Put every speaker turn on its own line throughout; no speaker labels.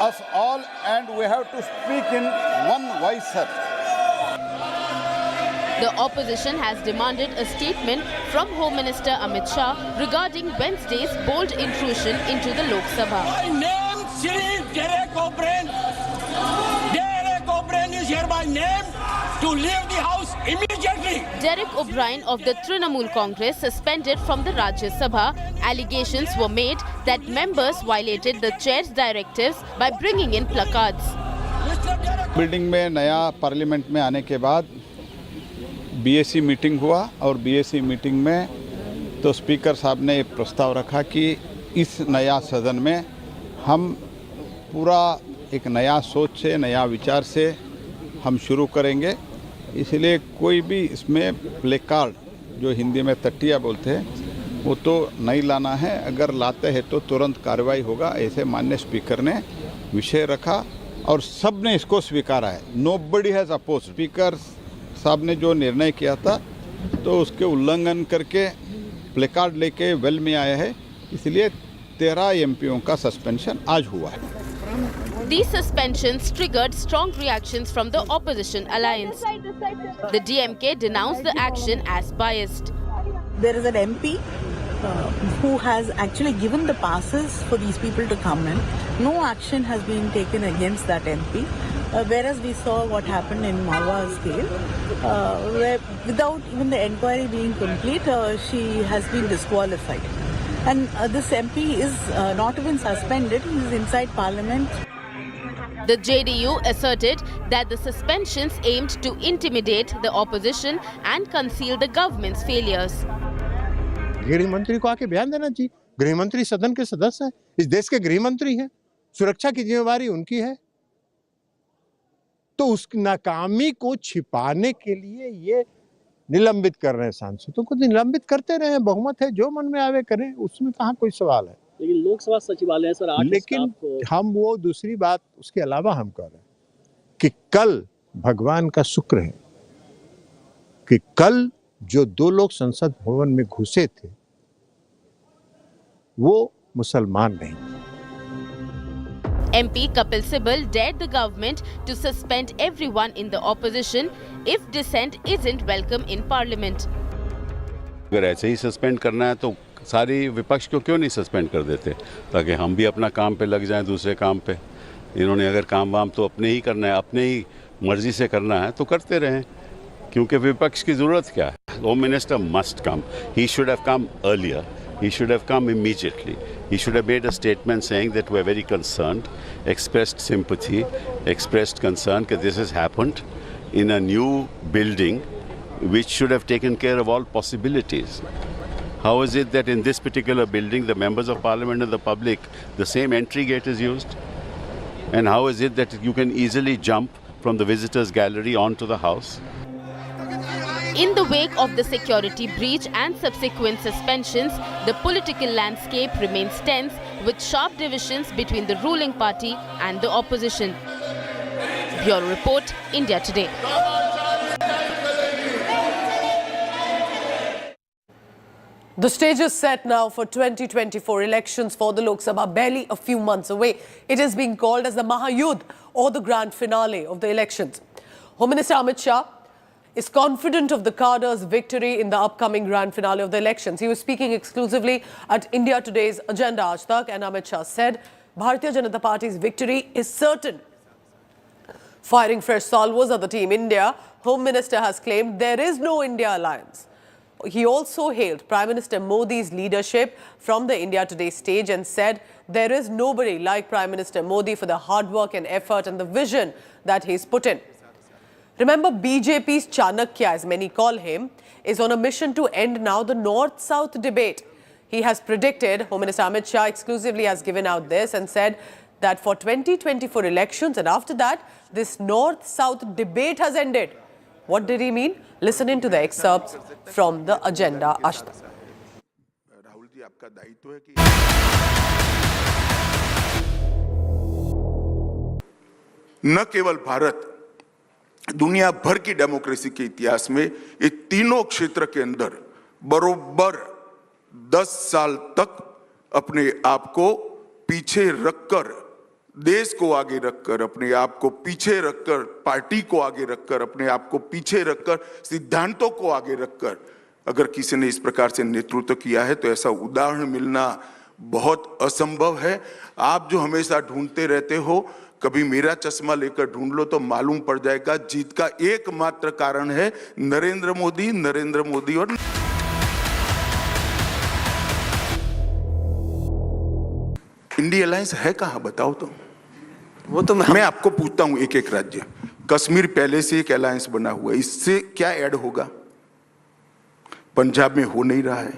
us all, and we have to speak in one voice, sir.
The opposition has demanded a statement from Home Minister Amit Shah regarding Wednesday's bold intrusion into the Lok Sabha.
I name Shri Derek O'Brien. Derek O'Brien is hereby named to leave the house immediately.
Derek O'Brien of the Trinamool Congress suspended from the Rajya Sabha. Allegations were made that members violated the chair's directives by bringing in placards.
Building में नया parliament में आने के बाद BAC meeting हुआ और BAC meeting में तो स्पीकर साहब ने प्रस्ताव रखा कि इस नया सदन में हम पूरा एक नया सोच से, नया विचार से हम शुरू करेंगे। इसलिए कोई भी इसमें प्लेकार्ड, जो हिंदी में तट्टिया बोलते हैं, वो तो नहीं लाना है। अगर लाते हैं तो तुरंत कार्रवाई होगा, ऐसे माननीय स्पीकर ने विषय रखा और सब ने इसको स्वीकारा है। Nobody has oppose. स्पीकर साहब ने जो निर्णय किया था तो उसके उल्लंघन करके प्लेकार्ड लेके वेल में आया है, इसलिए 13 एमपीओ का सस्पेंशन आज हुआ है।
These suspensions triggered strong reactions from the opposition alliance. The DMK denounced the action as biased.
There is an MP who has actually given the passes for these people to come in. No action has been taken against that MP. Whereas we saw what happened in Malwa's case, where without even the inquiry being complete, she has been disqualified. And this MP is not even suspended, he is inside Parliament.
The JDU asserted that the suspensions aimed to intimidate the opposition and conceal the government's failures.
गृह मंत्री को आके बयान देना चाहिए। गृह मंत्री सदन के सदस्य हैं, इस देश के गृह मंत्री हैं, सुरक्षा की जिम्मेवारी उनकी है। तो उस नाकामी को छिपाने के लिए ये निलंबित कर रहे हैं। सांसदों को निलंबित करते रहे, बहुमत है, जो मन में आवे करें, उसमें कहाँ कोई सवाल है।
लेकिन लोकसभा सचिवालय सर,
लेकिन हम वो दूसरी बात उसके अलावा हम कह रहे हैं कि कल भगवान का शुक्र है कि कल जो 2 लोग संसद भवन में घुसे थे वो मुसलमान नहीं।
MP Kapil Sibal dared the government to suspend everyone in the opposition if dissent isn't welcome in parliament.
अगर ऐसे ही सस्पेंड करना है तो सारी विपक्ष को क्यों नहीं सस्पेंड कर देते, ताकि हम भी अपना काम पे लग जाएं, दूसरे काम पे। इन्होंने अगर काम वाम तो अपने ही करना है, अपने ही मर्जी से करना है तो करते रहें, क्योंकि विपक्ष की ज़रूरत क्या है। Home minister must come, he should have come earlier, he should have come immediately. He should have made a statement saying that we're very concerned, expressed sympathy, expressed concern that this has happened in a new building which should have taken care of all possibilities. How is it that in this particular building the members of parliament and the public, the same entry gate is used? And how is it that you can easily jump from the visitors gallery onto the house?
In the wake of the security breach and subsequent suspensions, the political landscape remains tense with sharp divisions between the ruling party and the opposition. Bureau Report, India Today.
The stage is set now for 2024 elections for the Lok Sabha, barely a few months away. It is being called as the Mahayudh or the grand finale of the elections. Home Minister Amit Shah is confident of the cadre's victory in the upcoming grand finale of the elections. He was speaking exclusively at India Today's Agenda Aaj Tak, and Amit Shah said Bharatiya Janata Party's victory is certain. Firing fresh salvos at the Team India, Home Minister has claimed there is no India alliance. He also hailed Prime Minister Modi's leadership from the India Today stage and said there is nobody like Prime Minister Modi for the hard work and effort and the vision that he's put in. Remember, BJP's Chanakya, as many call him, is on a mission to end now the North-South debate. He has predicted, Home Minister Amit Shah exclusively has given out this and said that for 2024 elections and after that, this North-South debate has ended. What did he mean? Listen into the excerpts from the Agenda Aaj Tak.
न केवल भारत, दुनिया भर की democracy के इतिहास में ये तीनों क्षेत्र के अंदर बरोबर 10 साल तक अपने आप को पीछे रखकर देश को आगे रखकर, अपने आप को पीछे रखकर, पार्टी को आगे रखकर, अपने आप को पीछे रखकर, सिद्धांतों को आगे रखकर अगर किसी ने इस प्रकार से नेतृत्व किया है तो ऐसा उदाहरण मिलना बहुत असंभव है। आप जो हमेशा ढूंढते रहते हो, कभी मेरा चश्मा लेकर ढूंढ लो तो मालूम पड़ जाएगा, जीत का एकमात्र कारण है नरेंद्र मोदी, नरेंद्र मोदी और इंडिया अलायंस है कहां, बताओ तो।
वो तो
मैं आपको पूछता हूं एक एक राज्य। कश्मीर पहले से एक अलायंस बना हुआ है, इससे क्या ऐड होगा? पंजाब में हो नहीं रहा है,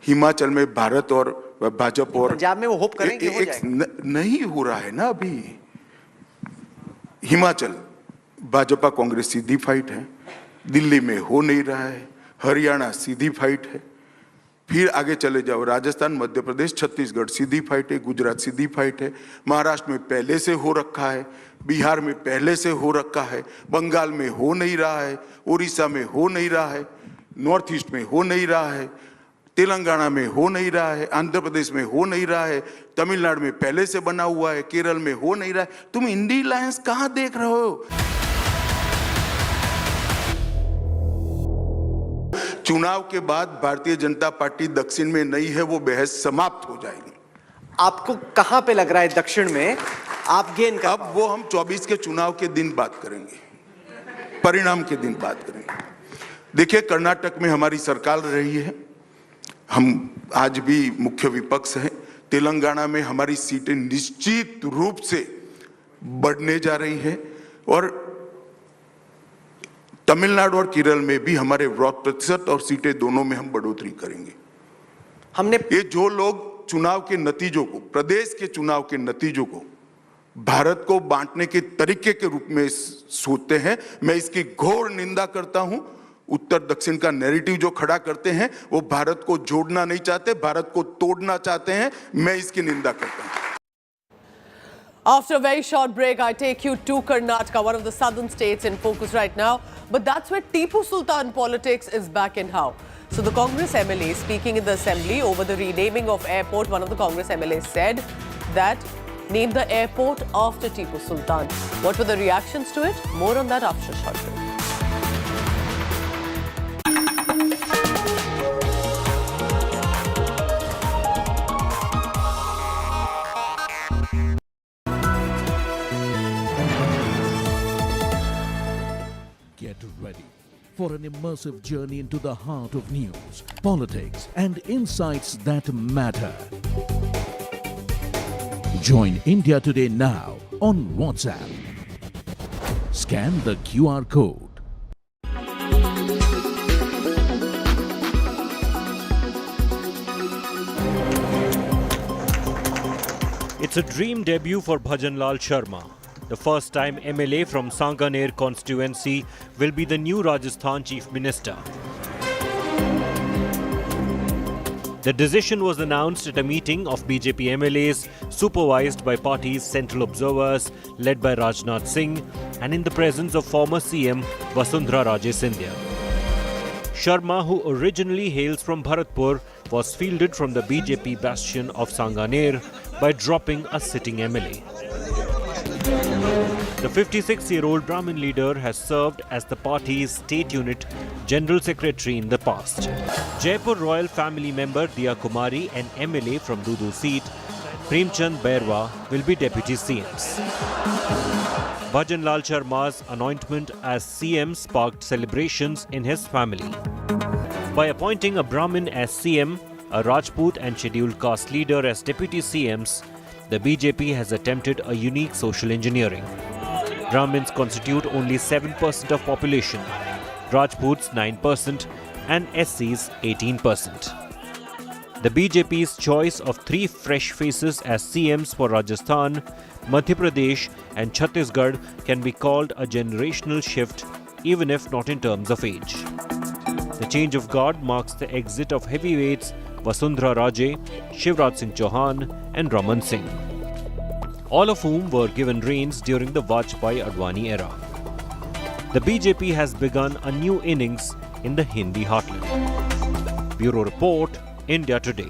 हिमाचल में भारत और भाजपा और
पंजाब में वो होप करेंगे हो जाएगा।
नहीं हो रहा है ना अभी। हिमाचल भाजपा कांग्रेस सीधी फाइट है, दिल्ली में हो नहीं रहा है, हरियाणा सीधी फाइट है, फिर आगे चले जाओ राजस्थान, मध्य प्रदेश, छत्तीसगढ़ सीधी फाइट है, गुजरात सीधी फाइट है, महाराष्ट्र में पहले से हो रखा है, बिहार में पहले से हो रखा है, बंगाल में हो नहीं रहा है, उड़ीसा में हो नहीं रहा है, नॉर्थ ईस्ट में हो नहीं रहा है, तेलंगाना में हो नहीं रहा है, आंध्र प्रदेश में हो नहीं रहा है, तमिलनाडु में पहले से बना हुआ है, केरल में हो नहीं रहा है। तुम इंडी अलायंस कहां देख रहे हो? चुनाव के बाद भारतीय जनता पार्टी दक्षिण में नहीं है, वो बहस समाप्त हो जाएगी।
आपको कहां पे लग रहा है दक्षिण में आप गेन कर?
अब वो हम 24 के चुनाव के दिन बात करेंगे, परिणाम के दिन बात करेंगे। देखिए, कर्नाटक में हमारी सरकार रही है, हम आज भी मुख्य विपक्ष हैं। तेलंगाना में हमारी सीटें निश्चित रूप से बढ़ने जा रही हैं और तमिलनाडु और केरल में भी हमारे वोट प्रतिशत और सीटें दोनों में हम बढ़ोतरी करेंगे।
हमने
ये जो लोग चुनाव के नतीजों को, प्रदेश के चुनाव के नतीजों को भारत को बांटने के तरीके के रूप में सोचते हैं, मैं इसकी घोर निंदा करता हूं। उत्तर दक्षिण का नैरेटिव जो खड़ा करते हैं वो भारत को जोड़ना नहीं चाहते, भारत को तोड़ना चाहते हैं, मैं इसकी निंदा करता हूं।
After a very short break, I take you to Karnataka, one of the southern states in focus right now. But that's where Tipu Sultan politics is back in how. So the Congress MLA speaking in the assembly over the renaming of airport, one of the Congress MLAs said that name the airport after Tipu Sultan. What were the reactions to it? More on that after a short break.
Get ready for an immersive journey into the heart of news, politics, and insights that matter. Join India Today now on WhatsApp. Scan the QR code.
It's a dream debut for Bhajanlal Sharma. The first time MLA from Sanganer constituency will be the new Rajasthan Chief Minister. The decision was announced at a meeting of BJP MLAs supervised by party's central observers led by Rajnath Singh and in the presence of former CM Vasundhara Raje Scindia. Sharma, who originally hails from Bharatpur, was fielded from the BJP bastion of Sanganer by dropping a sitting MLA. The 56-year-old Brahmin leader has served as the party's state unit general secretary in the past. Jaipur royal family member Diya Kumari and MLA from Dudu seat, Premchand Bairwa, will be deputy CMs. Bhajanlal Sharma's anointment as CM sparked celebrations in his family. By appointing a Brahmin as CM, a Rajput and scheduled caste leader as deputy CMs, the BJP has attempted a unique social engineering. Brahmins constitute only 7% of population, Rajputs 9% and SCs 18%. The BJP's choice of 3 fresh faces as CMs for Rajasthan, Madhya Pradesh and Chhattisgarh can be called a generational shift, even if not in terms of age. The change of guard marks the exit of heavyweights Vasundhara Raje, Shivraj Singh Chauhan and Raman Singh, all of whom were given reins during the Vajpayee-Advani era. The BJP has begun a new innings in the Hindi heartland. Bureau Report, India Today.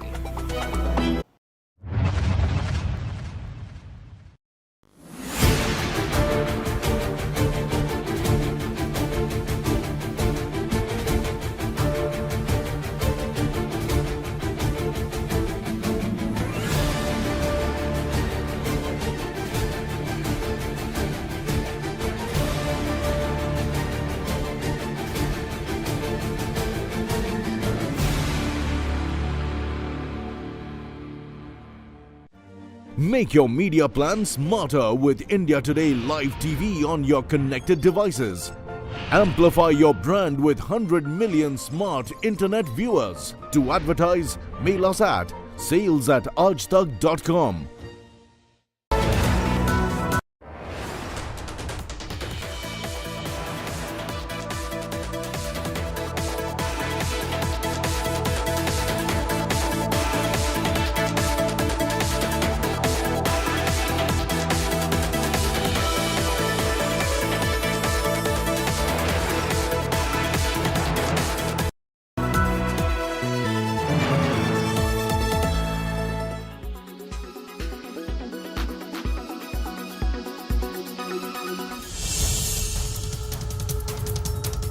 Make your media plan smarter with India Today Live TV on your connected devices. Amplify your brand with 100 million smart internet viewers. To advertise, mail us at sales@aajtak.com.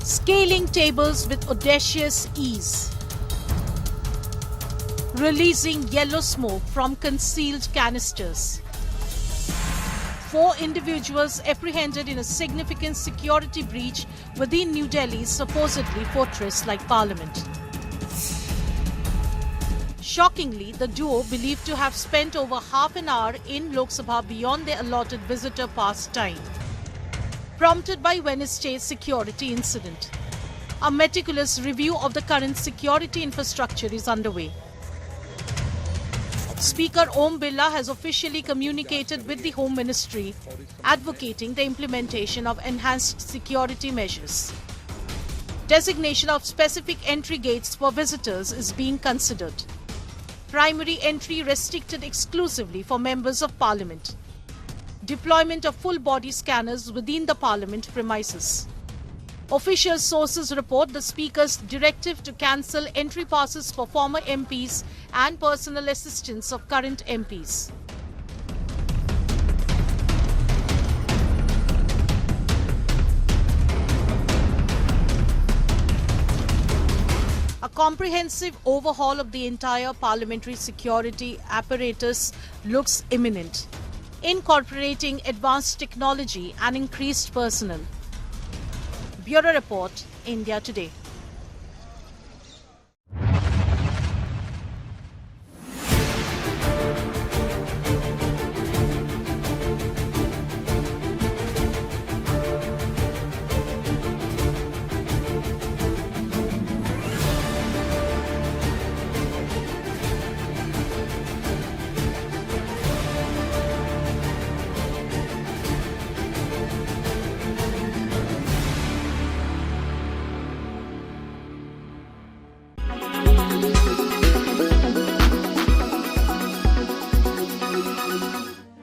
Scaling tables with audacious ease. Releasing yellow smoke from concealed canisters. 4 individuals apprehended in a significant security breach within New Delhi's supposedly fortress-like parliament. Shockingly, the duo believed to have spent over half an hour in Lok Sabha beyond their allotted visitor pass time, prompted by Wednesday's security incident. A meticulous review of the current security infrastructure is underway. Speaker Om Birla has officially communicated with the Home Ministry, advocating the implementation of enhanced security measures. Designation of specific entry gates for visitors is being considered. Primary entry restricted exclusively for members of Parliament. Deployment of full-body scanners within the Parliament premises. Official sources report the Speaker's directive to cancel entry passes for former MPs and personal assistants of current MPs. A comprehensive overhaul of the entire parliamentary security apparatus looks imminent, incorporating advanced technology and increased personnel. Bureau Report, India Today.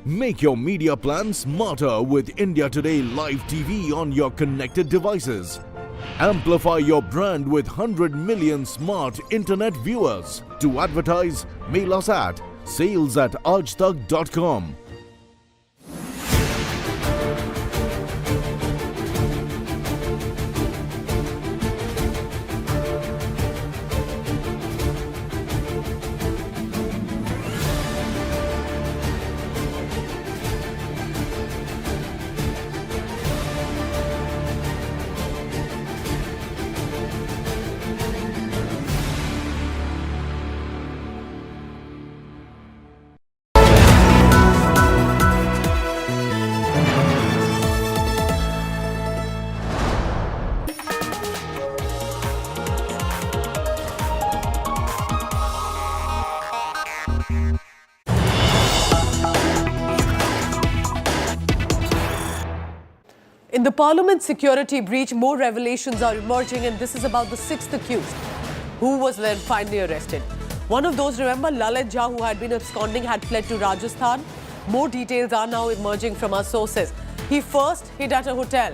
Make your media plan smarter with India Today Live TV on your connected devices. Amplify your brand with 100 million smart internet viewers. To advertise, mail us at sales@aajtak.com.
In the Parliament security breach, more revelations are emerging, and this is about the 6th accused, who was then finally arrested. One of those, remember, Lalit Jha, who had been absconding, had fled to Rajasthan. More details are now emerging from our sources. He first hid at a hotel.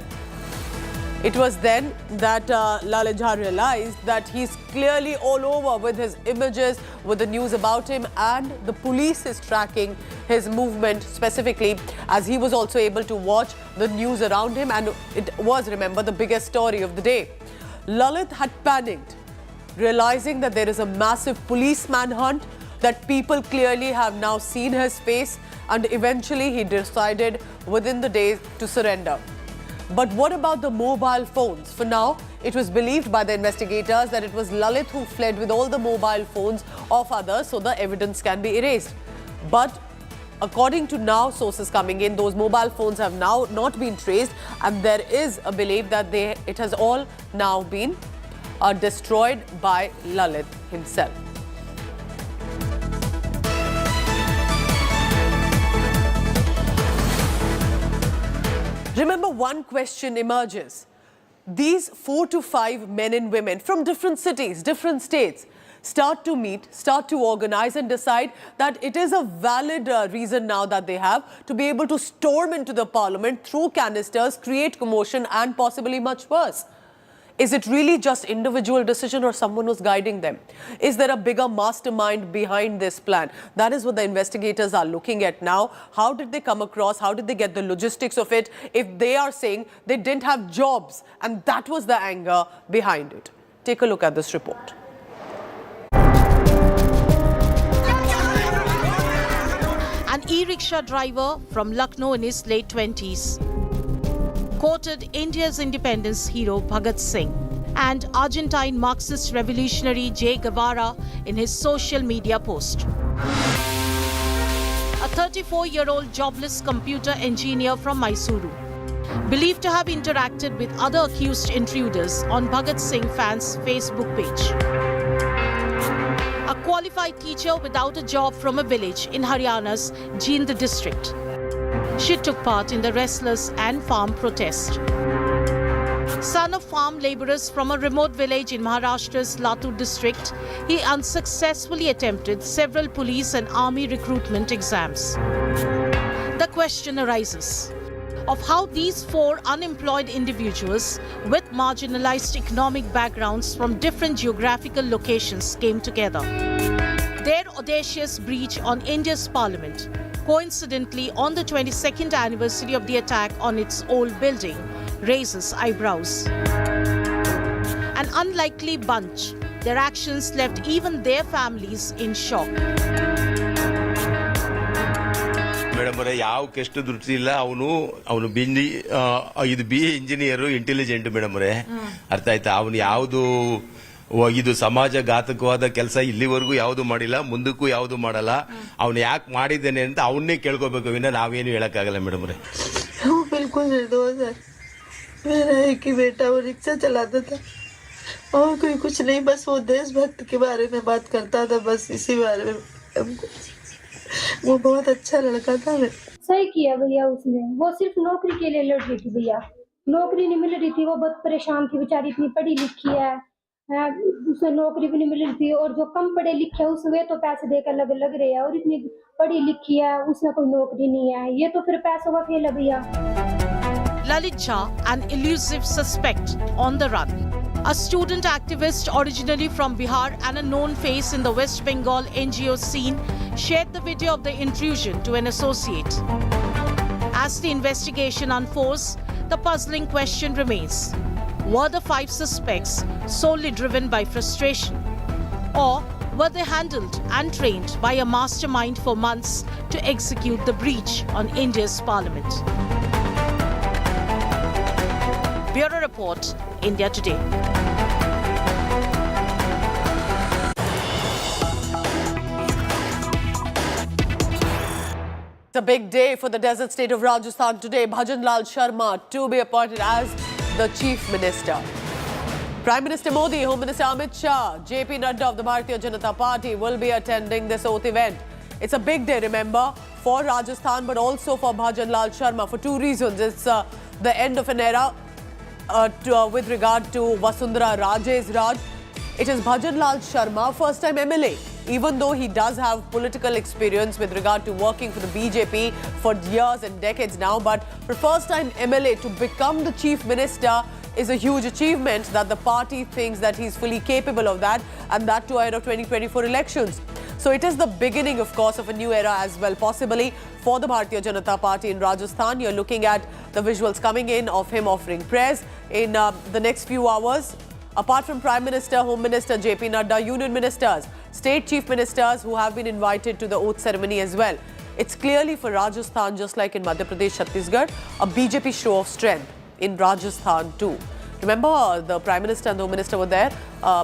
It was then that Lalit Jha realized that he's clearly all over with his images, with the news about him, and the police is tracking his movement specifically, as he was also able to watch the news around him, and it was, remember, the biggest story of the day. Lalit had panicked, realizing that there is a massive police manhunt, that people clearly have now seen his face, and eventually he decided within the days to surrender. But what about the mobile phones? For now, it was believed by the investigators that it was Lalit who fled with all the mobile phones of others, so the evidence can be erased. But according to now sources coming in, those mobile phones have now not been traced, and there is a belief that it has all now been destroyed by Lalit himself. Remember, one question emerges. These 4 to 5 men and women from different cities, different states, start to meet, start to organize and decide that it is a valid reason now that they have to be able to storm into the parliament, throw canisters, create commotion and possibly much worse. Is it really just individual decision or someone who's guiding them? Is there a bigger mastermind behind this plan? That is what the investigators are looking at now. How did they come across? How did they get the logistics of it? If they are saying they didn't have jobs and that was the anger behind it. Take a look at this report.
An e-rickshaw driver from Lucknow in his late 20s quoted India's independence hero Bhagat Singh and Argentine Marxist revolutionary Che Guevara in his social media post. A 34-year-old jobless computer engineer from Mysuru, believed to have interacted with other accused intruders on Bhagat Singh fans' Facebook page. A qualified teacher without a job from a village in Haryana's Jind district. She took part in the restless and farm protest. Son of farm labourers from a remote village in Maharashtra's Latur district, he unsuccessfully attempted several police and army recruitment exams. The question arises of how these 4 unemployed individuals with marginalized economic backgrounds from different geographical locations came together. Their audacious breach on India's parliament, coincidentally on the 22nd anniversary of the attack on its old building, raises eyebrows. An unlikely bunch, their actions left even their families in shock.
Madam ಅವರೇ ಯಾವ ಕೆಷ್ಟು ದೃಷ್ಟಿ ಇಲ್ಲ ಅವನು ಇದು BA engineer intelligent madam ಅವರೇ ಅರ್ಥ ಆಯ್ತಾ ಅವನು ಯಾವುದು ಇದು ಸಮಾಜ ಘಾತಕವಾದ ಕೆಲಸ ಇಲ್ಲಿವರೆಗೂ ಯಾವುದು ಮಾಡಿಲ್ಲ ಮುಂದಕ್ಕೂ ಯಾವುದು ಮಾಡಲ್ಲ ಅವನು ಯಾಕೆ ಮಾಡಿದ್ದೇನೆ ಅಂತ ಅವನ್ನೇ ಕೇಳ್ಕೋಬೇಕು ವಿನ ನಾವೇನು ಹೇಳಕ್ಕಾಗಲ್ಲ ಮೇಡಮ್ ಅವರೇ
बिल्कुल निर्दोष है मेरा एक ही बेटा वो रिक्शा चलाता था और कोई कुछ नहीं बस वो देशभक्त के बारे में बात करता था बस इसी बारे में वो बहुत अच्छा लड़का था
सही किया भैया उसने वो सिर्फ नौकरी के लिए लड़ रही थी भैया नौकरी नहीं मिल रही थी वो बहुत परेशान थी बेचारी इतनी पढ़ी लिखी है उसे नौकरी भी नहीं मिल रही थी और जो कम पढ़े लिखे हैं उसमें तो पैसे देकर लग रहे हैं और इतनी पढ़ी लिखी है उसमें कोई नौकरी नहीं है ये तो फिर पैसों का खेल है भैया
Lalit Jha, an elusive suspect on the run. A student activist originally from Bihar and a known face in the West Bengal NGO scene shared the video of the intrusion to an associate. As the investigation unfolds, the puzzling question remains. Were the 5 suspects solely driven by frustration? Or were they handled and trained by a mastermind for months to execute the breach on India's parliament? Bureau Report, India Today.
It's a big day for the desert state of Rajasthan today. Bhajan Lal Sharma to be appointed as the Chief Minister. Prime Minister Modi, Home Minister Amit Shah, JP Nadda of the Bharatiya Janata Party will be attending this oath event. It's a big day, remember, for Rajasthan but also for Bhajan Lal Sharma for 2 reasons. It's the end of an era with regard to Vasundhara Raje's Raj. It is Bhajan Lal Sharma, first time MLA. Even though he does have political experience with regard to working for the BJP for years and decades now, but for first time MLA to become the Chief Minister is a huge achievement that the party thinks that he's fully capable of that, and that too ahead of 2024 elections. So it is the beginning, of course, of a new era as well, possibly for the Bharatiya Janata Party in Rajasthan. You're looking at the visuals coming in of him offering prayers in the next few hours. Apart from Prime Minister, Home Minister, JP Nadda, Union Ministers, State Chief Ministers who have been invited to the oath ceremony as well. It's clearly for Rajasthan, just like in Madhya Pradesh, Chhattisgarh, a BJP show of strength in Rajasthan too. Remember, the Prime Minister and the Home Minister were there,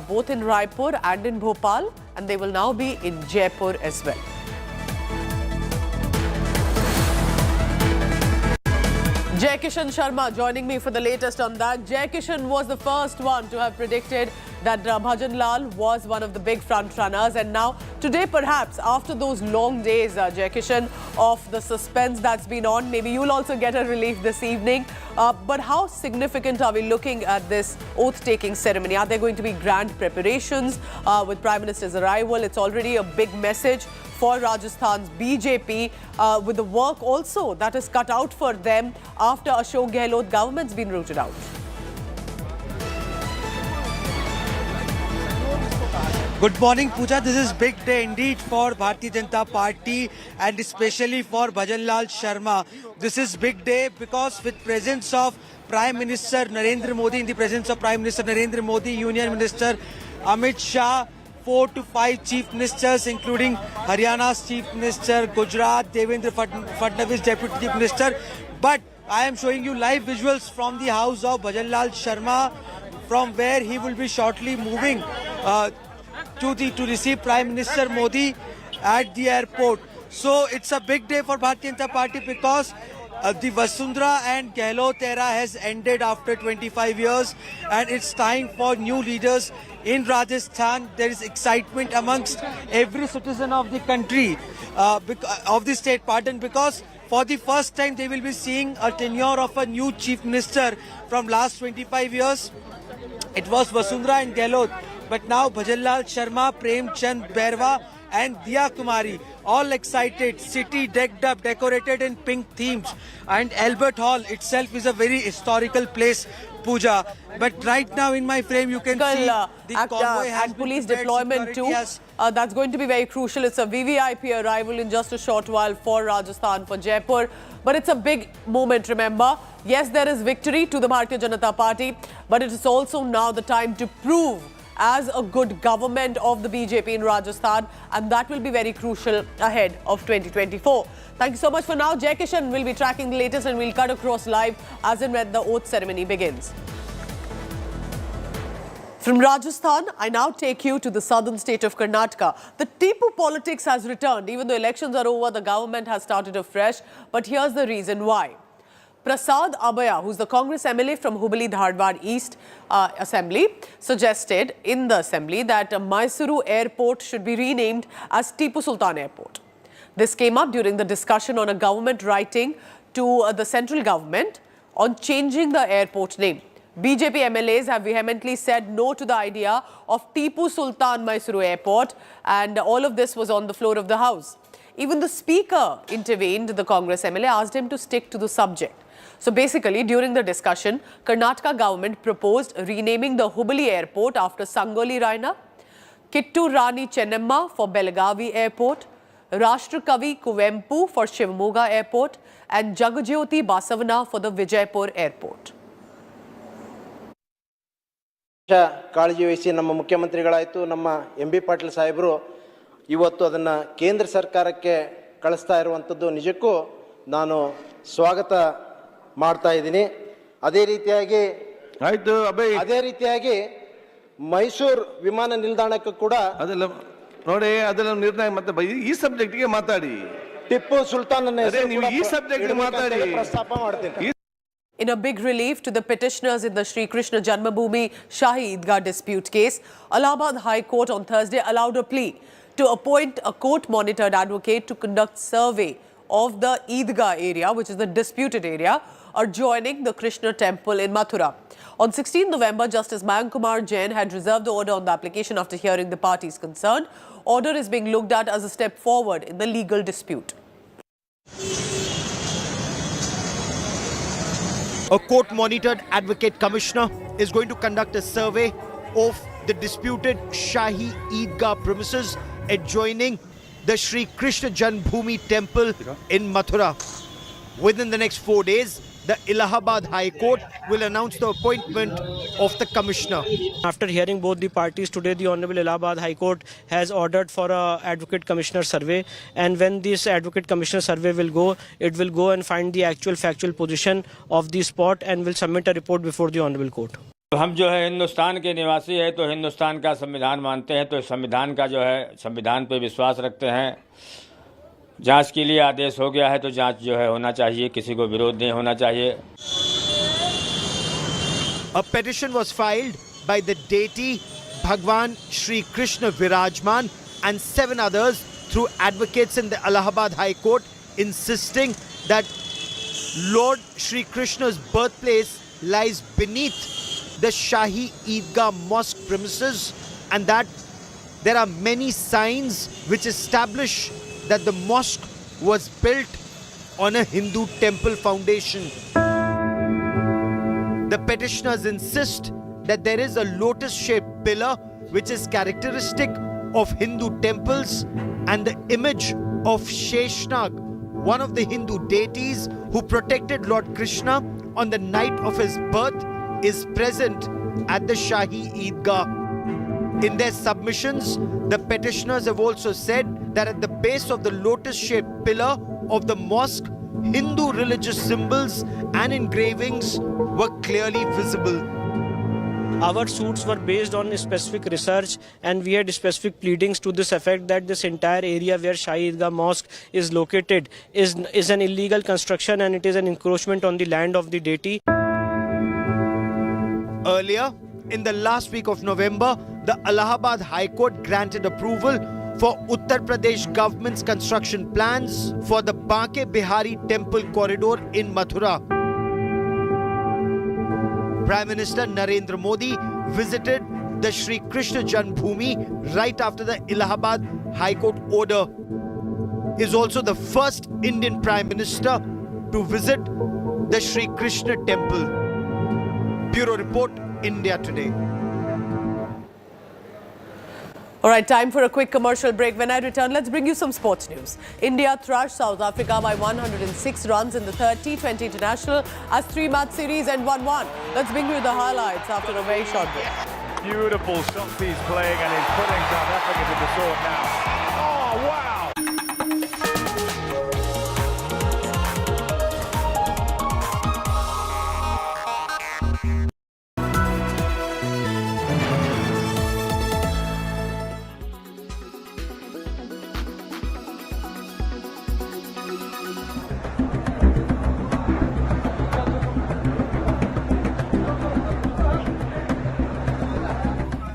both in Raipur and in Bhopal, and they will now be in Jaipur as well. Jai Kishan Sharma joining me for the latest on that. Jai Kishan was the first one to have predicted that Bhajan Lal was one of the big front runners, and now today perhaps after those long days, Jai Kishan, of the suspense that's been on, maybe you'll also get a relief this evening. But how significant are we looking at this oath-taking ceremony? Are there going to be grand preparations with Prime Minister's arrival? It's already a big message for Rajasthan's BJP, with the work also that is cut out for them after Ashok Gehlot government's been rooted out.
Good morning, Pooja. This is big day indeed for Bharatiya Janata Party and especially for Bhajan Lal Sharma. This is big day because with presence of Prime Minister Narendra Modi, in the presence of Prime Minister Narendra Modi, Union Minister Amit Shah, 4 to 5 chief ministers, including Haryana's chief minister, Gujarat, Devendra Fadnavis, deputy chief minister. But I am showing you live visuals from the house of Bhajan Lal Sharma, from where he will be shortly moving to receive Prime Minister Modi at the airport. So it's a big day for Bharatiya Janata Party because the Vasundhara and Gehlot era has ended after 25 years, and it's time for new leaders in Rajasthan. There is excitement amongst every citizen of the country, of the state, because for the first time they will be seeing a tenure of a new chief minister. From last 25 years, it was Vasundhara and Gehlot, but now Bhajan Lal Sharma, Prem Chand Bairwa and Diya Kumari, all excited, city decked up, decorated in pink themes, and Albert Hall itself is a very historical place, Pooja. But right now in my frame you can see the convoy has
and police deployment too. That's going to be very crucial. It's a VVIP arrival in just a short while for Rajasthan, for Jaipur. But it's a big moment, remember. Yes, there is victory to the Bharatiya Janata Party, but it is also now the time to prove as a good government of the BJP in Rajasthan, and that will be very crucial ahead of 2024. Thank you so much for now. Jai Kishan will be tracking the latest, and we'll cut across live as and when the oath ceremony begins. From Rajasthan, I now take you to the southern state of Karnataka. The Tipu politics has returned. Even though elections are over, the government has started afresh. But here's the reason why. Prasad Abaya, who's the Congress MLA from Hubli Dharwad East Assembly, suggested in the Assembly that Mysuru Airport should be renamed as Tipu Sultan Airport. This came up during the discussion on a government writing to the central government on changing the airport name. BJP MLAs have vehemently said no to the idea of Tipu Sultan Mysuru Airport, and all of this was on the floor of the House. Even the Speaker intervened. The Congress MLA asked him to stick to the subject. So basically, during the discussion, Karnataka government proposed renaming the Hubli Airport after Sangoli Raina, Kittur Rani Chennamma for Belagavi Airport, Rashtrakavi Kuvempu for Shivamogga Airport, and Jagajyoti Basavana for the Vijaypur Airport.
ಕಾಳಜಿ ವಹಿಸಿ ನಮ್ಮ ಮುಖ್ಯಮಂತ್ರಿಗಳಾಯಿತು, ನಮ್ಮ MB Patil ಸಾಹೇಬರು ಇವತ್ತು ಅದನ್ನು ಕೇಂದ್ರ ಸರ್ಕಾರಕ್ಕೆ ಕಳಿಸ್ತಾ ಇರುವಂಥದ್ದು ನಿಜಕ್ಕೂ ನಾನು ಸ್ವಾಗತ ಮಾಡ್ತಾ ಇದ್ದೀನಿ. ಅದೇ ರೀತಿಯಾಗಿ ಮೈಸೂರು ವಿಮಾನ ನಿಲ್ದಾಣಕ್ಕೂ ಕೂಡ
ಅದೆಲ್ಲ ನೋಡಿ, ಅದೆಲ್ಲ ನಿರ್ಣಯ ಮತ್ತೆ ಈ ಸಬ್ಜೆಕ್ಟ್ಗೆ ಮಾತಾಡಿ.
ಟಿಪ್ಪು ಸುಲ್ತಾನ್
ಈ ಸಬ್ಜೆಕ್ಟ್ ಮಾತಾಡಿ.
ಪ್ರಸ್ತಾಪ ಮಾಡ್ತೀನಿ.
In a big relief to the petitioners in the Sri Krishna Janmabhoomi Shahi Eidgah dispute case, Allahabad High Court on Thursday allowed a plea to appoint a court-monitored advocate to conduct survey of the Eidgah area, which is the disputed area, adjoining the Krishna temple in Mathura. On 16 November, Justice Mayank Kumar Jain had reserved the order on the application after hearing the parties concerned. Order is being looked at as a step forward in the legal dispute.
A court-monitored advocate commissioner is going to conduct a survey of the disputed Shahi Eidgah premises adjoining the Sri Krishna Janmabhoomi temple in Mathura. Within the next 4 days, the Allahabad High Court will announce the appointment of the commissioner.
After hearing both the parties today, the Honorable Allahabad High Court has ordered for a advocate commissioner survey, and when this advocate commissioner survey will go, it will go and find the actual factual position of the spot and will submit a report before the Honorable Court.
हम जो है हिंदुस्तान के निवासी है तो हिंदुस्तान का संविधान मानते हैं, तो संविधान का जो है संविधान पे विश्वास रखते हैं। जांच के लिए आदेश हो गया है तो जांच जो है होना चाहिए, किसी को विरोध नहीं होना चाहिए।
A petition was filed by the deity Bhagwan Shri Krishna Virajman and 7 others through advocates in the Allahabad High Court insisting that Lord Shri Krishna's birthplace lies beneath the Shahi Eidgah mosque premises and that there are many signs which establish that the mosque was built on a Hindu temple foundation. The petitioners insist that there is a lotus-shaped pillar which is characteristic of Hindu temples and the image of Sheshnag, one of the Hindu deities who protected Lord Krishna on the night of his birth, is present at the Shahi Eidgah. In their submissions, the petitioners have also said that at the base of the lotus-shaped pillar of the mosque, Hindu religious symbols and engravings were clearly visible.
Our suits were based on specific research and we had specific pleadings to this effect that this entire area where Shahi Eidgah Mosque is located is an illegal construction and it is an encroachment on the land of the deity.
Earlier, in the last week of November, the Allahabad High Court granted approval for Uttar Pradesh government's construction plans for the Banke Bihari Temple corridor in Mathura. Prime Minister Narendra Modi visited the Shri Krishna Janmabhoomi right after the Allahabad High Court order. He is also the first Indian Prime Minister to visit the Shri Krishna Temple. Bureau Report, India Today.
All right, time for a quick commercial break. When I return, let's bring you some sports news. India thrashed South Africa by 106 runs in the third T20 International as 3-match series and 1-1. Let's bring you the highlights after a very short break.
Beautiful shots he's playing and he's putting South Africa to the sword now. Oh, wow!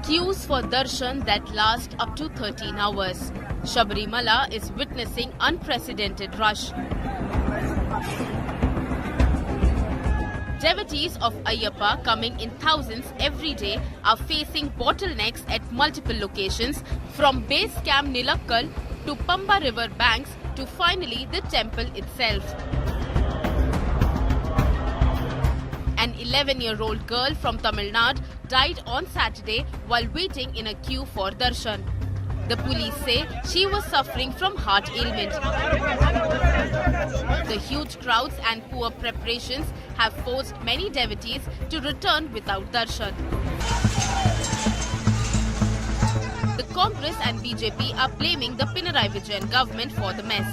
Queues for darshan that last up to 13 hours. Sabarimala is witnessing unprecedented rush. Devotees of Ayyappa coming in thousands every day are facing bottlenecks at multiple locations from base camp Nilakkal to Pamba river banks to finally the temple itself. An 11-year-old girl from Tamil Nadu died on Saturday while waiting in a queue for darshan. The police say she was suffering from heart ailment. The huge crowds and poor preparations have forced many devotees to return without darshan. The Congress and BJP are blaming the Pinarayi Vijayan government for the mess.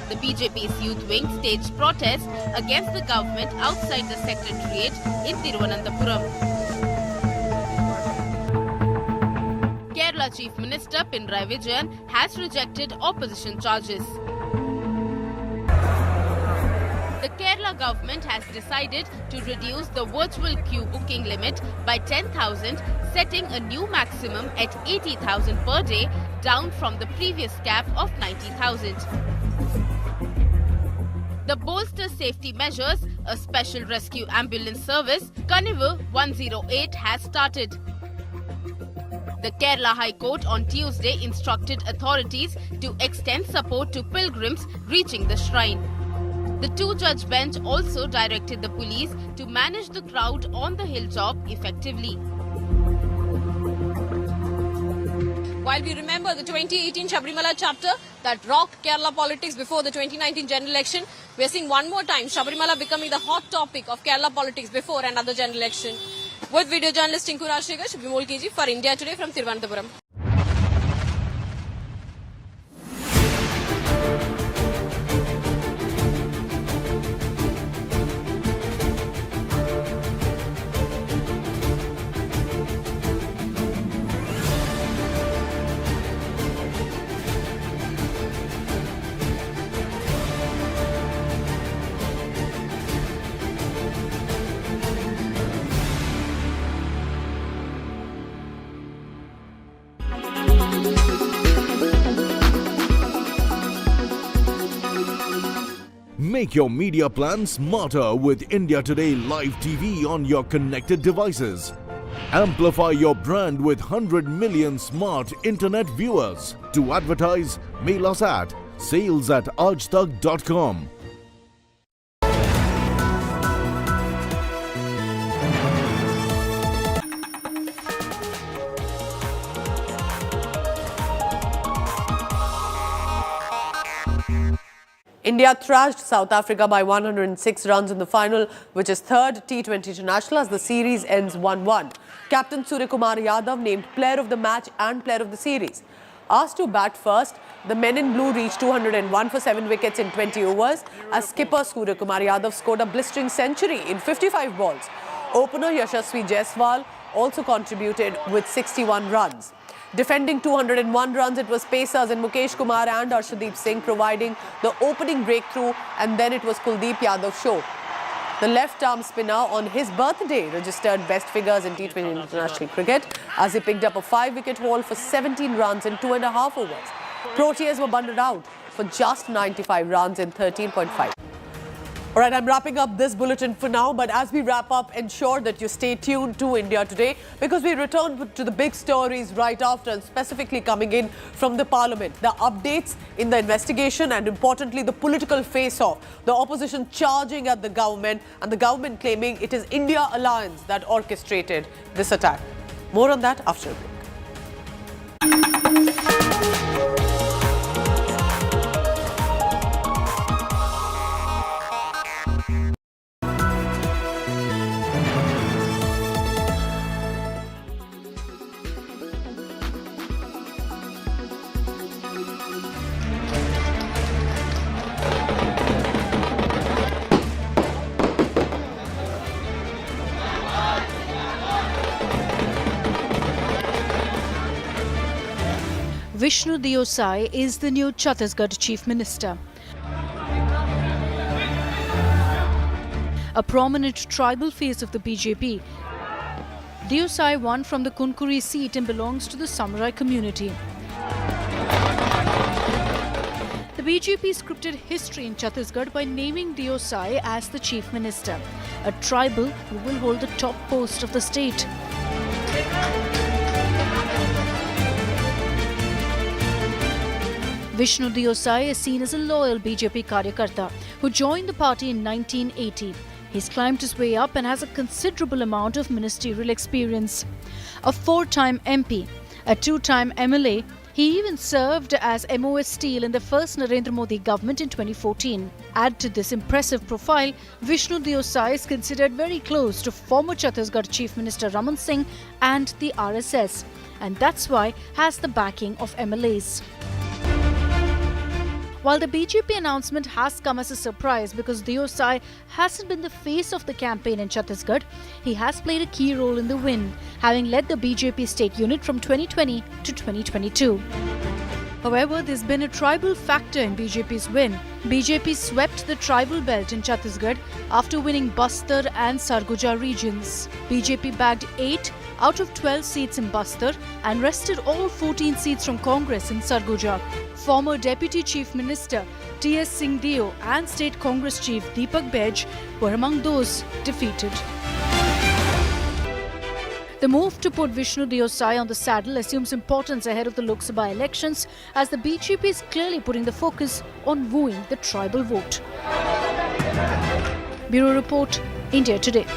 The BJP's youth wing staged protests against the government outside the secretariat in Thiruvananthapuram. Kerala Chief Minister Pinarayi Vijayan has rejected opposition charges. The Kerala government has decided to reduce the virtual queue booking limit by 10,000, setting a new maximum at 80,000 per day, down from the previous cap of 90,000. The bolster safety measures, a special rescue ambulance service, Kanivu 108 has started. The Kerala High Court on Tuesday instructed authorities to extend support to pilgrims reaching the shrine. The two-judge bench also directed the police to manage the crowd on the hilltop effectively.
While we remember the 2018 Sabarimala chapter that rocked Kerala politics before the 2019 general election, we are seeing one more time Sabarimala becoming the hot topic of Kerala politics before another general election. With video journalist Dean Kuriakose for India Today from Thiruvananthapuram.
Make your media plan smarter with India Today Live TV on your connected devices. Amplify your brand with 100 million smart internet viewers. To advertise, mail us at sales@aajtak.com.
India thrashed South Africa by 106 runs in the final, which is third T20 international as the series ends 1-1. Captain Suryakumar Yadav named player of the match and player of the series. Asked to bat first, the men in blue reached 201 for 7 wickets in 20 overs as skipper Suryakumar Yadav scored a blistering century in 55 balls. Opener Yashasvi Jaiswal also contributed with 61 runs. Defending 201 runs, it was pacers in Mukesh Kumar and Arshdeep Singh providing the opening breakthrough, and then it was Kuldeep Yadav's show. The left-arm spinner on his birthday registered best figures in T20 international cricket as he picked up a 5-wicket haul for 17 runs in 2.5 overs. Proteas were bundled out for just 95 runs in 13.5. All right, I'm wrapping up this bulletin for now, but as we wrap up, ensure that you stay tuned to India Today because we return to the big stories right after, and specifically coming in from the Parliament. The updates in the investigation and, importantly, the political face-off. The opposition charging at the government and the government claiming it is India Alliance that orchestrated this attack. More on that after a break.
Vishnu Deosai is the new Chhattisgarh Chief Minister. A prominent tribal face of the BJP, Deosai won from the Kunkuri seat and belongs to the Samurai community. The BJP scripted history in Chhattisgarh by naming Deosai as the Chief Minister, a tribal who will hold the top post of the state. Vishnu Deosai is seen as a loyal BJP Karyakarta who joined the party in 1980. He's climbed his way up and has a considerable amount of ministerial experience. A 4-time MP, a 2-time MLA, he even served as MOS Steel in the first Narendra Modi government in 2014. Add to this impressive profile, Vishnu Deosai is considered very close to former Chhattisgarh Chief Minister Raman Singh and the RSS, and that's why has the backing of MLAs. While the BJP announcement has come as a surprise because Deosai hasn't been the face of the campaign in Chhattisgarh, he has played a key role in the win, having led the BJP state unit from 2020 to 2022. However, there's been a tribal factor in BJP's win. BJP swept the tribal belt in Chhattisgarh after winning Bastar and Sarguja regions. BJP bagged 8 out of 12 seats in Bastar and wrested all 14 seats from Congress in Sarguja. Former Deputy Chief Minister T.S. Singh Deo and State Congress Chief Deepak Bej were among those defeated. The move to put Vishnu Deosai on the saddle assumes importance ahead of the Lok Sabha elections as the BJP is clearly putting the focus on wooing the tribal vote. Bureau Report, India Today.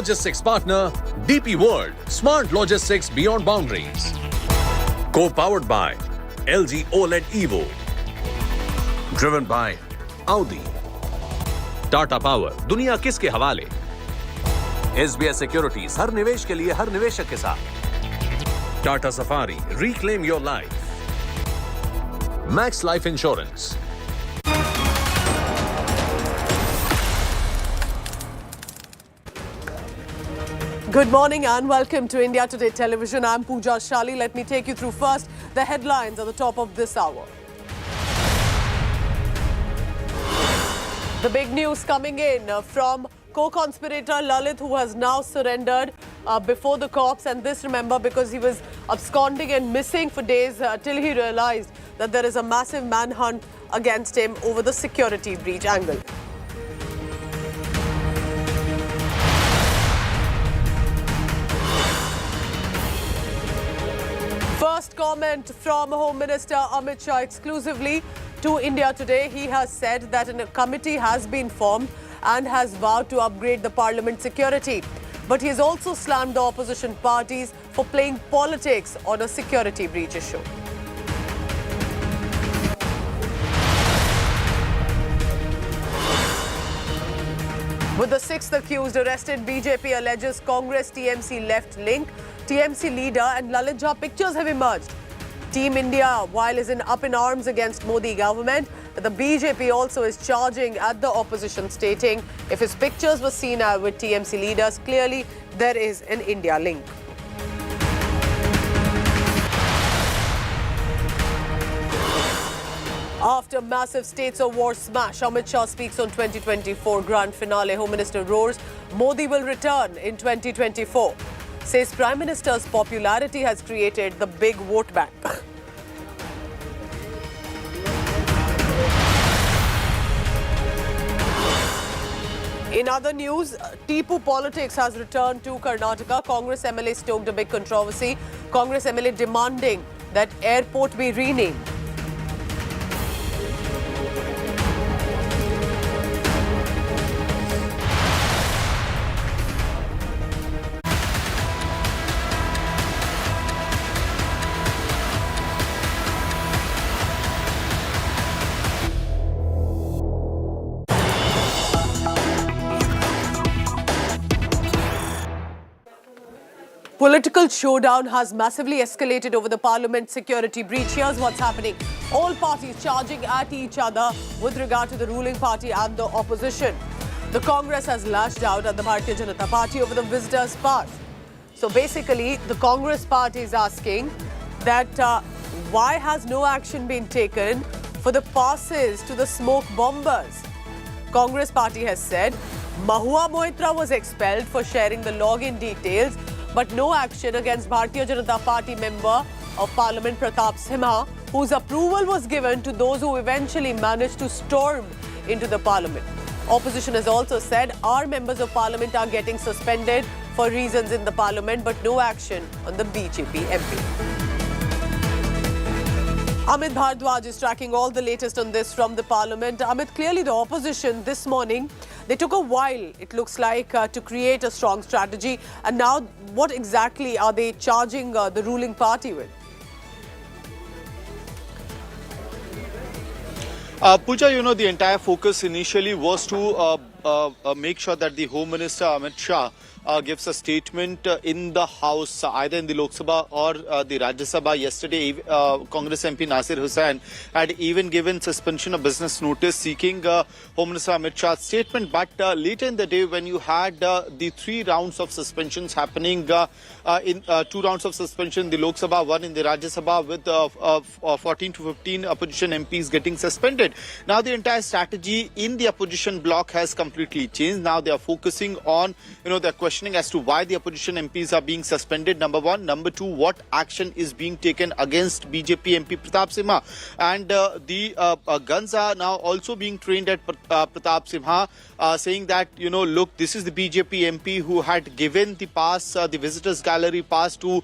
Logistics partner, DP World, Smart Logistics Beyond Boundaries. Co-powered by LG OLED Evo. Driven by Audi. Tata Power, दुनिया किसके हवाले? SBI Securities, हर निवेश के लिए हर निवेशक के साथ. Tata Safari, reclaim your life. Max Life Insurance.
Good morning and welcome to India Today Television. I'm Pooja Shali. Let me take you through first the headlines at the top of this hour. The big news coming in from co-conspirator Lalit, who has now surrendered before the cops. And this, remember, because he was absconding and missing for days till he realized that there is a massive manhunt against him over the security breach angle. First comment from Home Minister Amit Shah exclusively to India Today. He has said that a committee has been formed and has vowed to upgrade the parliament security. But he has also slammed the opposition parties for playing politics on a security breach issue. With the sixth accused arrested, BJP alleges Congress TMC left link. TMC leader and Lalit Jha pictures have emerged. Team India, while is up in arms against Modi government, but the BJP also is charging at the opposition, stating if his pictures were seen with TMC leaders, clearly there is an India link. After massive states of war smash, Amit Shah speaks on 2024 grand finale. Home Minister roars, Modi will return in 2024. Says Prime Minister's popularity has created the big vote bank. In other news, Tipu politics has returned to Karnataka. Congress MLA stoked a big controversy. Congress MLA demanding that airport be renamed. Political showdown has massively escalated over the parliament security breach. Here's what's happening. All parties charging at each other with regard to the ruling party and the opposition. The Congress has lashed out at the Bharatiya Janata Party over the visitors' pass. So basically, the Congress party is asking that why has no action been taken for the passes to the smoke bombers? Congress party has said Mahua Moitra was expelled for sharing the login details, but no action against Bharatiya Janata Party member of Parliament Pratap Simha, whose approval was given to those who eventually managed to storm into the Parliament. Opposition has also said our members of Parliament are getting suspended for reasons in the Parliament, but no action on the BJP MP. Amit Bhardwaj is tracking all the latest on this from the Parliament. Amit, clearly the opposition this morning, they took a while, it looks like, to create a strong strategy. And now, what exactly are they charging the ruling party with?
Pooja, you know, the entire focus initially was to make sure that the Home Minister Amit Shah gives a statement in the House, either in the Lok Sabha or the Rajya Sabha. Yesterday, Congress MP Nasir Hussain had even given suspension of business notice seeking Home Minister Amit Shah's statement. But later in the day, when you had the 3 rounds of suspensions happening, in 2 rounds of suspension in the Lok Sabha, 1 in the Rajya Sabha, with 14 to 15 opposition MPs getting suspended. Now the entire strategy in the opposition bloc has completely changed. Now they are focusing on, their questioning as to why the opposition MPs are being suspended, number 1. Number 2, what action is being taken against BJP MP Pratap Simha. And the guns are now also being trained at Pratap Simha, saying that, look, this is the BJP MP who had given the pass, the visitors gallery pass to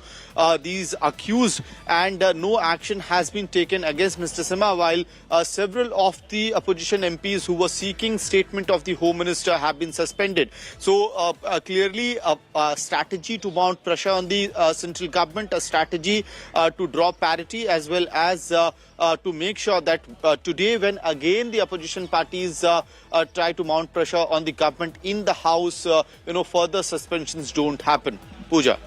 these accused, and no action has been taken against Mr. Simha, while several of the opposition MPs who were seeking statement of the Home Minister have been suspended. So clearly clearly a strategy to mount pressure on the central government, a strategy to draw parity, as well as to make sure that today, when again the opposition parties try to mount pressure on the government in the House, further suspensions don't happen. Pooja.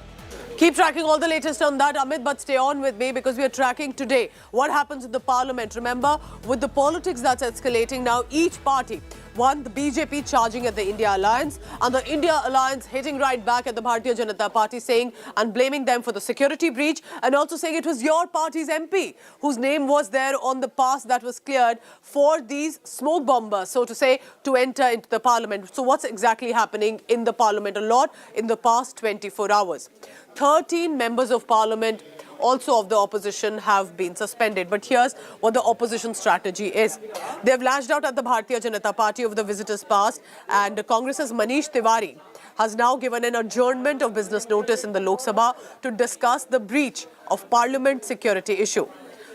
Keep tracking all the latest on that, Amit, but stay on with me because we are tracking today what happens in the parliament. Remember, with the politics that's escalating now, each party, one, the BJP charging at the India Alliance, and the India Alliance hitting right back at the Bharatiya Janata Party, saying and blaming them for the security breach, and also saying it was your party's MP whose name was there on the pass that was cleared for these smoke bombers, so to say, to enter into the parliament. So what's exactly happening in the parliament? A lot in the past 24 hours. 13 members of parliament, also of the opposition, have been suspended. But here's what the opposition strategy is. They've lashed out at the Bharatiya Janata Party over the visitors' pass, and Congress's Manish Tiwari has now given an adjournment of business notice in the Lok Sabha to discuss the breach of parliament security issue.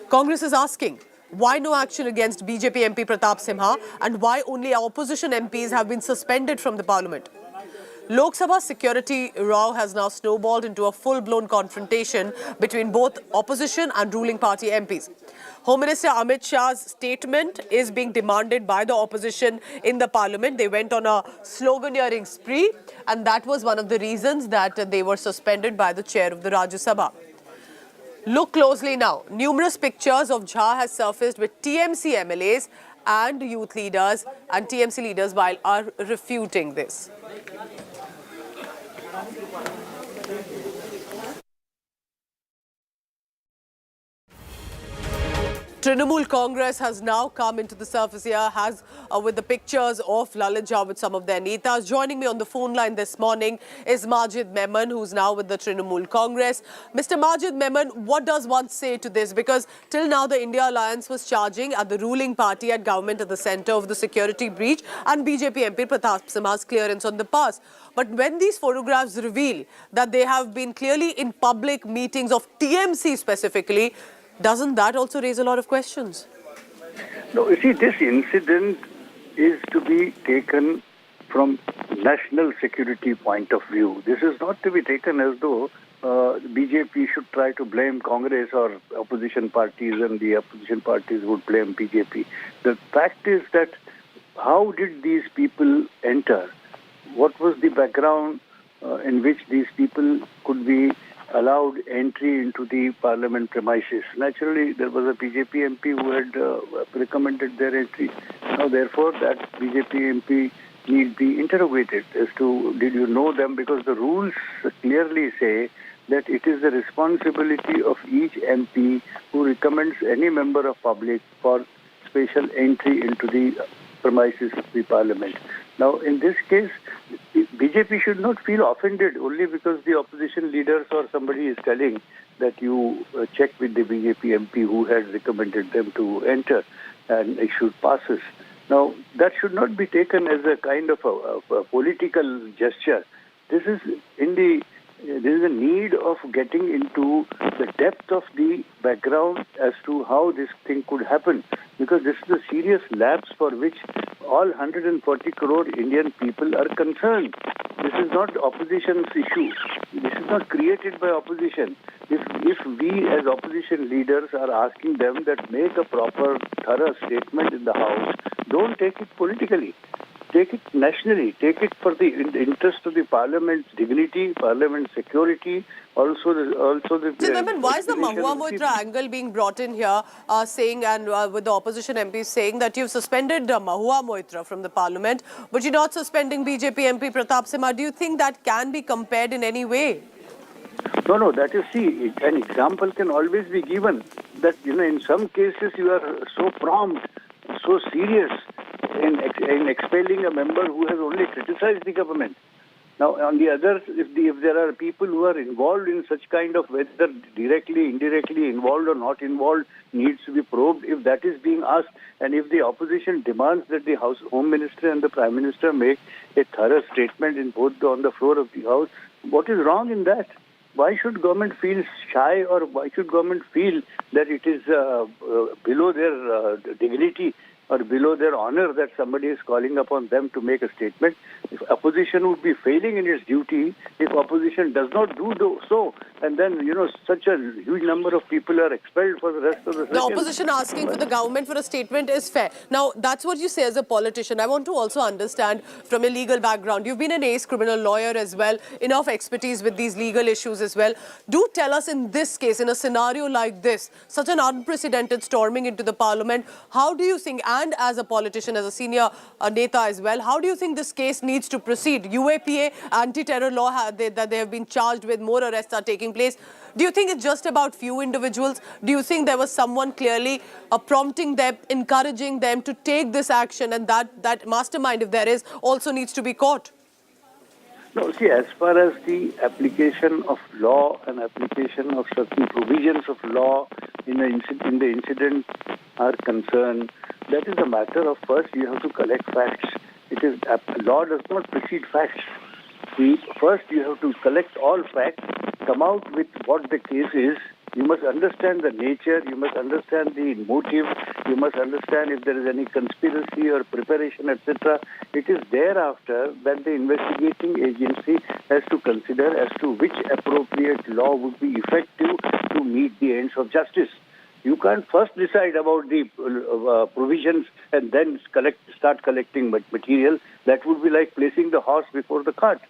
Congress is asking, why no action against BJP MP Pratap Simha, and why only opposition MPs have been suspended from the parliament? Lok Sabha security row has now snowballed into a full-blown confrontation between both opposition and ruling party MPs. Home Minister Amit Shah's statement is being demanded by the opposition in the parliament. They went on a sloganeering spree, and that was one of the reasons that they were suspended by the chair of the Rajya Sabha. Look closely now. Numerous pictures of Jha has surfaced with TMC MLAs and youth leaders and TMC leaders while are refuting this. Trinamool Congress has now come into the surface here, with the pictures of Lalit Jha with some of their netas. Joining me on the phone line this morning is Majid Memon, who's now with the Trinamool Congress. Mr. Majid Memon, what does one say to this? Because till now the India Alliance was charging at the ruling party, at government at the centre of the security breach, and BJP MP Pratap Simha's clearance on the pass. But when these photographs reveal that they have been clearly in public meetings of TMC specifically, doesn't that also raise a lot of questions?
No, you see, this incident is to be taken from national security point of view. This is not to be taken as though BJP should try to blame Congress or opposition parties and the opposition parties would blame BJP. The fact is that how did these people enter? What was the background in which these people could be allowed entry into the parliament premises? Naturally, there was a BJP MP who had recommended their entry. Now, therefore, that BJP MP need be interrogated as to, did you know them? Because the rules clearly say that it is the responsibility of each MP who recommends any member of public for special entry into the premises of the parliament. Now, in this case, BJP should not feel offended only because the opposition leaders or somebody is telling that you check with the BJP MP who had recommended them to enter and issued passes. Now, that should not be taken as a kind of a political gesture. This is there is a need of getting into the depth of the background as to how this thing could happen, because this is a serious lapse for which all 140 crore Indian people are concerned. This is not opposition's issue. This is not created by opposition. If we as opposition leaders are asking them that make a proper, thorough statement in the House, don't take it politically. Take it nationally. Take it for the interest of the Parliament's dignity, Parliament security, also the.
So, why is the Mahua Moitra angle being brought in here, saying and with the opposition MPs saying that you've suspended Mahua Moitra from the Parliament, but you're not suspending BJP MP Pratap Simha? Do you think that can be compared in any way?
No, that is, see, an example can always be given that, in some cases you are so prompt, so serious in expelling a member who has only criticized the government. Now, on the other, if there are people who are involved in such kind of, whether directly, indirectly involved or not involved, needs to be probed. If that is being asked, and if the opposition demands that the Home Minister and the Prime Minister make a thorough statement in both on the floor of the House, what is wrong in that? Why should government feel shy, or why should government feel that it is below their dignity or below their honor that somebody is calling upon them to make a statement. If opposition would be failing in its duty, if opposition does not do so, and then, such a huge number of people are expelled for the rest of the session.
The opposition asking for the government for a statement is fair. Now, that's what you say as a politician. I want to also understand from your legal background. You've been an ace criminal lawyer as well, enough expertise with these legal issues as well. Do tell us, in this case, in a scenario like this, such an unprecedented storming into the parliament, how do you think, and as a politician, as a senior neta as well, how do you think this case needs to proceed? UAPA, anti-terror law that they have been charged with, more arrests are taking place. Do you think it's just about few individuals? Do you think there was someone clearly prompting them, encouraging them to take this action, and that mastermind, if there is, also needs to be caught?
No, see, as far as the application of law and application of certain provisions of law in the incident are concerned, that is a matter of, first you have to collect facts. Law does not precede facts. First you have to collect all facts, come out with what the case is. You must understand the nature, you must understand the motive, you must understand if there is any conspiracy or preparation, etc. It is thereafter that the investigating agency has to consider as to which appropriate law would be effective to meet the ends of justice. You can't first decide about the provisions and then start collecting material. That would be like placing the horse before the cart.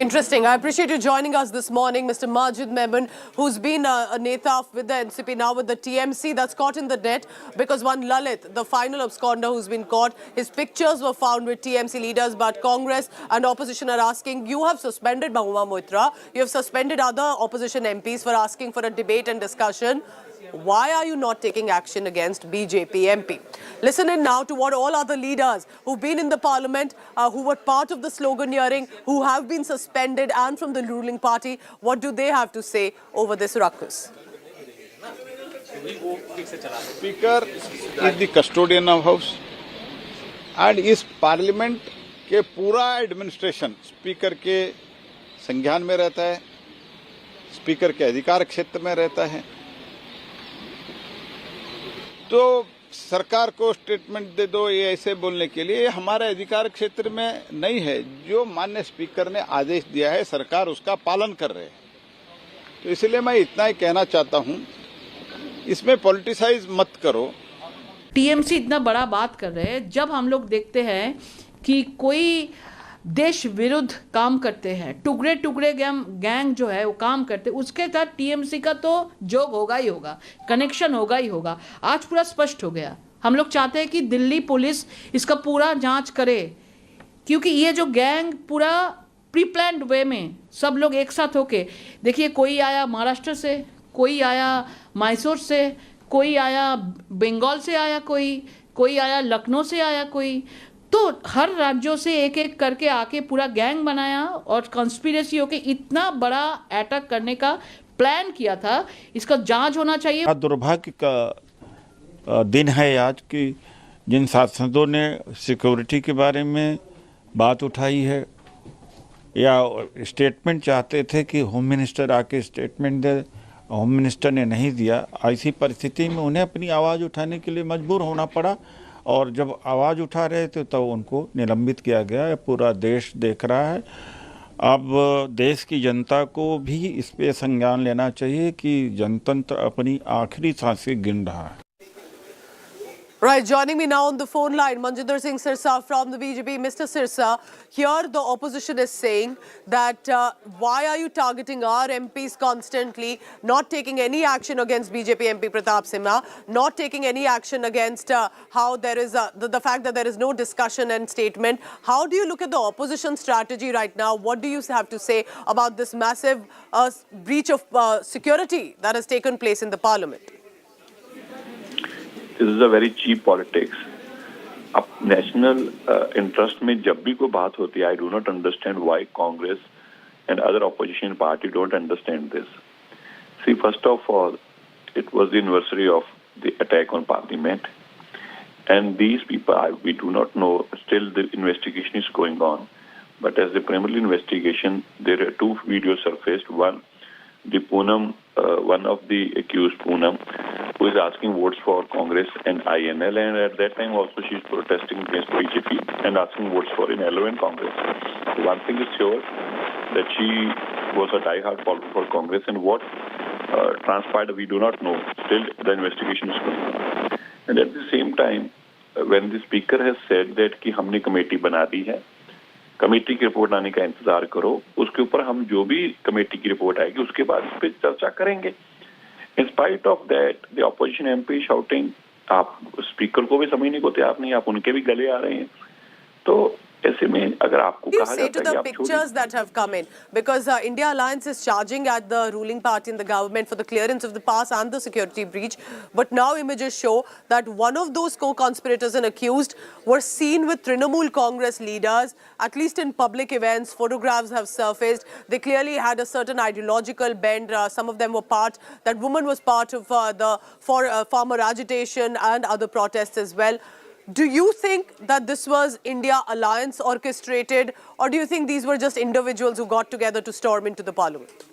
Interesting. I appreciate you joining us this morning, Mr. Majid Memon, who's been a neta with the NCP, now with the TMC, that's caught in the net because one Lalit, the final absconder who's been caught, his pictures were found with TMC leaders, but Congress and opposition are asking, you have suspended Mahuma Moitra, you have suspended other opposition MPs for asking for a debate and discussion. Why are you not taking action against BJP MP? Listen in now to what all other leaders who've been in the parliament, who were part of the sloganeering, who have been suspended and from the ruling party, what do they have to say over this ruckus?
Speaker is the custodian of house and इस parliament के पूरा administration speaker के संज्ञान में रहता है, speaker के अधिकार क्षेत्र में रहता है. तो सरकार को स्टेटमेंट दे दो ये ऐसे बोलने के लिए हमारे अधिकार क्षेत्र में नहीं है. जो माननीय स्पीकर ने आदेश दिया है सरकार उसका पालन कर रहे है. तो इसलिए मैं इतना ही कहना चाहता हूं, इसमें पॉलिटिसाइज मत करो.
टीएमसी इतना बड़ा बात कर रहे हैं जब हम लोग देखते हैं कि कोई देश विरुद्ध काम करते हैं, टुकड़े टुकड़े गैंग जो है वो काम करते हैं, उसके साथ टीएमसी का तो जोग होगा ही होगा, कनेक्शन होगा ही होगा. आज पूरा स्पष्ट हो गया. हम लोग चाहते हैं कि दिल्ली पुलिस इसका पूरा जांच करे, क्योंकि ये जो गैंग पूरा प्री प्लान्ड वे में सब लोग एक साथ होके, देखिए कोई आया महाराष्ट्र से, कोई आया मैसूर से, कोई आया बंगाल से आया, कोई आया लखनऊ से आया, कोई तो हर राज्यों से एक एक करके आके पूरा गैंग बनाया और कॉन्स्पिरेसी होके इतना बड़ा अटैक करने का प्लान किया था. इसका जांच होना चाहिए.
दुर्भाग्य का दिन है आज कि जिन सांसदों ने सिक्योरिटी के बारे में बात उठाई है या स्टेटमेंट चाहते थे कि होम मिनिस्टर आके स्टेटमेंट दे, होम मिनिस्टर ने नहीं दिया. ऐसी परिस्थिति में उन्हें अपनी आवाज़ उठाने के लिए मजबूर होना पड़ा और जब आवाज़ उठा रहे थे तो उनको निलंबित किया गया. पूरा देश देख रहा है. अब देश की जनता को भी इस पे संज्ञान लेना चाहिए कि जनतंत्र अपनी आखिरी सांसें गिन रहा है.
Right, joining me now on the phone line, Manjinder Singh Sirsa from the BJP. Mr. Sirsa, here the opposition is saying that why are you targeting our MPs constantly, not taking any action against BJP MP Pratap Simha, not taking any action against how there is the fact that there is no discussion and statement. How do you look at the opposition strategy right now? What do you have to say about this massive breach of security that has taken place in the parliament?
This is a very cheap politics. अब national interest में जब भी कोई बात होती है, I do not understand why Congress and other opposition party don't understand this. See, first of all, it was the anniversary of the attack on Parliament, and these people, we do not know. Still, the investigation is going on. But as the preliminary investigation, there are two videos surfaced. One, the Poonam, one of the accused Poonam, who is asking votes for Congress and INL, and at that time also she is protesting against BJP and asking votes for INL and Congress. So one thing is sure, that she was a die-hard follower for Congress, and what transpired we do not know. Still the investigation is going on. And at the same time, when the speaker has said that कि हमने committee बना दी है, committee की report आने का इंतजार करो, उसके ऊपर हम जो भी कमेटी की रिपोर्ट आएगी उसके बाद इस पे चर्चा करेंगे. In spite of that, the opposition MP shouting, आप स्पीकर को भी समझने को तैयार नहीं, आप उनके भी गले आ रहे हैं. तो ऐसे में अगर आपको कहा
say to the pictures that have come in, because India Alliance is charging at the ruling party in the government for the clearance of the pass and the security breach, but now images show that one of those co-conspirators and accused were seen with Trinamool Congress leaders, at least in public events. Photographs have surfaced. They clearly had a certain ideological bend. Some of them were that woman was part of the farmer agitation and other protests as well. Do you think that this was India Alliance orchestrated, or do you think these were just individuals who got together to storm into the parliament?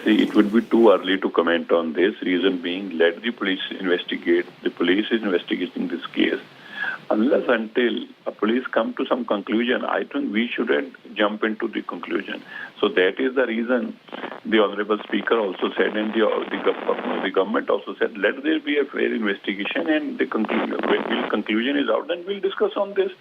See, it would be too early to comment on this. Reason being, let the police investigate. The police is investigating this case. Unless until a police come to some conclusion, I think we shouldn't jump into the conclusion. So that is the reason the Honorable Speaker also said, and the government also said, let there be a fair investigation, and the conclusion is out, then we'll discuss on this.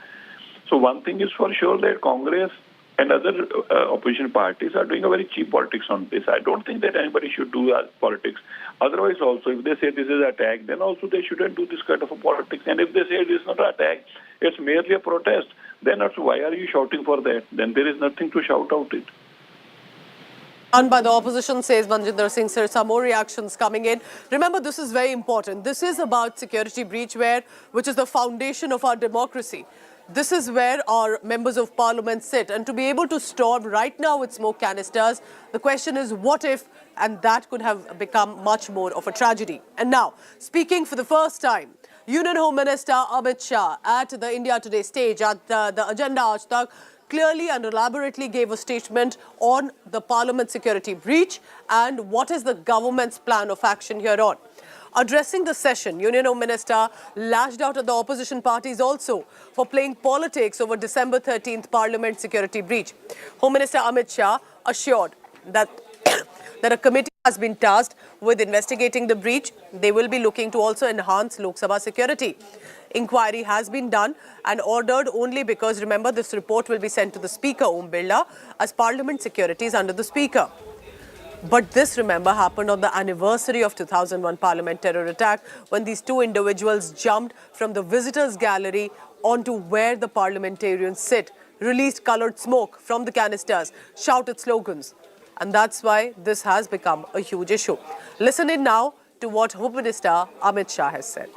So one thing is for sure, that Congress and other opposition parties are doing a very cheap politics on this. I don't think that anybody should do politics. Otherwise also, if they say this is an attack, then also they shouldn't do this kind of a politics. And if they say it is not an attack, it's merely a protest, then also why are you shouting for that? Then there is nothing to shout out it.
And by the opposition, says Manjinder Singh, sir, some more reactions coming in. Remember, this is very important. This is about security breach, which is the foundation of our democracy. This is where our members of parliament sit. And to be able to storm right now with smoke canisters, the question is what if, and that could have become much more of a tragedy. And now, speaking for the first time, Union Home Minister Amit Shah at the India Today stage at the Agenda Aaj Tak clearly and elaborately gave a statement on the parliament security breach and what is the government's plan of action hereon. Addressing the session, Union Home Minister lashed out at the opposition parties also for playing politics over December 13th Parliament security breach. Home Minister Amit Shah assured that a committee has been tasked with investigating the breach. They will be looking to also enhance Lok Sabha security. Inquiry has been done and ordered only because, remember, this report will be sent to the Speaker, Om Birla, as Parliament security is under the Speaker. But this, remember, happened on the anniversary of 2001 Parliament terror attack when these two individuals jumped from the visitors' gallery onto where the parliamentarians sit, released coloured smoke from the canisters, shouted slogans. And that's why this has become a huge issue. Listen in now to what Home Minister Amit Shah has said.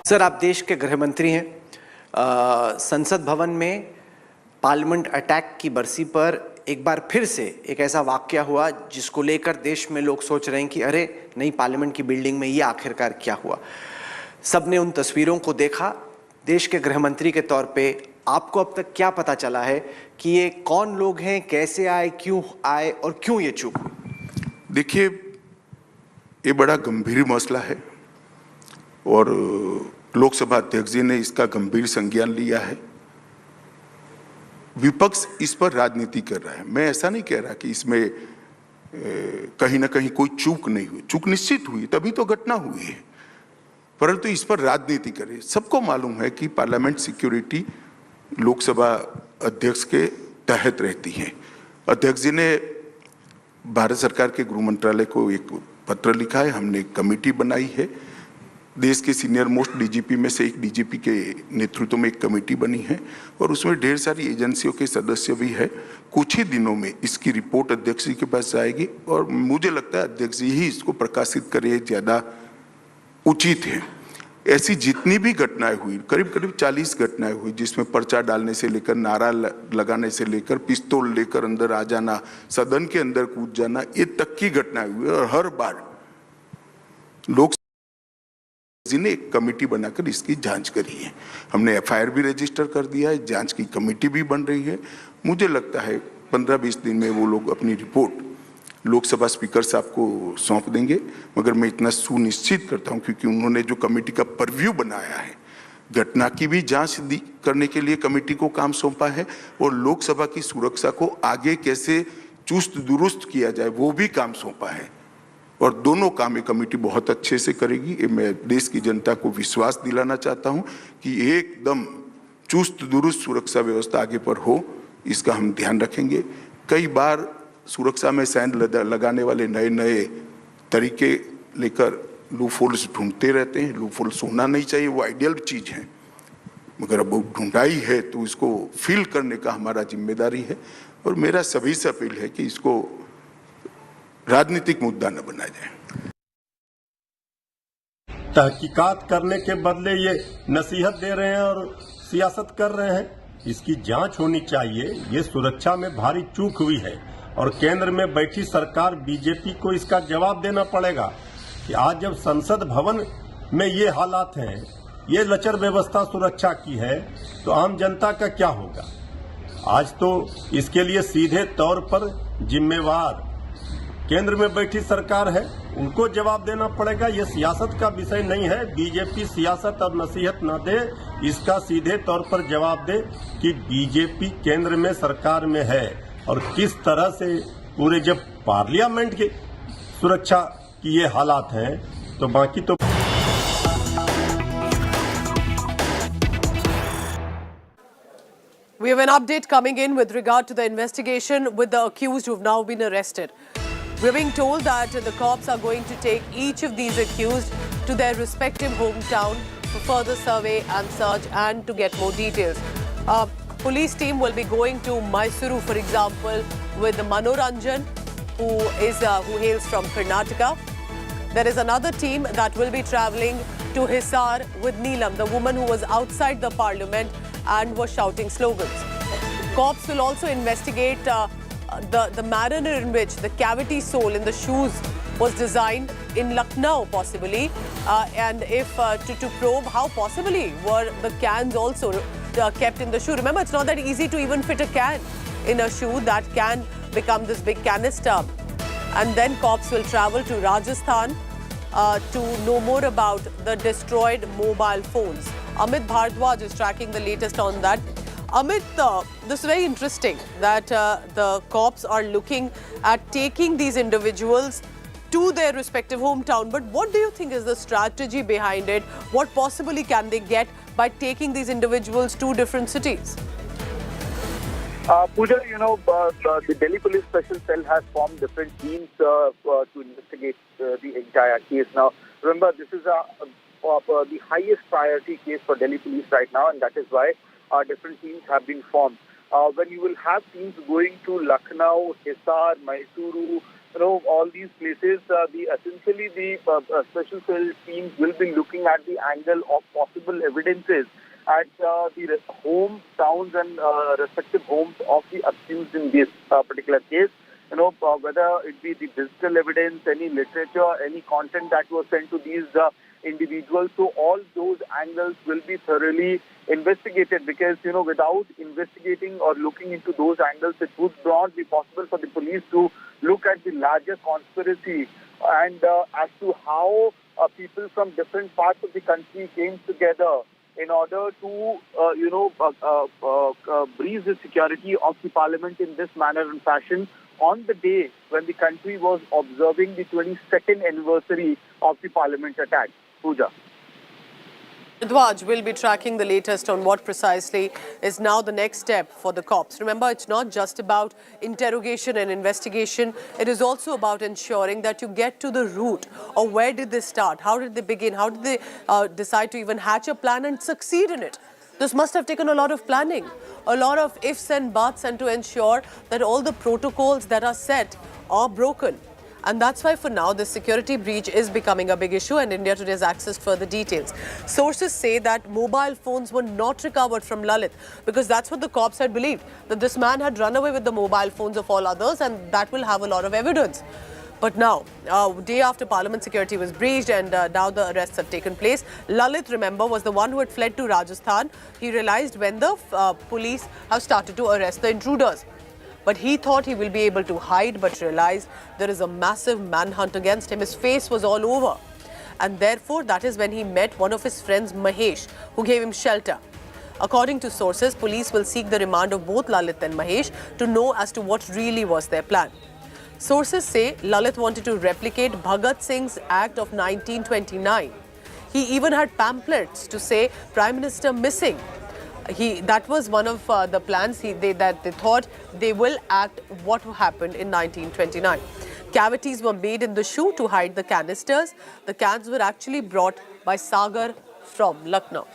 Sir, आप देश के गृह मंत्री हैं. संसद भवन में parliament attack की बरसी पर एक बार फिर से एक ऐसा वाकया हुआ जिसको लेकर देश में लोग सोच रहे हैं कि अरे नई पार्लियामेंट की बिल्डिंग में ये आखिरकार क्या हुआ. सबने उन तस्वीरों को देखा. देश के गृह मंत्री के तौर पे आपको अब तक क्या पता चला है कि ये कौन लोग हैं, कैसे आए, क्यों आए और क्यों ये चूक हुई?
देखिए, ये बड़ा गंभीर मसला है और लोकसभा अध्यक्ष जी ने इसका गंभीर संज्ञान लिया है. विपक्ष इस पर राजनीति कर रहा है. मैं ऐसा नहीं कह रहा कि इसमें कहीं ना कहीं कोई चूक नहीं हुई. चूक निश्चित हुई, तभी तो घटना हुई है, परंतु इस पर राजनीति करे. सबको मालूम है कि पार्लियामेंट सिक्योरिटी लोकसभा अध्यक्ष के तहत रहती है. अध्यक्ष जी ने भारत सरकार के गृह मंत्रालय को एक पत्र लिखा है. हमने एक कमेटी बनाई है. देश के सीनियर मोस्ट डीजीपी में से एक डीजीपी के नेतृत्व में एक कमेटी बनी है और उसमें ढेर सारी एजेंसियों के सदस्य भी है. कुछ ही दिनों में इसकी रिपोर्ट अध्यक्ष जी के पास जाएगी और मुझे लगता है अध्यक्ष जी ही इसको प्रकाशित करे ज़्यादा उचित है. ऐसी जितनी भी घटनाएं हुई, करीब करीब 40 घटनाएं हुई, जिसमें पर्चा डालने से लेकर, नारा लगाने से लेकर, पिस्तौल लेकर अंदर आ जाना, सदन के अंदर कूद जाना, ये तक की घटनाएं हुई. और हर बार लोग जी ने एक कमेटी बनाकर इसकी जांच करी है. हमने एफआईआर भी रजिस्टर कर दिया है. जांच की कमेटी भी बन रही है. मुझे लगता है 15-20 दिन में वो लोग अपनी रिपोर्ट लोकसभा स्पीकर साहब को सौंप देंगे। मगर मैं इतना सुनिश्चित करता हूं क्योंकि उन्होंने जो कमेटी का परव्यू बनाया है, घटना की भी जांच करने के लिए कमेटी को काम सौंपा है और लोकसभा की सुरक्षा को आगे कैसे चुस्त दुरुस्त किया जाए वो भी काम सौंपा है और दोनों काम ये कमेटी बहुत अच्छे से करेगी। मैं देश की जनता को विश्वास दिलाना चाहता हूं कि एकदम चुस्त दुरुस्त सुरक्षा व्यवस्था आगे पर हो, इसका हम ध्यान रखेंगे। कई बार सुरक्षा में सैंध लगाने वाले नए नए तरीके लेकर लूफोल्स ढूंढते रहते हैं। लूफोल्स होना नहीं चाहिए, वो आइडियल चीज है, मगर अब वो ढूंढाई है तो इसको फिल करने का हमारा जिम्मेदारी है और मेरा सभी से अपील है कि इसको राजनीतिक मुद्दा न बनाया जाए।
तहकीकात करने के बदले ये नसीहत दे रहे हैं और सियासत कर रहे हैं, इसकी जांच होनी चाहिए। ये सुरक्षा में भारी चूक हुई है और केंद्र में बैठी सरकार बीजेपी को इसका जवाब देना पड़ेगा कि आज जब संसद भवन में ये हालात हैं, ये लचर व्यवस्था सुरक्षा की है, तो आम जनता का क्या होगा। आज तो इसके लिए सीधे तौर पर जिम्मेवार केंद्र में बैठी सरकार है, उनको जवाब देना पड़ेगा। ये सियासत का विषय नहीं है। बीजेपी सियासत और नसीहत न दे, इसका सीधे तौर पर जवाब दे कि बीजेपी केंद्र में सरकार में है और किस तरह से पूरे जब पार्लियामेंट की सुरक्षा की ये हालात हैं तो बाकी तो।
We have an update coming in with regard to the investigation with the accused who have now been arrested. We're being told that the cops are going to take each of these accused to their respective hometown for further survey and search and to get more details. Police team will be going to Mysuru, for example, with Manoranjan, who hails from Karnataka. There is another team that will be travelling to Hisar with Neelam, the woman who was outside the parliament and was shouting slogans. Cops will also investigate the manner in which the cavity sole in the shoes was designed in Lucknow, possibly, and if to probe how possibly were the cans also kept in the shoe. Remember, it's not that easy to even fit a can in a shoe that can become this big canister. And then cops will travel to Rajasthan to know more about the destroyed mobile phones. Amit Bhardwaj is tracking the latest on that. Amit, this is very interesting that the cops are looking at taking these individuals to their respective hometown. But what do you think is the strategy behind it? What possibly can they get by taking these individuals to different cities?
Pooja, the Delhi Police Special Cell has formed different teams to investigate the entire case. Now, remember, this is the highest priority case for Delhi Police right now, and that is why different teams have been formed. When you will have teams going to Lucknow, Hisar, Mysuru, all these places, essentially the special cell teams will be looking at the angle of possible evidences at the hometowns and respective homes of the accused in this particular case. Whether it be the digital evidence, any literature, any content that was sent to these individuals. So all those angles will be thoroughly investigated because, without investigating or looking into those angles, it would not be possible for the police to look at the larger conspiracy and as to how people from different parts of the country came together in order to, breach the security of the parliament in this manner and fashion on the day when the country was observing the 22nd anniversary of the parliament attack. Pooja.
Bhardwaj will be tracking the latest on what precisely is now the next step for the cops. Remember, it's not just about interrogation and investigation. It is also about ensuring that you get to the root of where did they start, how did they begin, how did they decide to even hatch a plan and succeed in it. This must have taken a lot of planning, a lot of ifs and buts, and to ensure that all the protocols that are set are broken. And that's why for now, the security breach is becoming a big issue, and India Today has accessed further details. Sources say that mobile phones were not recovered from Lalit because that's what the cops had believed, that this man had run away with the mobile phones of all others, and that will have a lot of evidence. But now, day after Parliament security was breached and now the arrests have taken place, Lalit, remember, was the one who had fled to Rajasthan. He realized when the police have started to arrest the intruders. But he thought he will be able to hide, but realized there is a massive manhunt against him. His face was all over. And therefore, that is when he met one of his friends, Mahesh, who gave him shelter. According to sources, police will seek the remand of both Lalit and Mahesh to know as to what really was their plan. Sources say Lalit wanted to replicate Bhagat Singh's Act of 1929. He even had pamphlets to say Prime Minister missing. That was one of the plans that they thought they will act what happened in 1929. Cavities were made in the shoe to hide the canisters. The cans were actually brought by Sagar from Lucknow.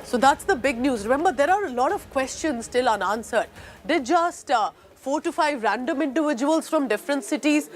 So that's the big news. Remember, there are a lot of questions still unanswered. Did just 4 to 5 random individuals from different cities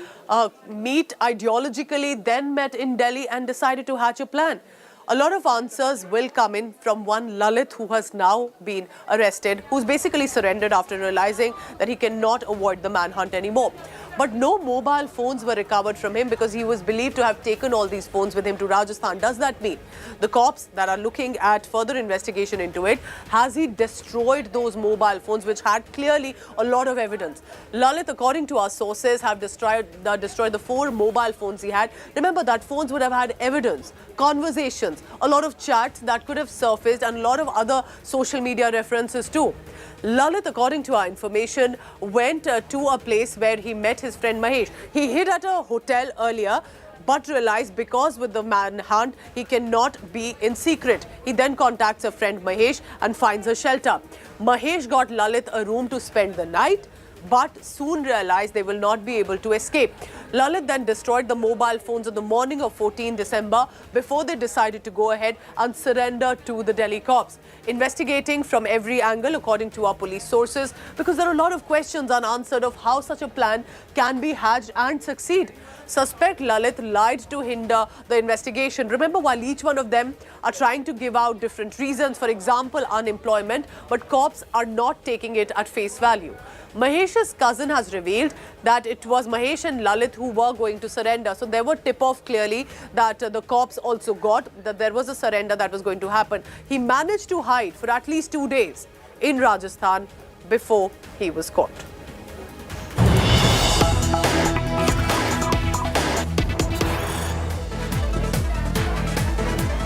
meet ideologically, then met in Delhi and decided to hatch a plan? A lot of answers will come in from one Lalit, who has now been arrested, who's basically surrendered after realizing that he cannot avoid the manhunt anymore. But no mobile phones were recovered from him because he was believed to have taken all these phones with him to Rajasthan. Does that mean the cops that are looking at further investigation into it, has he destroyed those mobile phones which had clearly a lot of evidence? Lalit, according to our sources, have destroyed the 4 mobile phones he had. Remember that phones would have had evidence, conversations, a lot of chats that could have surfaced and a lot of other social media references too. Lalit, according to our information, went to a place where he met his friend Mahesh. He hid at a hotel earlier, but realized because with the manhunt, he cannot be in secret. He then contacts a friend Mahesh and finds a shelter. Mahesh got Lalit a room to spend the night, but soon realized they will not be able to escape. Lalit then destroyed the mobile phones on the morning of 14 December before they decided to go ahead and surrender to the Delhi cops. Investigating from every angle, according to our police sources, because there are a lot of questions unanswered of how such a plan can be hatched and succeed. Suspect Lalit lied to hinder the investigation. Remember, while each one of them are trying to give out different reasons, for example, unemployment, but cops are not taking it at face value. Mahesh's cousin has revealed that it was Mahesh and Lalit who were going to surrender. So there were tip-off clearly that the cops also got that there was a surrender that was going to happen. He managed to hide for at least 2 days in Rajasthan before he was caught.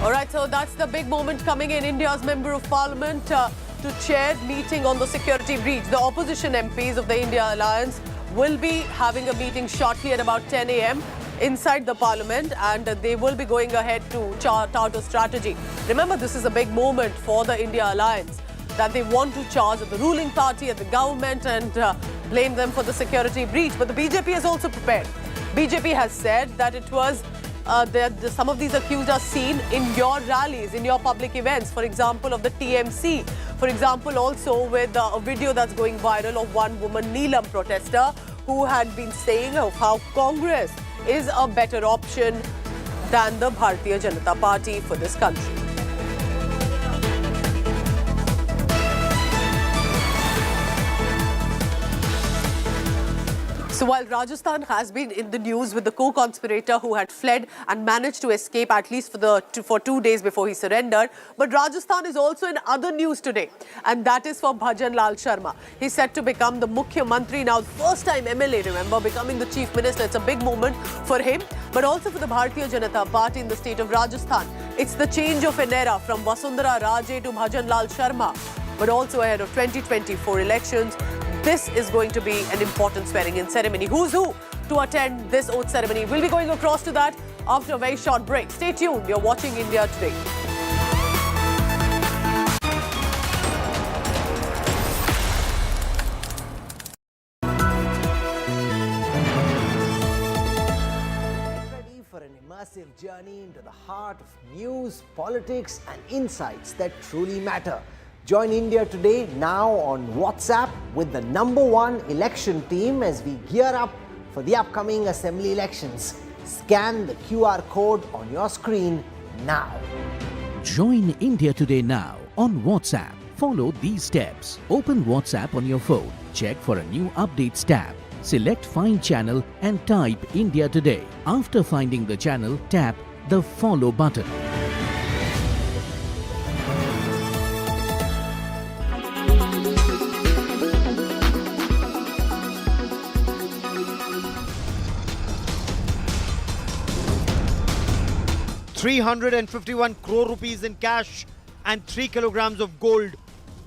All right, so that's the big moment coming in. India's Member of Parliament to chair meeting on the security breach. The opposition MPs of the India Alliance will be having a meeting shortly at about 10 a.m. inside the Parliament, and they will be going ahead to chart out a strategy. Remember, this is a big moment for the India Alliance, that they want to charge at the ruling party, at the government, and blame them for the security breach. But the BJP is also prepared. BJP has said that it was some of these accused are seen in your rallies, in your public events, for example, of the TMC. For example, also with a video that's going viral of one woman, Neelam protester, who had been saying of how Congress is a better option than the Bharatiya Janata Party for this country. So while Rajasthan has been in the news with the co-conspirator who had fled and managed to escape at least for 2 days before he surrendered, but Rajasthan is also in other news today, and that is for Bhajan Lal Sharma. He's set to become the Mukhya Mantri now, first time MLA, remember, becoming the Chief Minister. It's a big moment for him, but also for the Bharatiya Janata Party in the state of Rajasthan. It's the change of an era from Vasundhara Raje to Bhajan Lal Sharma, but also ahead of 2024 elections. This is going to be an important swearing-in ceremony. Who's who to attend this oath ceremony? We'll be going across to that after a very short break. Stay tuned. You're watching India Today.
Ready for an immersive journey into the heart of news, politics, and insights that truly matter. Join India Today now on WhatsApp with the #1 election team as we gear up for the upcoming assembly elections. Scan the QR code on your screen now.
Join India Today now on WhatsApp. Follow these steps. Open WhatsApp on your phone. Check for a new updates tab. Select Find Channel and type India Today. After finding the channel, tap the Follow button.
351 crore rupees in cash and 3 kilograms of gold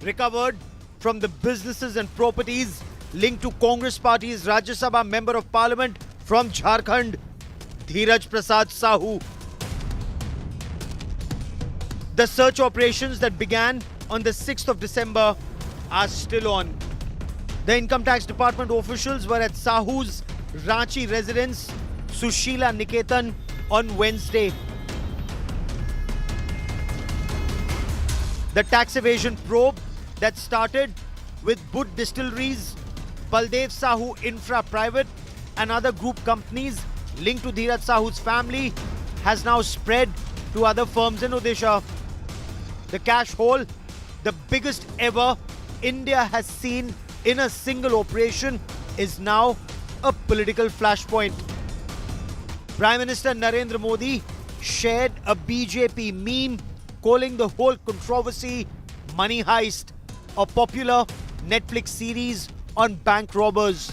recovered from the businesses and properties linked to Congress Party's Rajya Sabha Member of Parliament from Jharkhand, Dheeraj Prasad Sahu. The search operations that began on the 6th of December are still on. The Income Tax Department officials were at Sahu's Ranchi residence, Sushila Niketan, on Wednesday. The tax evasion probe that started with Bud Distilleries, Baldev Sahu Infra Private and other group companies linked to Dheeraj Sahu's family has now spread to other firms in Odisha. The cash haul, the biggest ever India has seen in a single operation, is now a political flashpoint. Prime Minister Narendra Modi shared a BJP meme calling the whole controversy Money Heist, a popular Netflix series on bank robbers.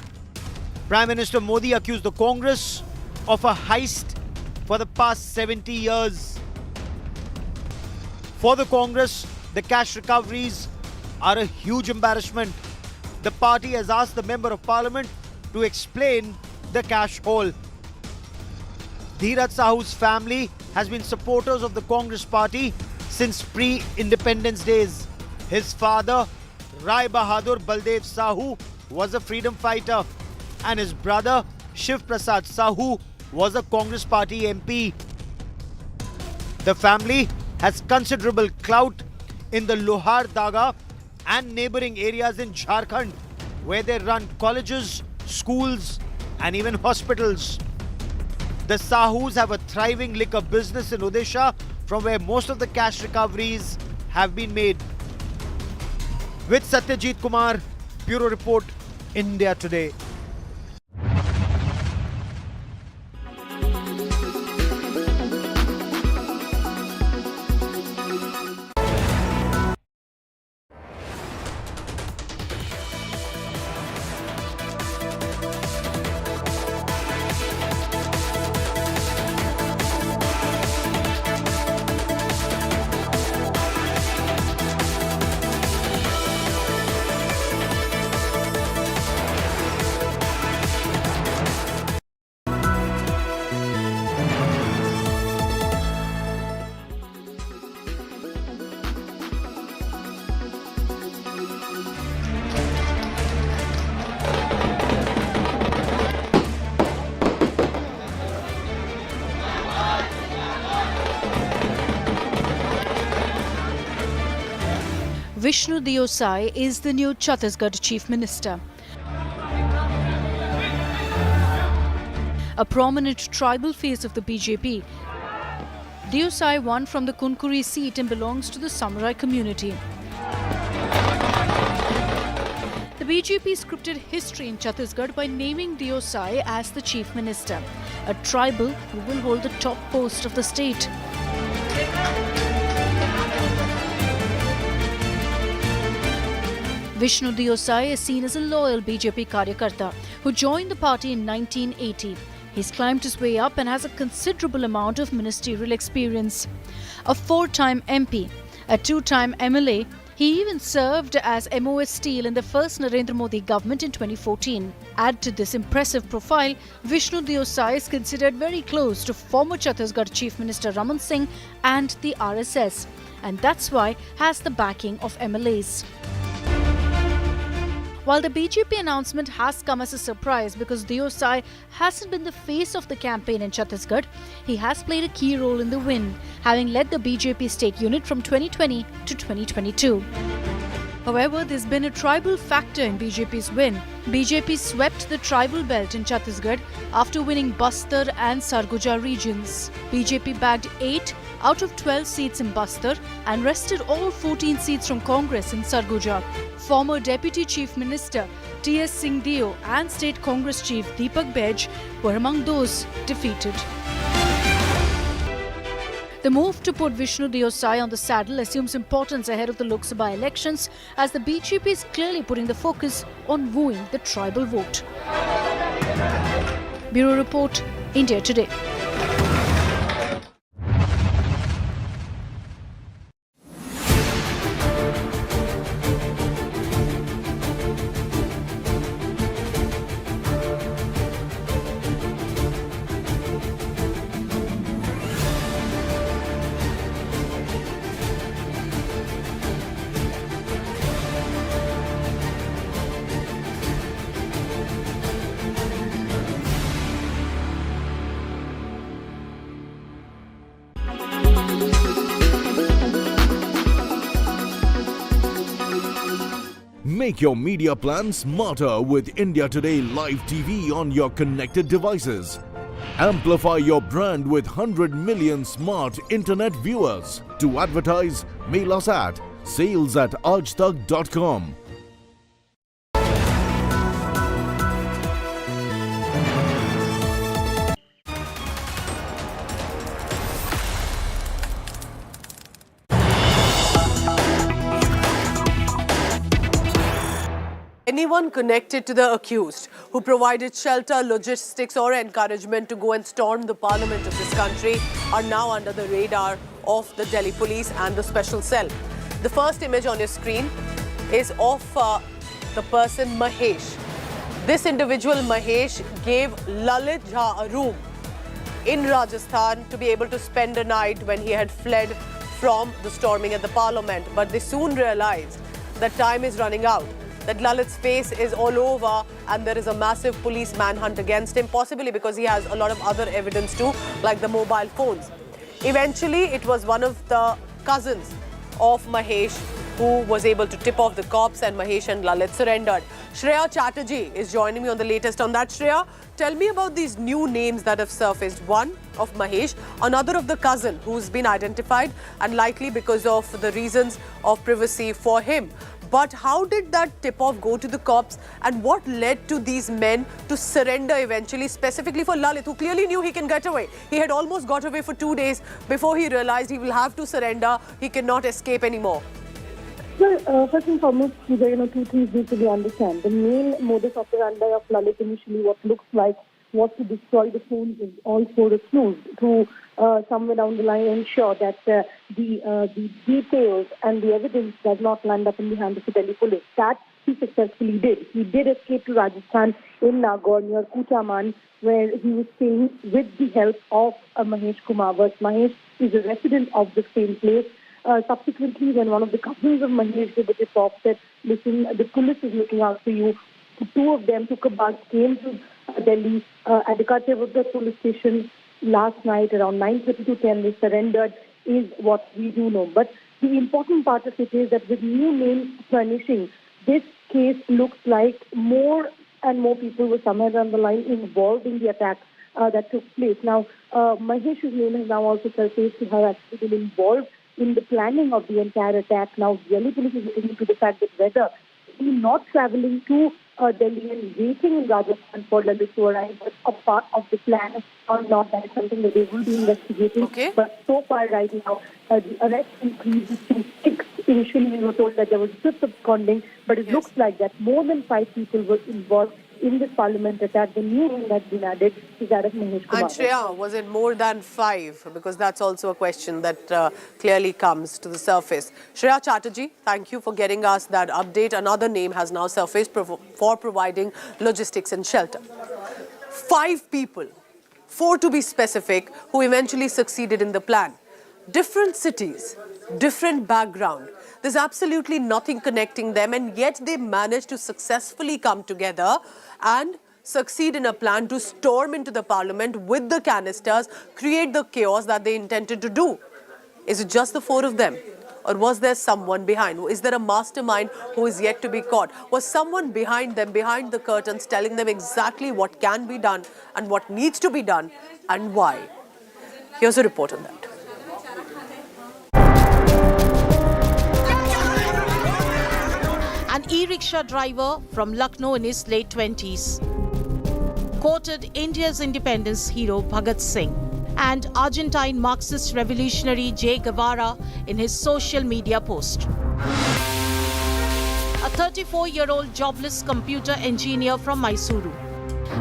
Prime Minister Modi accused the Congress of a heist for the past 70 years. For the Congress, the cash recoveries are a huge embarrassment. The party has asked the Member of Parliament to explain the cash haul. Dheeraj Sahu's family has been supporters of the Congress Party since pre-independence days. His father, Rai Bahadur Baldev Sahu, was a freedom fighter, and his brother, Shiv Prasad Sahu, was a Congress Party MP. The family has considerable clout in the Lohar Daga and neighboring areas in Jharkhand, where they run colleges, schools, and even hospitals. The Sahus have a thriving liquor business in Odisha, from where most of the cash recoveries have been made. With Satyajit Kumar, Bureau Report, India Today.
Vishnu Deosai is the new Chhattisgarh Chief Minister. A prominent tribal face of the BJP, Deosai won from the Kunkuri seat and belongs to the Samurai community. The BJP scripted history in Chhattisgarh by naming Deosai as the Chief Minister, a tribal who will hold the top post of the state. Vishnu Deosai is seen as a loyal BJP Karyakarta who joined the party in 1980. He's climbed his way up and has a considerable amount of ministerial experience. A 4-time MP, a 2-time MLA, he even served as MOS Steel in the first Narendra Modi government in 2014. Add to this impressive profile, Vishnu Deosai is considered very close to former Chhattisgarh Chief Minister Raman Singh and the RSS, and that's why has the backing of MLAs. While the BJP announcement has come as a surprise because Deosai hasn't been the face of the campaign in Chhattisgarh, he has played a key role in the win, having led the BJP state unit from 2020 to 2022. However, there's been a tribal factor in BJP's win. BJP swept the tribal belt in Chhattisgarh after winning Bastar and Sarguja regions. BJP bagged 8 out of 12 seats in Bastar and wrested all 14 seats from Congress in Sarguja. Former Deputy Chief Minister T.S. Singh Deo and State Congress Chief Deepak Bej were among those defeated. The move to put Vishnu Deosai on the saddle assumes importance ahead of the Lok Sabha elections, as the BJP is clearly putting the focus on wooing the tribal vote. Bureau Report, India Today.
Make your media plan smarter with India Today Live TV on your connected devices. Amplify your brand with 100 million smart internet viewers. To advertise, mail us at sales@aajtak.com.
Anyone connected to the accused who provided shelter, logistics or encouragement to go and storm the parliament of this country are now under the radar of the Delhi police and the special cell. The first image on your screen is of the person Mahesh. This individual Mahesh gave Lalit Jha a room in Rajasthan to be able to spend a night when he had fled from the storming at the parliament. But they soon realized that time is running out, that Lalit's face is all over and there is a massive police manhunt against him, possibly because he has a lot of other evidence too, like the mobile phones. Eventually, it was one of the cousins of Mahesh who was able to tip off the cops, and Mahesh and Lalit surrendered. Shreya Chatterjee is joining me on the latest on that. Shreya, tell me about these new names that have surfaced. One of Mahesh, another of the cousin who's been identified, and likely because of the reasons of privacy for him. But how did that tip-off go to the cops, and what led to these men to surrender eventually, specifically for Lalit, who clearly knew he can get away? He had almost got away for 2 days before he realized he will have to surrender. He cannot escape anymore.
Well, first and foremost, two things need to be understood. The main modus operandi of Lalit initially, what looks like, was to destroy the phones of all four accused, to somewhere down the line ensure that the details and the evidence does not land up in the hands of the Delhi police. That he successfully did. He did escape to Rajasthan in Nagaur near Kuchaman, where he was staying with the help of Mahesh Kumar. Mahesh is a resident of the same place. Subsequently, when one of the cousins of Mahesh did the tip-off, said, listen, the police is looking out for you. The two of them took a bus, came to Delhi at the Karnataka police station last night around 9:30 to 10. They surrendered, is what we do know. But the important part of it is that with new names furnishing, this case looks like more and more people were somewhere down the line involved in the attack that took place. Now, Mahesh's name has now also surfaced to have actually been involved in the planning of the entire attack. Now, Delhi police is looking into the fact that whether he's not travelling to Delhi and waiting in Rajasthan for Lalit to arrive was a part of the plan or not. That is something that they will be investigating.
Okay.
But so far right now, the arrest increases to 6. Initially, we were told that there was 5 absconding, but it looks like that more than 5 people were involved in this parliament attack. The new name that's been added is that of Mahesh Kumar.
And Shreya, was it more than 5? Because that's also a question that clearly comes to the surface. Shreya Chatterjee, thank you for getting us that update. Another name has now surfaced for providing logistics and shelter. 5 people, 4 to be specific, who eventually succeeded in the plan. Different cities, different background. There's absolutely nothing connecting them, and yet they managed to successfully come together and succeed in a plan to storm into the parliament with the canisters, create the chaos that they intended to do. Is it just the 4 of them? Or was there someone behind? Is there a mastermind who is yet to be caught? Was someone behind them, behind the curtains, telling them exactly what can be done and what needs to be done and why? Here's a report on that.
An e-rickshaw driver from Lucknow in his late 20s quoted India's independence hero Bhagat Singh and Argentine Marxist revolutionary Che Guevara in his social media post. A 34-year-old jobless computer engineer from Mysuru,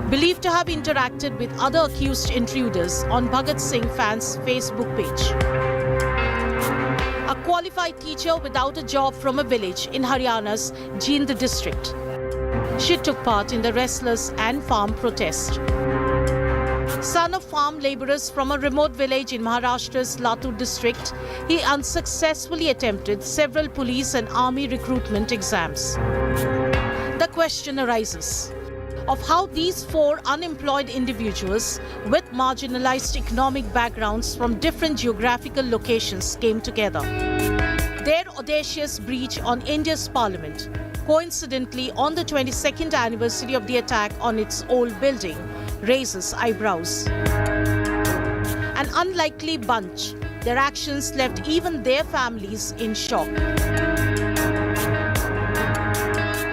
believed to have interacted with other accused intruders on Bhagat Singh fans' Facebook page. A qualified teacher without a job from a village in Haryana's Jind district. She took part in the restless and farm protest. Son of farm labourers from a remote village in Maharashtra's Latur district, he unsuccessfully attempted several police and army recruitment exams. The question arises of how these 4 unemployed individuals with marginalized economic backgrounds from different geographical locations came together. Their audacious breach on India's parliament coincidentally on the 22nd anniversary of the attack on its old building, raises eyebrows. An unlikely bunch, their actions left even their families in shock.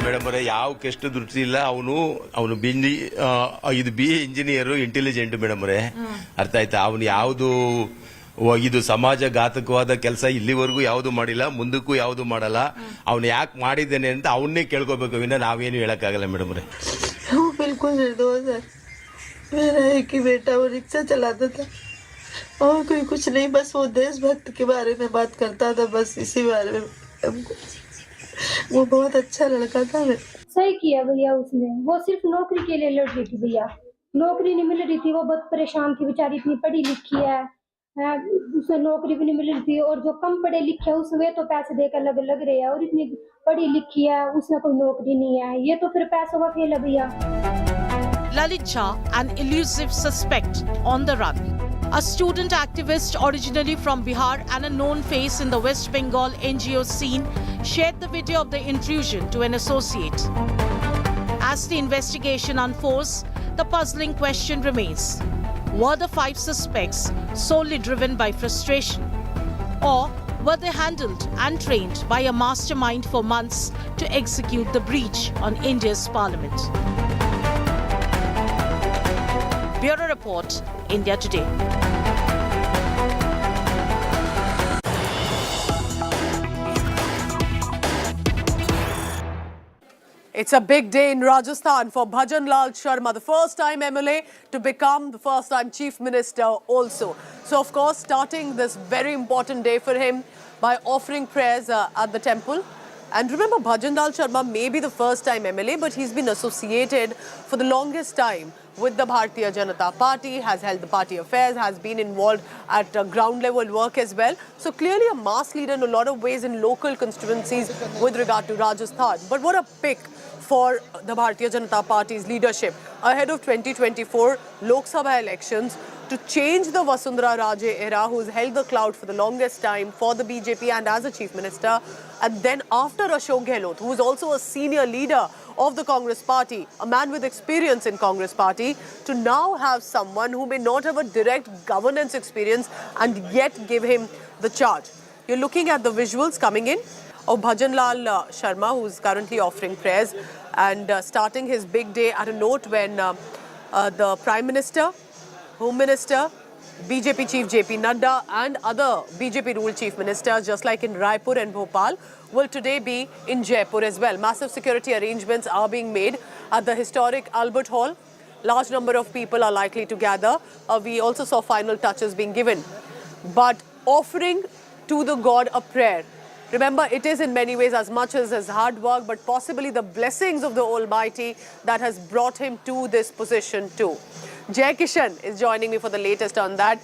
Madam ಅವರೇ ಯಾವ ಕೆಷ್ಟ ದೃಷ್ಟಿ ಇಲ್ಲ ಅವನು ಇದು BA engineer intelligent madam ಅವರೇ ಅರ್ಥ ಆಯ್ತಾ ಅವನು ಯಾವುದು ಇದು ಸಮಾಜ ಘಾತಕವಾದ ಕೆಲಸ ಇಲ್ಲಿವರೆಗೂ ಯಾವುದು ಮಾಡಿಲ್ಲ ಮುಂದಕ್ಕೂ ಯಾವುದು ಮಾಡಲ್ಲ ಅವನು ಯಾಕೆ ಮಾಡಿದ್ದೇನೆ ಅಂತ ಅವನ್ನೇ ಕೇಳ್ಕೋಬೇಕು ವಿನ ನಾವೇನು ಹೇಳಕ್ಕಾಗಲ್ಲ ಮೇಡಮ್ ಅವರೇ
बिल्कुल निर्दोष है मेरा एक ही बेटा वो रिक्शा चलाता था और कोई कुछ नहीं बस वो देशभक्त के बारे में बात करता था बस इसी बारे में वो बहुत अच्छा लड़का था
सही किया भैया उसने वो सिर्फ नौकरी के लिए लड़ रही थी भैया नौकरी नहीं मिल रही थी वो बहुत परेशान थी बेचारी इतनी पढ़ी लिखी है उसे नौकरी भी नहीं मिल रही थी और जो कम पढ़े लिखे है उसमें तो पैसे देकर लग रहे हैं और इतनी पढ़ी लिखी है उसमें कोई नौकरी नहीं है ये तो फिर पैसों का खेल है भैया
Lalit Jha, an elusive suspect on the run. A student activist originally from Bihar and a known face in the West Bengal NGO scene shared the video of the intrusion to an associate. As the investigation unfolds, the puzzling question remains. Were the 5 suspects solely driven by frustration? Or were they handled and trained by a mastermind for months to execute the breach on India's parliament? Bureau Report, India Today.
It's a big day in Rajasthan for Bhajan Lal Sharma, the first time MLA to become the first time Chief Minister also. So of course starting this very important day for him by offering prayers at the temple. And remember, Bhajan Lal Sharma may be the first time MLA, but he's been associated for the longest time with the Bharatiya Janata Party, has held the party affairs, has been involved at ground level work as well. So clearly a mass leader in a lot of ways in local constituencies with regard to Rajasthan. But what a pick for the Bharatiya Janata Party's leadership ahead of 2024 Lok Sabha elections to change the Vasundhara Raje era, who's held the cloud for the longest time for the BJP and as a Chief Minister. And then after Ashok Gehlot, who is also a senior leader of the Congress Party, a man with experience in Congress Party, to now have someone who may not have a direct governance experience and yet give him the charge. You're looking at the visuals coming in of Bhajan Lal Sharma, who's currently offering prayers and starting his big day at a note when the Prime Minister, Home Minister, BJP Chief JP Nadda and other BJP ruled Chief Ministers, just like in Raipur and Bhopal, will today be in Jaipur as well. Massive security arrangements are being made at the historic Albert Hall. Large number of people are likely to gather. We also saw final touches being given. But offering to the God a prayer. Remember, it is in many ways as much as his hard work, but possibly the blessings of the Almighty that has brought him to this position too. Jai Kishan is joining me for the latest on that.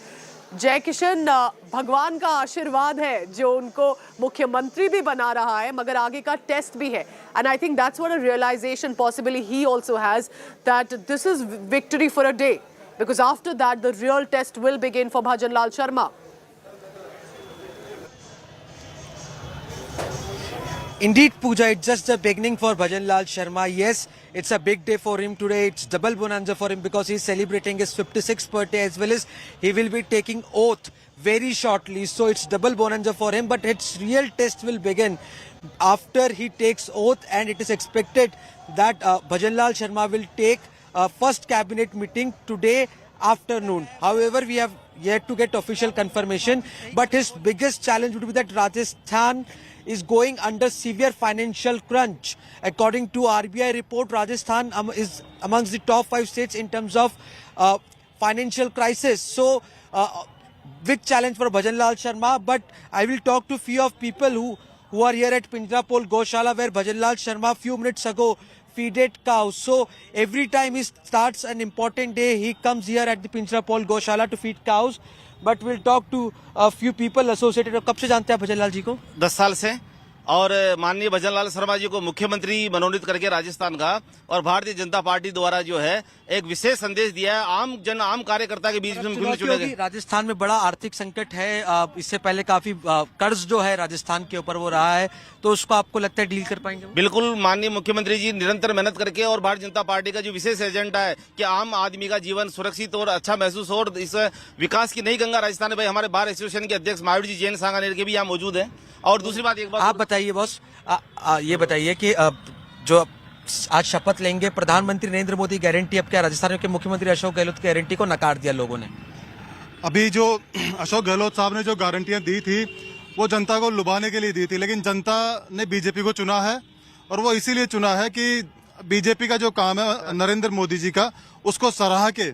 Jai Kishan, भगवान का आशीर्वाद है जो उनको मुख्यमंत्री भी बना रहा है, मगर आगे का टेस्ट भी है. And I think that's what a realization possibly he also has, that this is victory for a day, because after that the real test will begin for Bhajan Lal Sharma.
Indeed, Pooja, it's just the beginning for Bhajan Lal Sharma. Yes, it's a big day for him today. It's double bonanza for him because he's celebrating his 56th birthday as well as he will be taking oath very shortly. So it's double bonanza for him, but its real test will begin after he takes oath, and it is expected that Bhajan Lal Sharma will take first cabinet meeting today afternoon. However, we have yet to get official confirmation, but his biggest challenge would be that Rajasthan is going under severe financial crunch. According to RBI report, Rajasthan is amongst the top 5 states in terms of financial crisis. So, big challenge for Bhajan Lal Sharma. But I will talk to few of people who are here at Pinjrapol Goshala, where Bhajan Lal Sharma few minutes ago feeded cows. So every time he starts an important day, he comes here at the Pinjrapol Goshala to feed cows. But we'll talk to a few people associated. कब से जानते हैं भजन लाल जी को?
10 साल से,
और माननीय भजनलाल शर्मा जी को मुख्यमंत्री मनोनीत करके राजस्थान का, और भारतीय जनता पार्टी द्वारा जो है एक विशेष संदेश दिया है आम कार्यकर्ता के बीच में चुने गए।
राजस्थान में बड़ा आर्थिक संकट है, इससे पहले काफी कर्ज जो है राजस्थान के ऊपर वो रहा है, तो उसको आपको लगता है डील कर पाएंगे?
बिल्कुल, माननीय मुख्यमंत्री जी निरंतर मेहनत करके, और भारतीय जनता पार्टी का जो विशेष एजेंडा है कि आम आदमी का जीवन सुरक्षित और अच्छा महसूस हो, और इस विकास की नई गंगा राजस्थान में हमारे बार एसोसिएशन के अध्यक्ष महावीर जी जैन सांगानेर के भी यहाँ मौजूद है। और दूसरी बात, एक बात
आप बताइए बॉस, ये बताइए कि जो आज शपथ लेंगे प्रधानमंत्री नरेंद्र मोदी, गारंटी अब क्या राजस्थान के मुख्यमंत्री अशोक गहलोत की गारंटी को नकार दिया लोगों ने?
अभी जो अशोक गहलोत साहब ने जो गारंटियां दी थी वो जनता को लुभाने के लिए दी थी, लेकिन जनता ने बीजेपी को चुना है, और वो इसीलिए चुना है कि बीजेपी का जो काम है नरेंद्र मोदी जी का, उसको सराह के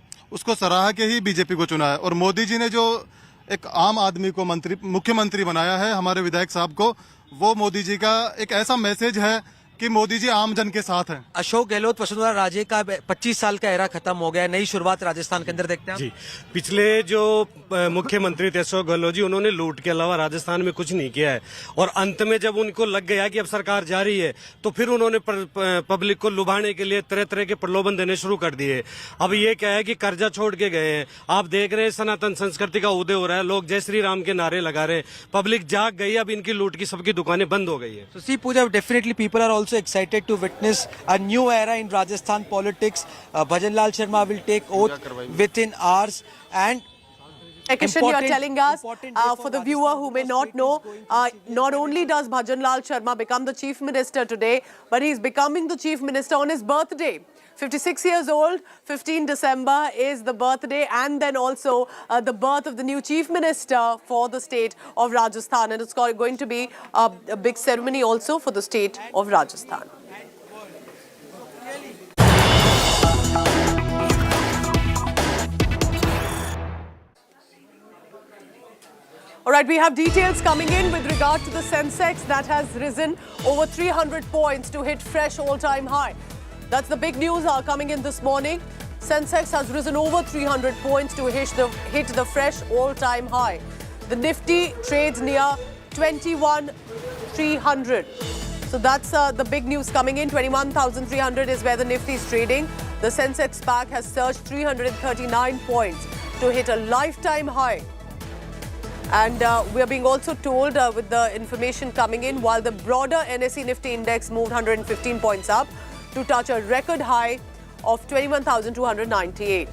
ही बीजेपी को चुना है। और मोदी जी ने जो एक आम आदमी को मुख्यमंत्री बनाया है, हमारे विधायक साहब को, वो मोदी जी का एक ऐसा मैसेज है कि मोदी जी आम जन के साथ हैं।
अशोक गहलोत वसुंधरा राजे का 25 साल का एरा खत्म हो गया, नई शुरुआत राजस्थान के अंदर देखते हैं जी।
पिछले जो मुख्यमंत्री थे अशोक गहलोत जी, उन्होंने लूट के अलावा राजस्थान में कुछ नहीं किया है, और अंत में जब उनको लग गया कि अब सरकार जा रही है, तो फिर उन्होंने पब्लिक को लुभाने के लिए तरह तरह के प्रलोभन देने शुरू कर दिए। अब ये क्या है कि कर्जा छोड़ के गए हैं, आप देख रहे हैं सनातन संस्कृति का उदय हो रहा है, लोग जय श्री राम के नारे लगा रहे हैं, पब्लिक जाग गई, अब इनकी लूट की सबकी दुकानें बंद हो गई है।
So see Pooja, definitely people are also excited to witness a new era in Rajasthan politics. Bhajanlal Sharma will take oath within hours, and
Kishan, you are telling us, for the viewer who may not know, not only does Bhajanlal Sharma become the chief minister today, but he is becoming the chief minister on his birthday. 56 years old, 15 December is the birthday, and then also the birth of the new chief minister for the state of Rajasthan, and it's going to be a big ceremony also for the state of Rajasthan. All right, we have details coming in with regard to the Sensex that has risen over 300 points to hit fresh all-time high. That's the big news coming in this morning. Sensex has risen over 300 points to hit the fresh all-time high. The Nifty trades near 21,300. So that's the big news coming in. 21,300 is where the Nifty is trading. The Sensex pack has surged 339 points to hit a lifetime high. And we are being also told with the information coming in, while the broader NSE Nifty index moved 115 points up to touch a record high of 21,298.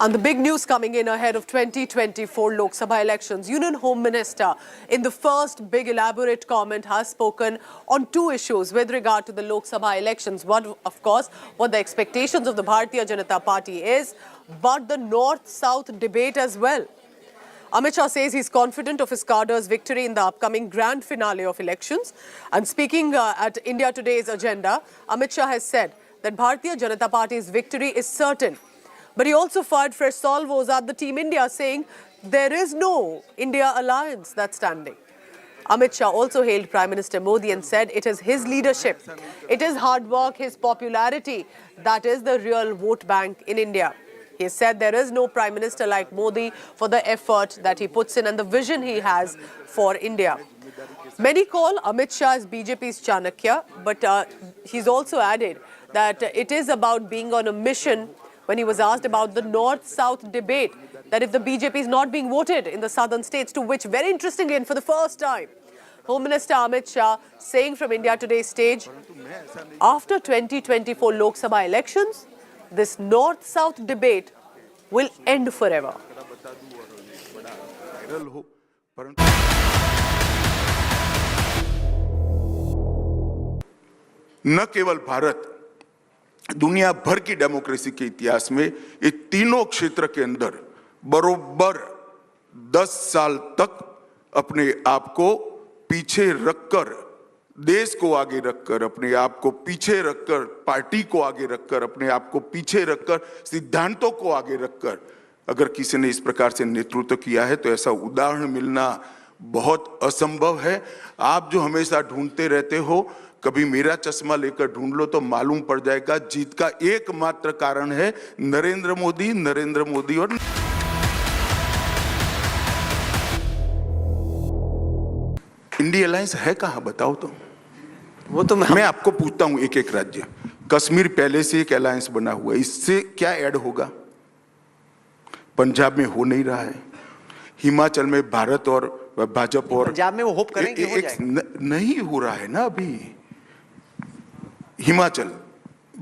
And the big news coming in ahead of 2024 Lok Sabha elections. Union Home Minister, in the first big elaborate comment, has spoken on two issues with regard to the Lok Sabha elections. One, of course, what the expectations of the Bharatiya Janata Party is, but the North-South debate as well. Amit Shah says he's confident of his cadre's victory in the upcoming grand finale of elections. And speaking at India Today's agenda, Amit Shah has said that Bharatiya Janata Party's victory is certain. But he also fired fresh salvos at the Team India, saying there is no India alliance that's standing. Amit Shah also hailed Prime Minister Modi and said it is his leadership, it is hard work, his popularity that is the real vote bank in India. He said there is no Prime Minister like Modi for the effort that he puts in and the vision he has for India. Many call Amit Shah as BJP's Chanakya, but he's also added that it is about being on a mission. When he was asked about the North-South debate, that if the BJP is not being voted in the southern states, to which, very interestingly and for the first time, Home Minister Amit Shah saying from India Today's stage, after 2024 Lok Sabha elections, this North-South debate will end forever.
न केवल भारत, दुनिया भर की democracy के इतिहास में ये तीनों क्षेत्र के अंदर बरोबर 10 साल तक अपने आप को पीछे रखकर, देश को आगे रखकर, अपने आप को पीछे रखकर, पार्टी को आगे रखकर, अपने आप को पीछे रखकर, सिद्धांतों को आगे रखकर अगर किसी ने इस प्रकार से नेतृत्व किया है तो ऐसा उदाहरण मिलना बहुत असंभव है। आप जो हमेशा ढूंढते रहते हो, कभी मेरा चश्मा लेकर ढूंढ लो तो मालूम पड़ जाएगा। जीत का एकमात्र कारण है नरेंद्र मोदी और इंडिया अलायंस है कहां, बताओ तो।
वो तो
मैं आपको पूछता हूं, एक एक राज्य, कश्मीर पहले से एक अलायंस बना हुआ है, इससे क्या ऐड होगा? पंजाब में हो नहीं रहा है, हिमाचल में भारत और भाजपा और
पंजाब में वो होप करेंगे हो जाएगा।
नहीं हो रहा है ना अभी। हिमाचल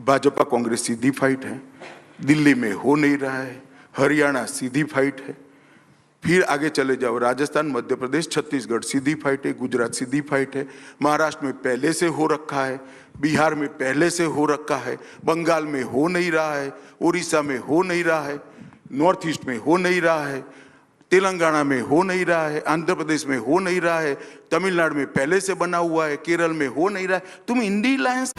भाजपा कांग्रेस सीधी फाइट है, दिल्ली में हो नहीं रहा है, हरियाणा सीधी फाइट है, फिर आगे चले जाओ राजस्थान, मध्य प्रदेश, छत्तीसगढ़ सीधी फाइट है, गुजरात सीधी फाइट है, महाराष्ट्र में पहले से हो रखा है, बिहार में पहले से हो रखा है, बंगाल में हो नहीं रहा है, उड़ीसा में हो नहीं रहा है, नॉर्थ ईस्ट में हो नहीं रहा है, तेलंगाना में हो नहीं रहा है, आंध्र प्रदेश में हो नहीं रहा है, तमिलनाडु में पहले से बना हुआ है, केरल में हो नहीं रहा है। तुम इंडी अलायंस,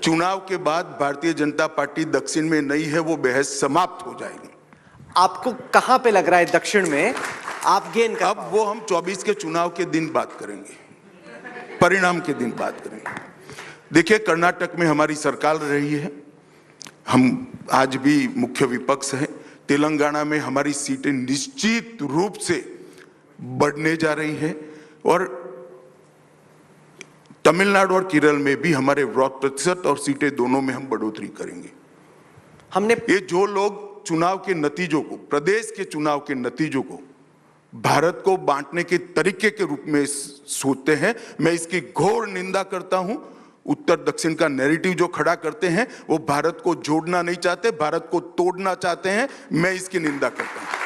चुनाव के बाद भारतीय जनता पार्टी दक्षिण में नहीं है, वो बहस समाप्त हो जाएगी।
आपको कहां पे लग रहा है दक्षिण में आप गेन कर?
अब वो हम 24 के चुनाव के दिन बात करेंगे, परिणाम के दिन बात करेंगे। देखिए, कर्नाटक में हमारी सरकार रही है, हम आज भी मुख्य विपक्ष है। तेलंगाना में हमारी सीटें निश्चित रूप से बढ़ने जा रही हैं और तमिलनाडु और केरल में भी हमारे वोट प्रतिशत और सीटें दोनों में हम बढ़ोतरी करेंगे।
हमने
ये जो लोग चुनाव के नतीजों को, प्रदेश के चुनाव के नतीजों को भारत को बांटने के तरीके के रूप में सोचते हैं, मैं इसकी घोर निंदा करता हूं। उत्तर दक्षिण का नैरेटिव जो खड़ा करते हैं वो भारत को जोड़ना नहीं चाहते, भारत को तोड़ना चाहते हैं, मैं इसकी निंदा करता हूं।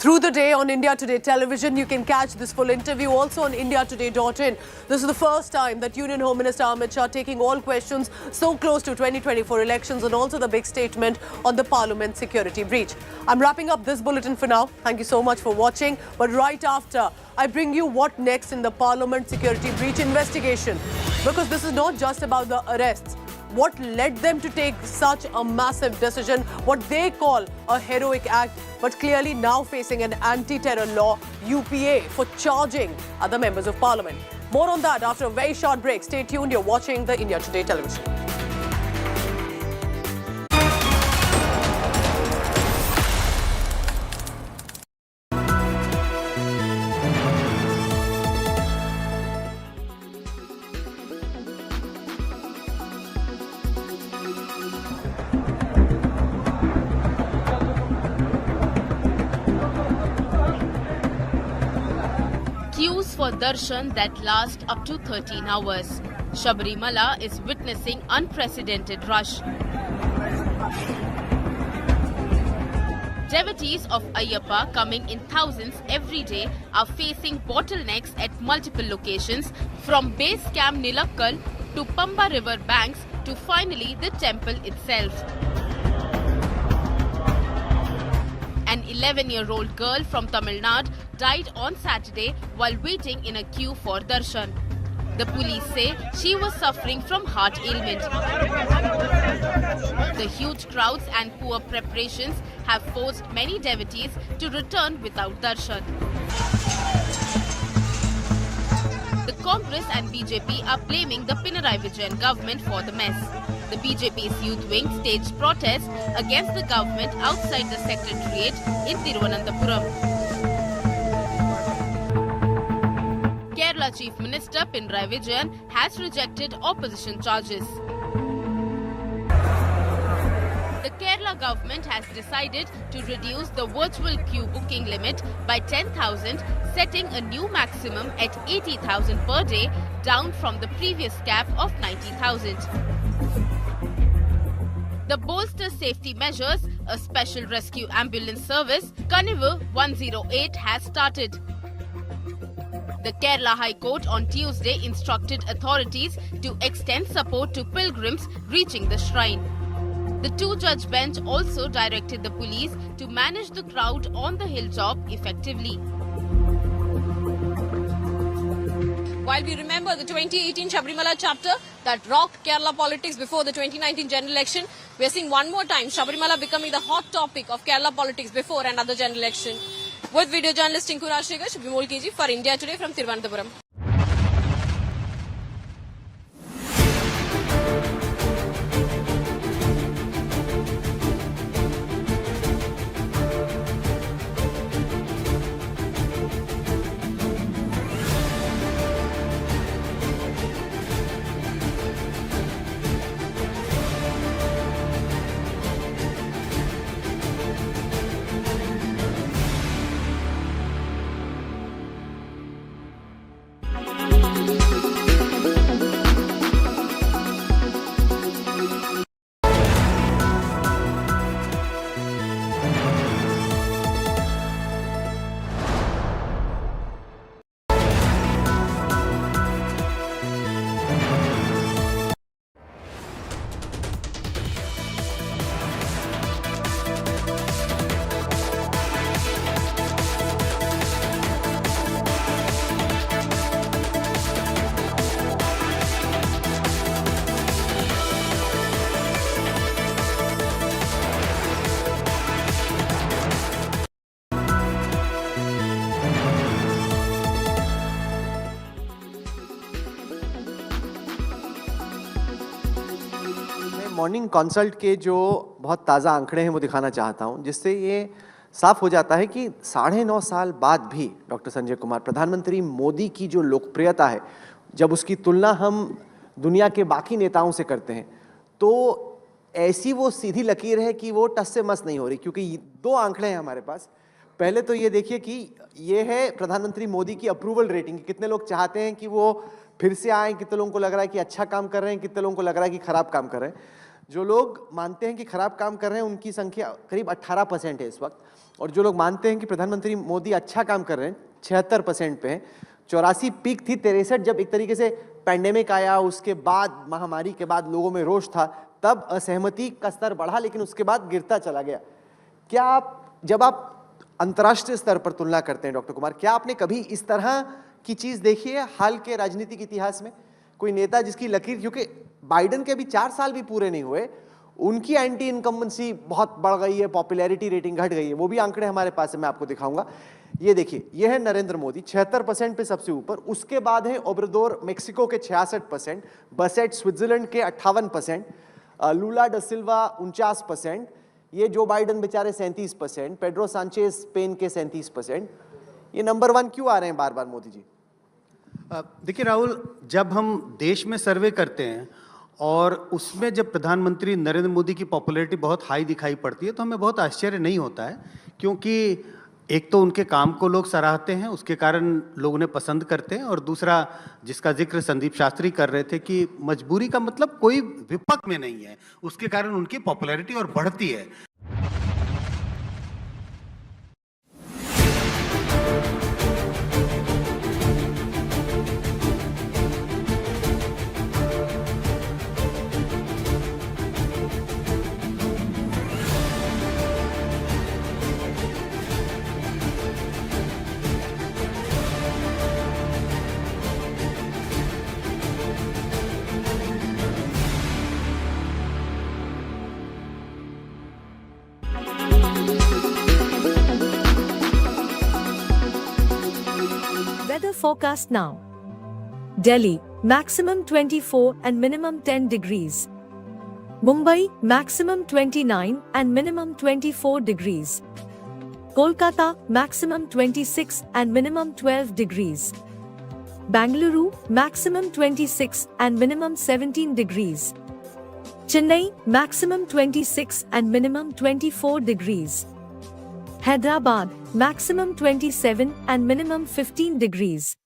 Through the day on India Today television, you can catch this full interview also on indiatoday.in. This is the first time that Union Home Minister Amit Shah taking all questions so close to 2024 elections and also the big statement on the Parliament security breach. I'm wrapping up this bulletin for now. Thank you so much for watching. But right after, I bring you what next in the Parliament security breach investigation. Because this is not just about the arrests. What led them to take such a massive decision, what they call a heroic act, but clearly now facing an anti-terror law, UPA, for charging other members of parliament. More on that after a very short break. Stay tuned, you're watching the India Today television.
Queues for darshan that last up to 13 hours. Sabarimala is witnessing unprecedented rush. Devotees of Ayyappa coming in thousands every day are facing bottlenecks at multiple locations, from base camp Nilakkal to Pamba river banks to finally the temple itself. An 11-year-old girl from Tamil Nadu died on Saturday while waiting in a queue for darshan. The police say she was suffering from heart ailment. The huge crowds and poor preparations have forced many devotees to return without darshan. The Congress and BJP are blaming the Pinarayi Vijayan government for the mess. The BJP's youth wing staged protests against the government outside the secretariat in Thiruvananthapuram. Kerala Chief Minister Pinarayi Vijayan has rejected opposition charges. The Kerala government has decided to reduce the virtual queue booking limit by 10,000, setting a new maximum at 80,000 per day, down from the previous cap of 90,000. The bolster safety measures, a special rescue ambulance service, Kanivu 108, has started. The Kerala High Court on Tuesday instructed authorities to extend support to pilgrims reaching the shrine. The two-judge bench also directed the police to manage the crowd on the hilltop effectively.
While we remember the 2018 Sabarimala chapter that rocked Kerala politics before the 2019 general election, We are seeing one more time Sabarimala becoming the hot topic of Kerala politics before another general election. With video journalist Dean Kuriakose for India Today from Thiruvananthapuram.
Morning consult के जो बहुत ताज़ा आंकड़े हैं वो दिखाना चाहता हूं, जिससे ये साफ हो जाता है कि 9.5 साल बाद भी डॉक्टर संजय कुमार, प्रधानमंत्री मोदी की जो लोकप्रियता है, जब उसकी तुलना हम दुनिया के बाकी नेताओं से करते हैं तो ऐसी वो सीधी लकीर है कि वो टस से मस नहीं हो रही, क्योंकि 2 आंकड़े हैं हमारे पास। पहले तो ये देखिए कि ये है प्रधानमंत्री मोदी की अप्रूवल रेटिंग, कितने लोग चाहते हैं कि वो फिर से आए, कितने लोगों को लग रहा है कि अच्छा काम कर रहे हैं, कितने लोगों को लग रहा है कि खराब काम कर रहे हैं। जो लोग मानते हैं कि खराब काम कर रहे हैं उनकी संख्या करीब 18% है इस वक्त, और जो लोग मानते हैं कि प्रधानमंत्री मोदी अच्छा काम कर रहे हैं 76% पे हैं। 84 पीक थी, 63 जब एक तरीके से पैंडेमिक आया, उसके बाद महामारी के बाद लोगों में रोष था, तब असहमति का स्तर बढ़ा, लेकिन उसके बाद गिरता चला गया। क्या आप, जब आप अंतर्राष्ट्रीय स्तर पर तुलना करते हैं डॉक्टर कुमार, क्या आपने कभी इस तरह की चीज देखी है हाल के राजनीतिक इतिहास में? कोई नेता जिसकी लकीर, क्योंकि बाइडेन के भी 4 साल भी पूरे नहीं हुए, उनकी एंटी इनकम्बेंसी बहुत बढ़ गई है, पॉपुलैरिटी रेटिंग घट गई है, वो भी आंकड़े हमारे पास है, मैं आपको दिखाऊंगा। ये देखिए, ये है नरेंद्र मोदी 76% पे सबसे ऊपर, उसके बाद है ओब्राडोर मेक्सिको के 66%, बसेट स्विट्जरलैंड के 58%, लूला ड सिल्वा 49%, ये जो बाइडेन बेचारे 37%, पेड्रो सांचेज स्पेन के 37%। ये नंबर 1 क्यों आ रहे हैं बार बार मोदी जी?
देखिए राहुल, जब हम देश में सर्वे करते हैं और उसमें जब प्रधानमंत्री नरेंद्र मोदी की पॉपुलैरिटी बहुत हाई दिखाई पड़ती है तो हमें बहुत आश्चर्य नहीं होता है, क्योंकि एक तो उनके काम को लोग सराहते हैं, उसके कारण लोग उन्हें पसंद करते हैं, और दूसरा जिसका जिक्र संदीप शास्त्री कर रहे थे कि मजबूरी का मतलब कोई विपक्ष में नहीं है, उसके कारण उनकी पॉपुलैरिटी और बढ़ती है।
Weather forecast now. Delhi, maximum 24 and minimum 10 degrees. Mumbai, maximum 29 and minimum 24 degrees. Kolkata, maximum 26 and minimum 12 degrees. Bangalore, maximum 26 and minimum 17 degrees. Chennai, maximum 26 and minimum 24 degrees. Hyderabad, maximum 27 and minimum 15 degrees.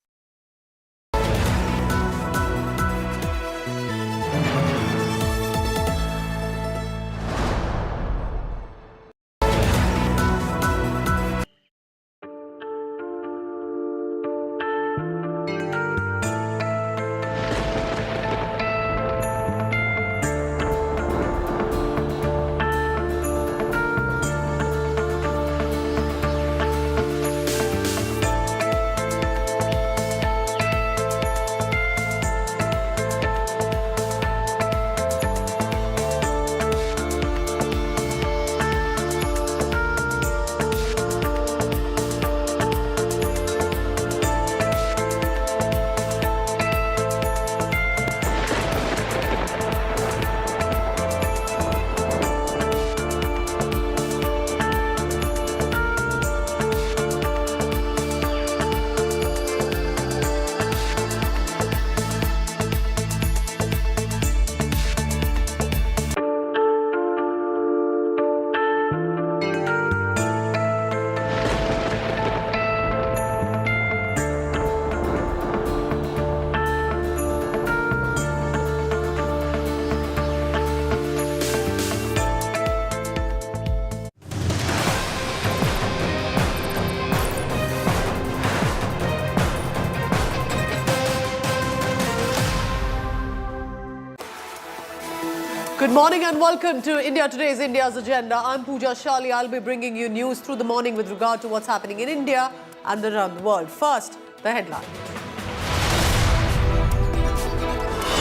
Good morning and welcome to India Today's India's Agenda. I'm Pooja Shali. I'll be bringing you news through the morning with regard to what's happening in India and around the world. First, the headline.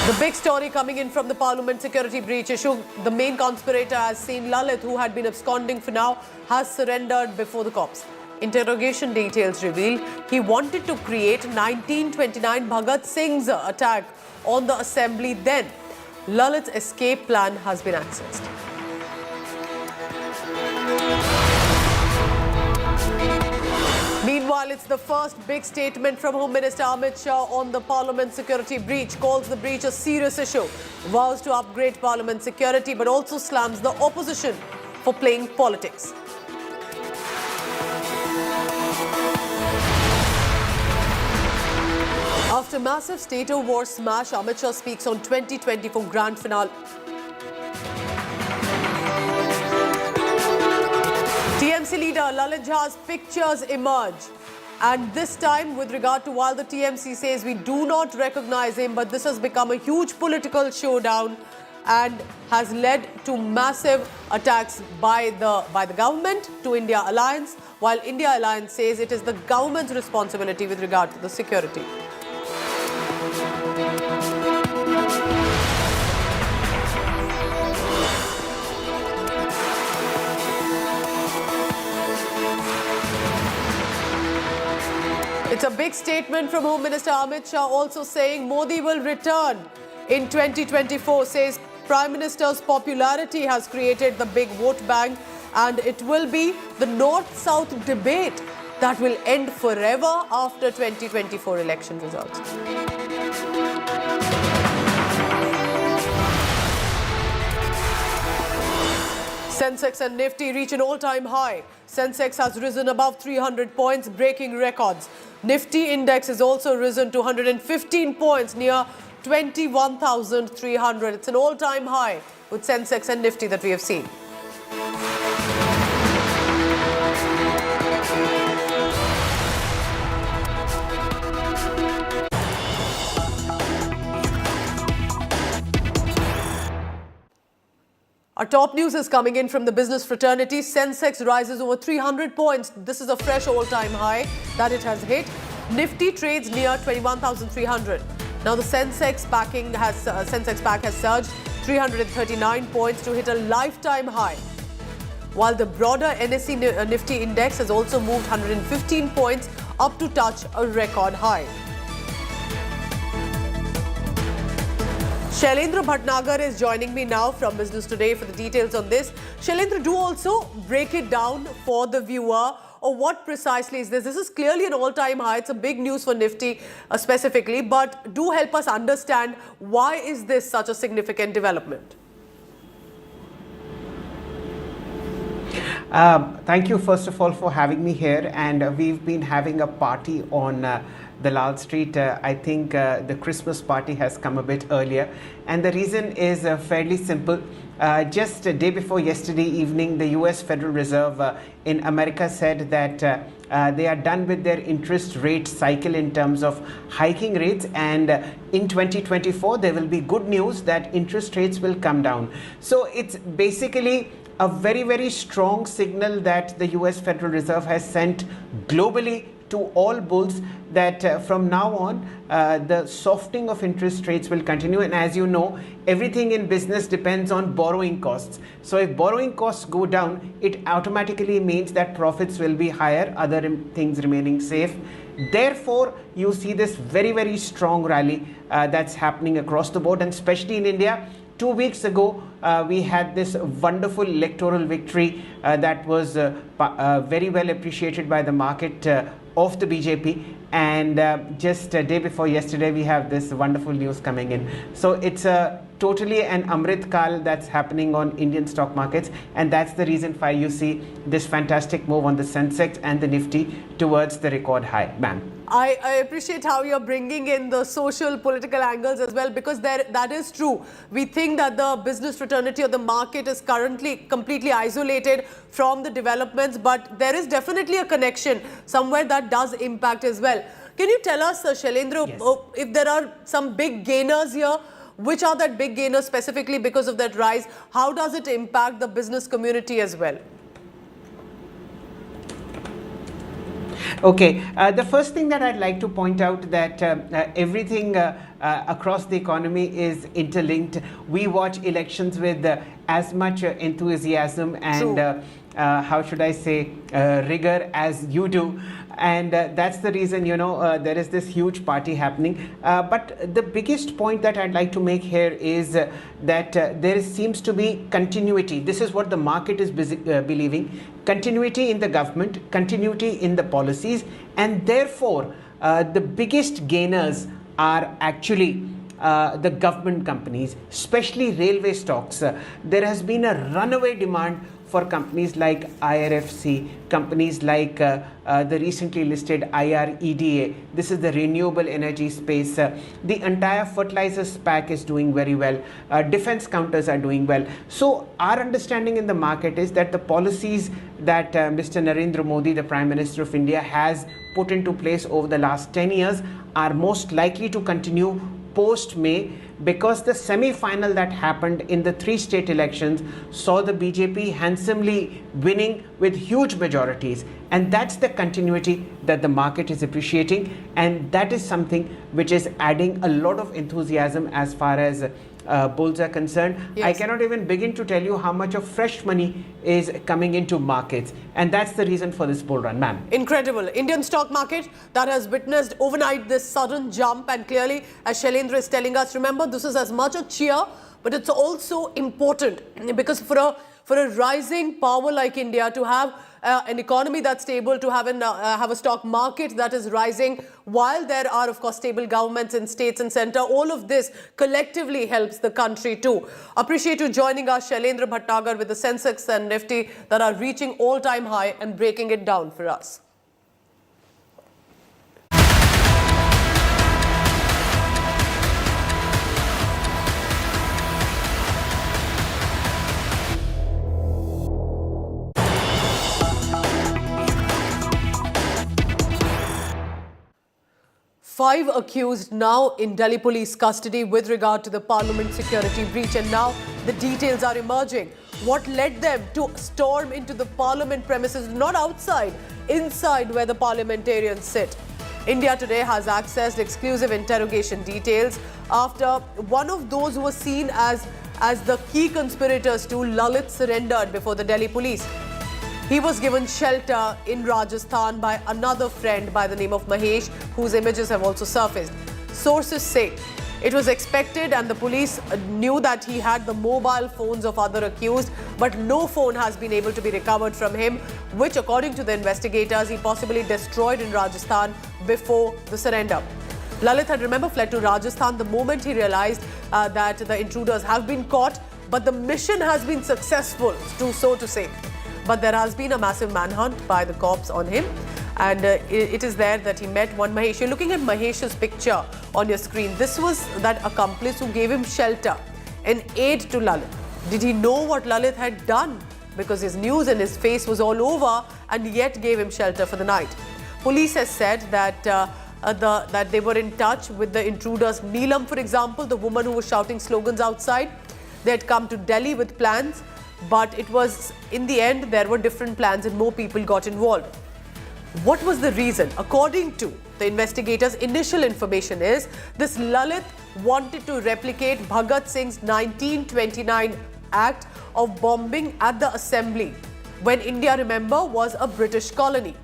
The big story coming in from the Parliament security breach issue. The main conspirator, as seen Lalit, who had been absconding for now, has surrendered before the cops. Interrogation details reveal he wanted to create 1929 Bhagat Singh's attack on the assembly then. Lalit's escape plan has been accessed. Meanwhile, it's the first big statement from Home Minister Amit Shah on the Parliament security breach. Calls the breach a serious issue. Vows to upgrade Parliament security, but also slams the opposition for playing politics. After massive state of war smash, Amit Shah speaks on 2024 grand finale. TMC leader Lalit Jha's pictures emerge. And this time, with regard to while the TMC says we do not recognize him, but this has become a huge political showdown and has led to massive attacks by the government to India Alliance, while India Alliance says it is the government's responsibility with regard to the security. It's a big statement from Home Minister Amit Shah, also saying Modi will return in 2024, says Prime Minister's popularity has created the big vote bank and it will be the North-South debate that will end forever after 2024 election results. Sensex and Nifty reach an all-time high. Sensex has risen above 300 points, breaking records. Nifty index has also risen to 115 points, near 21,300. It's an all-time high with Sensex and Nifty that we have seen. Our top news is coming in from the business fraternity. Sensex rises over 300 points. This is a fresh all-time high that it has hit. Nifty trades near 21,300. Now the Sensex pack has surged 339 points to hit a lifetime high. While the broader NSE Nifty index has also moved 115 points up to touch a record high. Shailendra Bhatnagar is joining me now from Business Today for the details on this. Shailendra, do also break it down for the viewer, or what precisely is this? This is clearly an all-time high. It's a big news for Nifty specifically, but do help us understand why is this such a significant development?
Thank you first of all for having me here, and we've been having a party on the Lal Street. I think the Christmas party has come a bit earlier, and the reason is fairly simple. Just a day before yesterday evening, the US Federal Reserve in America said that they are done with their interest rate cycle in terms of hiking rates, and in 2024 there will be good news that interest rates will come down. So it's basically a very, very strong signal that the US Federal Reserve has sent globally to all bulls that from now on the softening of interest rates will continue. And as you know, everything in business depends on borrowing costs. So if borrowing costs go down, it automatically means that profits will be higher, other things remaining safe. Therefore, you see this very, very strong rally that's happening across the board, and especially in India. 2 weeks ago, we had this wonderful electoral victory that was very well appreciated by the market of the BJP, and just a day before yesterday we have this wonderful news coming in. So it's totally an Amrit Kal that's happening on Indian stock markets, and that's the reason why you see this fantastic move on the Sensex and the Nifty towards the record high. Ma'am.
I appreciate how you're bringing in the social, political angles as well, because that is true. We think that the business fraternity or the market is currently completely isolated from the developments, but there is definitely a connection somewhere that does impact as well. Can you tell us, Shailendra, if there are some big gainers here Which are that big gainers specifically because of that rise? How does it impact the business community as well?
Okay, the first thing that I'd like to point out that everything across the economy is interlinked. We watch elections with as much enthusiasm and how should I say rigor as you do, and that's the reason there is this huge party happening. But the biggest point that I'd like to make here is that there seems to be continuity. This is what the market is believing. Continuity in the government, continuity in the policies, and therefore the biggest gainers are actually the government companies, especially railway stocks. There has been a runaway demand for companies like IRFC, companies like the recently listed IREDA. This is the renewable energy space. The entire fertilizer SPAC is doing very well. Defense counters are doing well. So our understanding in the market is that the policies that Mr. Narendra Modi, the Prime Minister of India, has put into place over the last 10 years are most likely to continue post-May, because the semi-final that happened in the 3 state elections saw the BJP handsomely winning with huge majorities, and that's the continuity that the market is appreciating, and that is something which is adding a lot of enthusiasm as far as bulls are concerned.
Yes.
I cannot even begin to tell you how much of fresh money is coming into markets, and that's the reason for this bull run, ma'am.
Incredible. Indian stock market that has witnessed overnight this sudden jump, and clearly, as Shailendra is telling us, remember, this is as much a cheer, but it's also important because for a rising power like India to have an economy that's stable, to have a stock market that is rising, while there are, of course, stable governments in states and centre, all of this collectively helps the country too. Appreciate you joining us, Shailendra Bhattagar, with the Sensex and Nifty that are reaching all-time high and breaking it down for us. Five accused now in Delhi police custody with regard to the parliament security breach, and now the details are emerging. What led them to storm into the parliament premises, not outside, inside where the parliamentarians sit? India Today has accessed exclusive interrogation details after one of those who was seen as the key conspirators to Lalit surrendered before the Delhi police. He was given shelter in Rajasthan by another friend by the name of Mahesh, whose images have also surfaced. Sources say it was expected and the police knew that he had the mobile phones of other accused, but no phone has been able to be recovered from him, which, according to the investigators, he possibly destroyed in Rajasthan before the surrender. Lalit had, remember, fled to Rajasthan the moment he realized that the intruders have been caught, but the mission has been successful, so to say. But there has been a massive manhunt by the cops on him, and it is there that he met one Mahesh. You're looking at Mahesh's picture on your screen. This was that accomplice who gave him shelter, an aid to Lalit. Did he know what Lalit had done? Because his news and his face was all over, and yet gave him shelter for the night. Police has said that that they were in touch with the intruders. Neelam, for example, the woman who was shouting slogans outside, they had come to Delhi with plans. But it was, in the end, there were different plans and more people got involved. What was the reason? According to the investigators, initial information is this Lalit wanted to replicate Bhagat Singh's 1929 act of bombing at the assembly, when India, remember, was a British colony.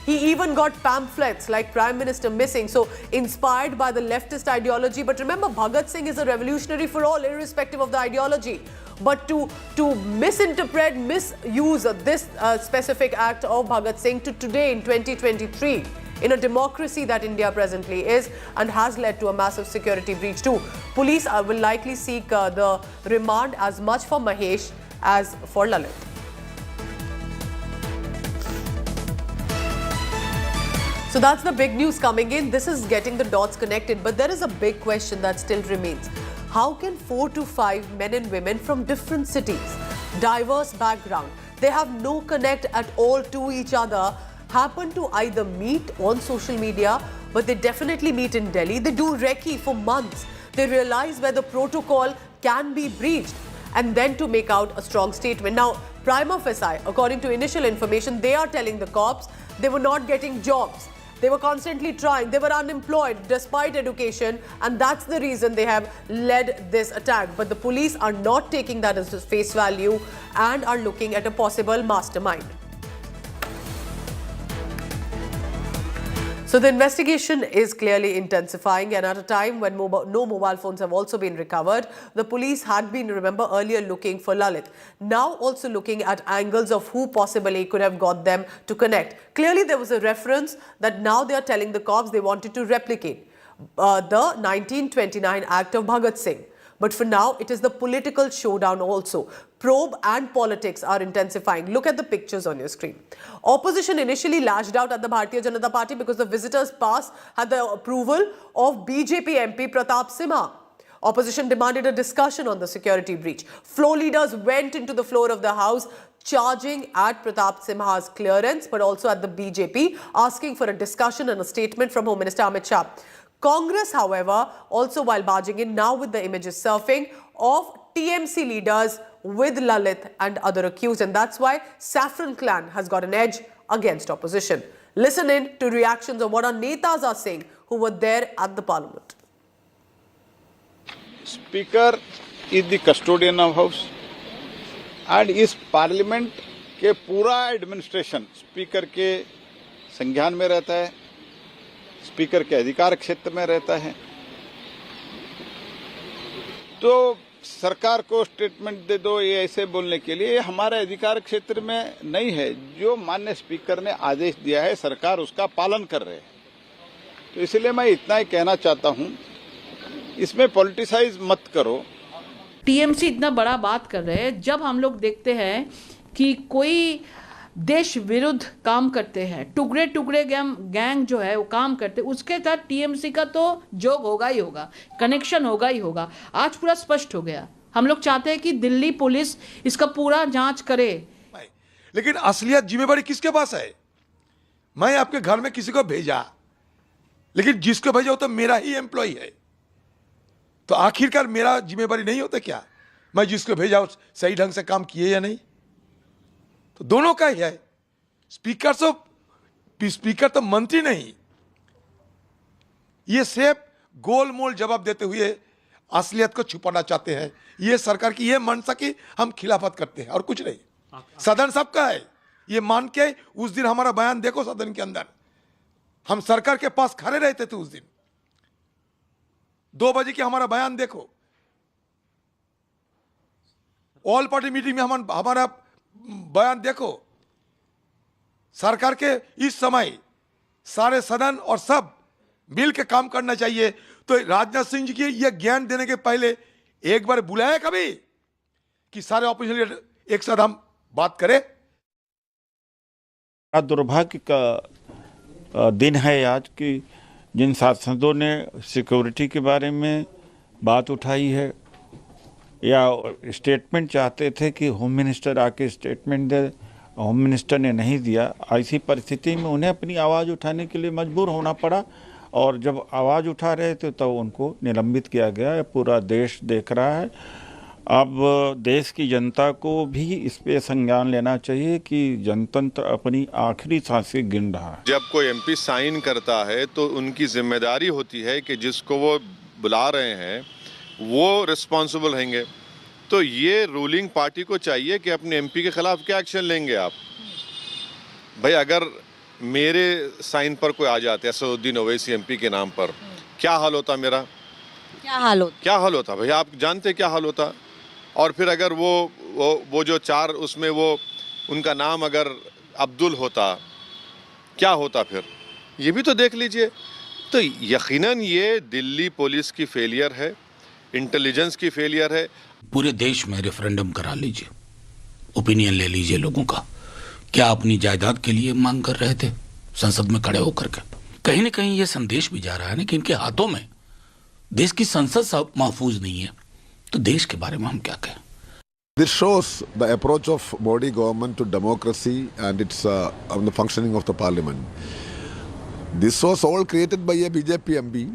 He even got pamphlets like Prime Minister Missing, so inspired by the leftist ideology. But remember, Bhagat Singh is a revolutionary for all, irrespective of the ideology. But to misinterpret, misuse this specific act of Bhagat Singh to today in 2023, in a democracy that India presently is, and has led to a massive security breach too. Police will likely seek the remand as much for Mahesh as for Lalit. So that's the big news coming in. This is getting the dots connected, but there is a big question that still remains. How can 4 to 5 men and women from different cities, diverse background, they have no connect at all to each other, happen to either meet on social media, but they definitely meet in Delhi. They do recce for months. They realize where the protocol can be breached and then to make out a strong statement. Now, prima facie, according to initial information, they are telling the cops they were not getting jobs. They were constantly trying. They were unemployed despite education, and that's the reason they have led this attack. But the police are not taking that as face value and are looking at a possible mastermind. So the investigation is clearly intensifying, and at a time when no mobile phones have also been recovered, the police had been, remember, earlier looking for Lalit. Now also looking at angles of who possibly could have got them to connect. Clearly there was a reference that now they are telling the cops they wanted to replicate the 1929 act of Bhagat Singh. But for now, it is the political showdown also. Probe and politics are intensifying. Look at the pictures on your screen. Opposition initially lashed out at the Bharatiya Janata Party because the visitors' pass had the approval of BJP MP Pratap Simha. Opposition demanded a discussion on the security breach. Floor leaders went into the floor of the house, charging at Pratap Simha's clearance, but also at the BJP, asking for a discussion and a statement from Home Minister Amit Shah. Congress, however, also while barging in now with the images surfing of TMC leaders with Lalit and other accused, and that's why Saffron Clan has got an edge against opposition. Listen in to reactions of what our netas are saying who were there at the parliament.
Speaker is the custodian of house and इस parliament के पूरा administration speaker के संज्ञान में रहता है, speaker के अधिकार क्षेत्र में रहता है। तो सरकार को स्टेटमेंट दे दो ये ऐसे बोलने के लिए हमारे अधिकार क्षेत्र में नहीं है। जो माननीय स्पीकर ने आदेश दिया है सरकार उसका पालन कर रहे है। तो इसलिए मैं इतना ही कहना चाहता हूं, इसमें पॉलिटिसाइज मत करो।
टीएमसी इतना बड़ा बात कर रहे हैं, जब हम लोग देखते हैं कि कोई देश विरुद्ध काम करते हैं, टुकड़े टुकड़े गैंग जो है वो काम करते हैं, उसके साथ टीएमसी का तो जोग होगा ही होगा, कनेक्शन होगा ही होगा। आज पूरा स्पष्ट हो गया। हम लोग चाहते हैं कि दिल्ली पुलिस इसका पूरा जांच करे।
लेकिन असलियत जिम्मेवारी किसके पास है? मैं आपके घर में किसी को भेजा, लेकिन जिसको भेजा वो तो मेरा ही एम्प्लॉय है, तो आखिरकार मेरा जिम्मेवारी नहीं होता क्या? मैं जिसको भेजा सही ढंग से काम किए या नहीं? तो दोनों का ही है। स्पीकर तो मंत्री नहीं। ये सिर्फ गोलमोल जवाब देते हुए असलियत को छुपाना चाहते हैं। ये सरकार की ये मंशा की हम खिलाफत करते हैं और कुछ नहीं। सदन सबका है, ये मान के उस दिन हमारा बयान देखो सदन के अंदर, हम सरकार के पास खड़े रहते थे उस दिन। 2 बजे की हमारा बयान देखो, ऑल पार्टी मीटिंग में हमारा बयान देखो। सरकार के इस समय सारे सदन और सब मिल के काम करना चाहिए। तो राजनाथ सिंह जी की ये ज्ञान देने के पहले एक बार बुलाया कभी कि सारे ऑपोजिशन लीडर एक साथ हम बात करें?
दुर्भाग्य का दिन है आज कि जिन सांसदों ने सिक्योरिटी के बारे में बात उठाई है या स्टेटमेंट चाहते थे कि होम मिनिस्टर आके स्टेटमेंट दे, होम मिनिस्टर ने नहीं दिया। ऐसी परिस्थिति में उन्हें अपनी आवाज़ उठाने के लिए मजबूर होना पड़ा, और जब आवाज़ उठा रहे थे तो उनको निलंबित किया गया। पूरा देश देख रहा है। अब देश की जनता को भी इस पे संज्ञान लेना चाहिए कि जनतंत्र अपनी आखिरी सांसें गिन रहा है।
जब कोई एमपी साइन करता है तो उनकी जिम्मेदारी होती है कि जिसको वो बुला रहे हैं वो रिस्पॉन्सिबल रहेंगे। तो ये रूलिंग पार्टी को चाहिए कि अपने एमपी के खिलाफ क्या एक्शन लेंगे आप। भाई अगर मेरे साइन पर कोई आ जाता है असदुद्दीन ओवैसी एमपी के नाम पर, क्या हाल होता मेरा? क्या हाल होता भैया? आप जानते क्या हाल होता? और फिर अगर वो जो 4 उसमें वो उनका नाम अगर अब्दुल होता, क्या होता फिर? ये भी तो देख लीजिए। तो यकीनन ये दिल्ली पुलिस की फेलियर है, इंटेलिजेंस की फेलियर है।
पूरे देश में रेफरेंडम करा लीजिए, ओपिनियन ले लीजिए लोगों का। क्या अपनी जायदाद के लिए मांग कर रहे थे संसद में खड़े होकर के? कहीं ना कहीं ये संदेश भी जा रहा है ना कि इनके हाथों में देश की संसद सब महफूज नहीं है। तो देश के बारे में हम क्या कहें?
This shows the approach of Modi government to democracy and its the functioning of the parliament. This was all created by a BJP MP.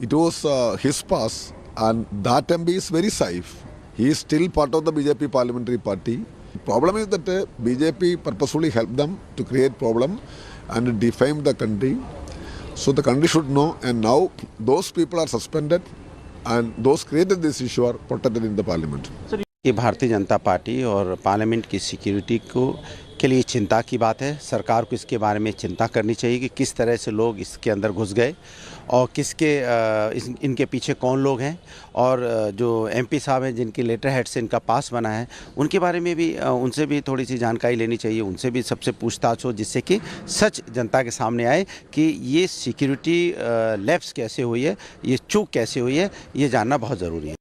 It was his pass and that MP is very safe. He is still part of the BJP parliamentary party. The problem is that BJP purposefully helped them to create problem and defame the country. So the country should know, and now those people are suspended and those created this issue are protected in the parliament.
ये Bharatiya Janata party और parliament की security को के लिए चिंता की बात है। सरकार को इसके बारे में चिंता करनी चाहिए कि किस तरह से लोग इसके अंदर घुस गए और इनके पीछे कौन लोग हैं, और जो एमपी साहब हैं जिनके लेटर हेड से इनका पास बना है उनके बारे में भी उनसे भी थोड़ी सी जानकारी लेनी चाहिए, उनसे भी सबसे पूछताछ हो, जिससे कि सच जनता के सामने आए कि ये सिक्योरिटी लैप्स कैसे हुई है, ये चूक कैसे हुई है, ये जानना बहुत ज़रूरी है।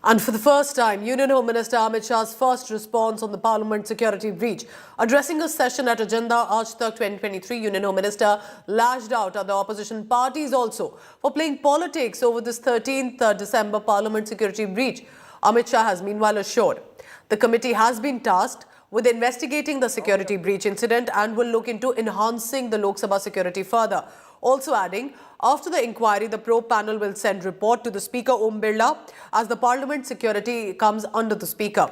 And for the first time, Union Home Minister Amit Shah's first response on the Parliament security breach. Addressing a session at Agenda Aaj Tak 2023, Union Home Minister lashed out at the opposition parties also for playing politics over this 13th December Parliament security breach. Amit Shah has meanwhile assured the committee has been tasked with investigating the security breach incident and will look into enhancing the Lok Sabha security further. Also adding, after the inquiry, the probe panel will send report to the Speaker Om Birla as the Parliament security comes under the Speaker.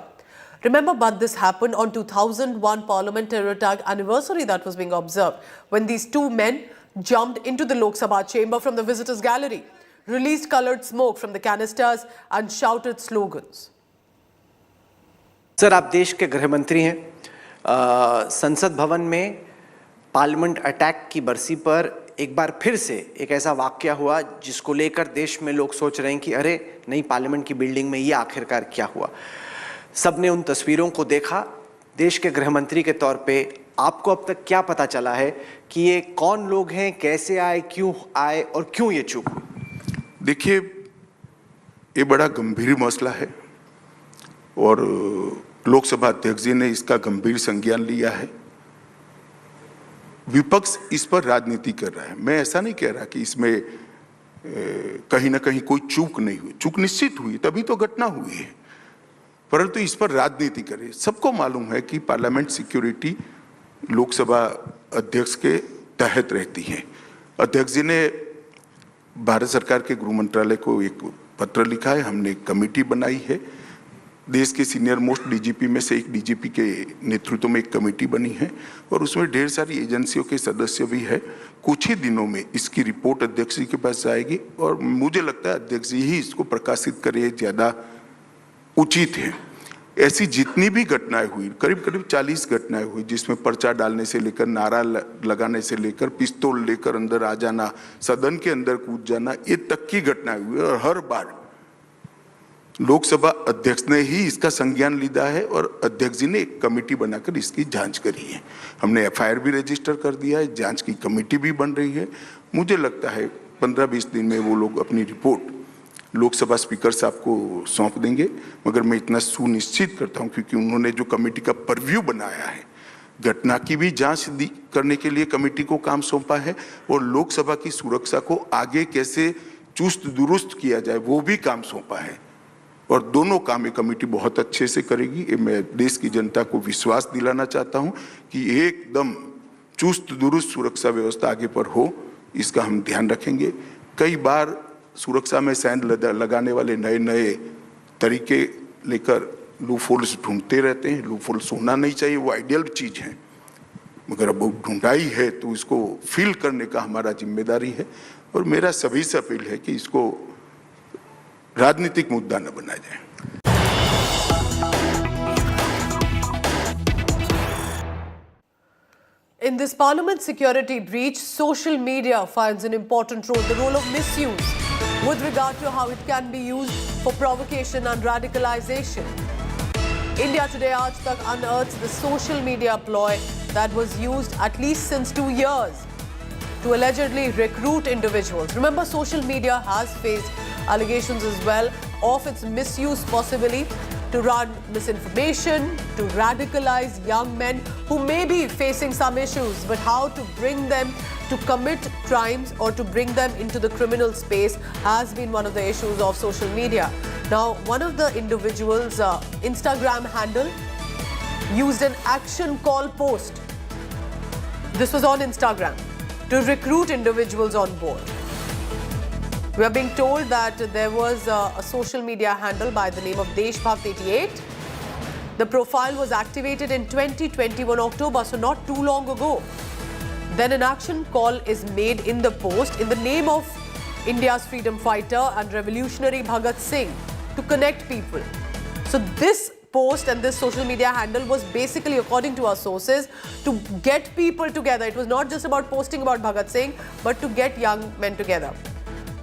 Remember, but this happened on 2001 Parliament terror attack anniversary that was being observed when these two men jumped into the Lok Sabha chamber from the visitors gallery, released coloured smoke from the canisters and shouted slogans.
Sir, आप देश के गृह मंत्री हैं। संसद भवन में parliament attack की बरसी पर एक बार फिर से एक ऐसा वाकया हुआ जिसको लेकर देश में लोग सोच रहे हैं कि अरे नई पार्लियामेंट की बिल्डिंग में ये आखिरकार क्या हुआ। सबने उन तस्वीरों को देखा। देश के गृह मंत्री के तौर पे आपको अब तक क्या पता चला है कि ये कौन लोग हैं, कैसे आए, क्यों आए और क्यों ये चूक हुई?
देखिए, ये बड़ा गंभीर मसला है और लोकसभा अध्यक्ष जी ने इसका गंभीर संज्ञान लिया है। विपक्ष इस पर राजनीति कर रहा है। मैं ऐसा नहीं कह रहा कि इसमें कहीं ना कहीं कोई चूक नहीं हुई, चूक निश्चित हुई, तभी तो घटना हुई है, परंतु इस पर राजनीति करे। सबको मालूम है कि पार्लियामेंट सिक्योरिटी लोकसभा अध्यक्ष के तहत रहती है। अध्यक्ष जी ने भारत सरकार के गृह मंत्रालय को एक पत्र लिखा है, हमने एक कमेटी बनाई है। देश के सीनियर मोस्ट डीजीपी में से एक डीजीपी के नेतृत्व में एक कमेटी बनी है और उसमें ढेर सारी एजेंसियों के सदस्य भी है। कुछ ही दिनों में इसकी रिपोर्ट अध्यक्ष जी के पास जाएगी और मुझे लगता है अध्यक्ष जी ही इसको प्रकाशित करे ज़्यादा उचित है। ऐसी जितनी भी घटनाएं हुई, करीब करीब 40 घटनाएं हुई, जिसमें पर्चा डालने से लेकर, नारा लगाने से लेकर, पिस्तौल लेकर अंदर आ जाना, सदन के अंदर कूद जाना, ये तक की घटनाएं हुई और हर बार लोकसभा अध्यक्ष ने ही इसका संज्ञान लिया है और अध्यक्ष जी ने एक कमेटी बनाकर इसकी जांच करी है। हमने एफआईआर भी रजिस्टर कर दिया है, जांच की कमेटी भी बन रही है। मुझे लगता है 15-20 दिन में वो लोग अपनी रिपोर्ट लोकसभा स्पीकर साहब को सौंप देंगे, मगर मैं इतना सुनिश्चित करता हूं क्योंकि उन्होंने जो कमेटी का परव्यू बनाया है, घटना की भी जांच करने के लिए कमेटी को काम सौंपा है और लोकसभा की सुरक्षा को आगे कैसे चुस्त दुरुस्त किया जाए वो भी काम सौंपा है और दोनों काम ये कमेटी बहुत अच्छे से करेगी। ये मैं देश की जनता को विश्वास दिलाना चाहता हूं कि एकदम चुस्त दुरुस्त सुरक्षा व्यवस्था आगे पर हो, इसका हम ध्यान रखेंगे। कई बार सुरक्षा में सैंड लगाने वाले नए नए तरीके लेकर लूफोल्स ढूंढते रहते हैं। लूफोल्स होना नहीं चाहिए, वो आइडियल चीज़ है, मगर अब वो ढूंढाई है तो इसको फिल करने का हमारा जिम्मेदारी है और मेरा सभी से अपील है कि इसको राजनीतिक मुद्दा न बनाया जाए।
In this parliament security breach, social media finds an important role, the role of misuse with regard to how it can be used for provocation and radicalization. India Today Aaj Tak unearths the social media ploy that was used at least since 2 years to allegedly recruit individuals. Remember, social media has faced allegations as well of its misuse possibly to run misinformation, to radicalize young men who may be facing some issues, but how to bring them to commit crimes or to bring them into the criminal space has been one of the issues of social media. Now, one of the individuals' Instagram handle used an action call post. This was on Instagram to recruit individuals on board. We are being told that there was a social media handle by the name of Deshbhakt88. The profile was activated in 2021 October, so not too long ago. Then an action call is made in the post in the name of India's freedom fighter and revolutionary Bhagat Singh to connect people. So this post and this social media handle was basically, according to our sources, to get people together. It was not just about posting about Bhagat Singh, but to get young men together.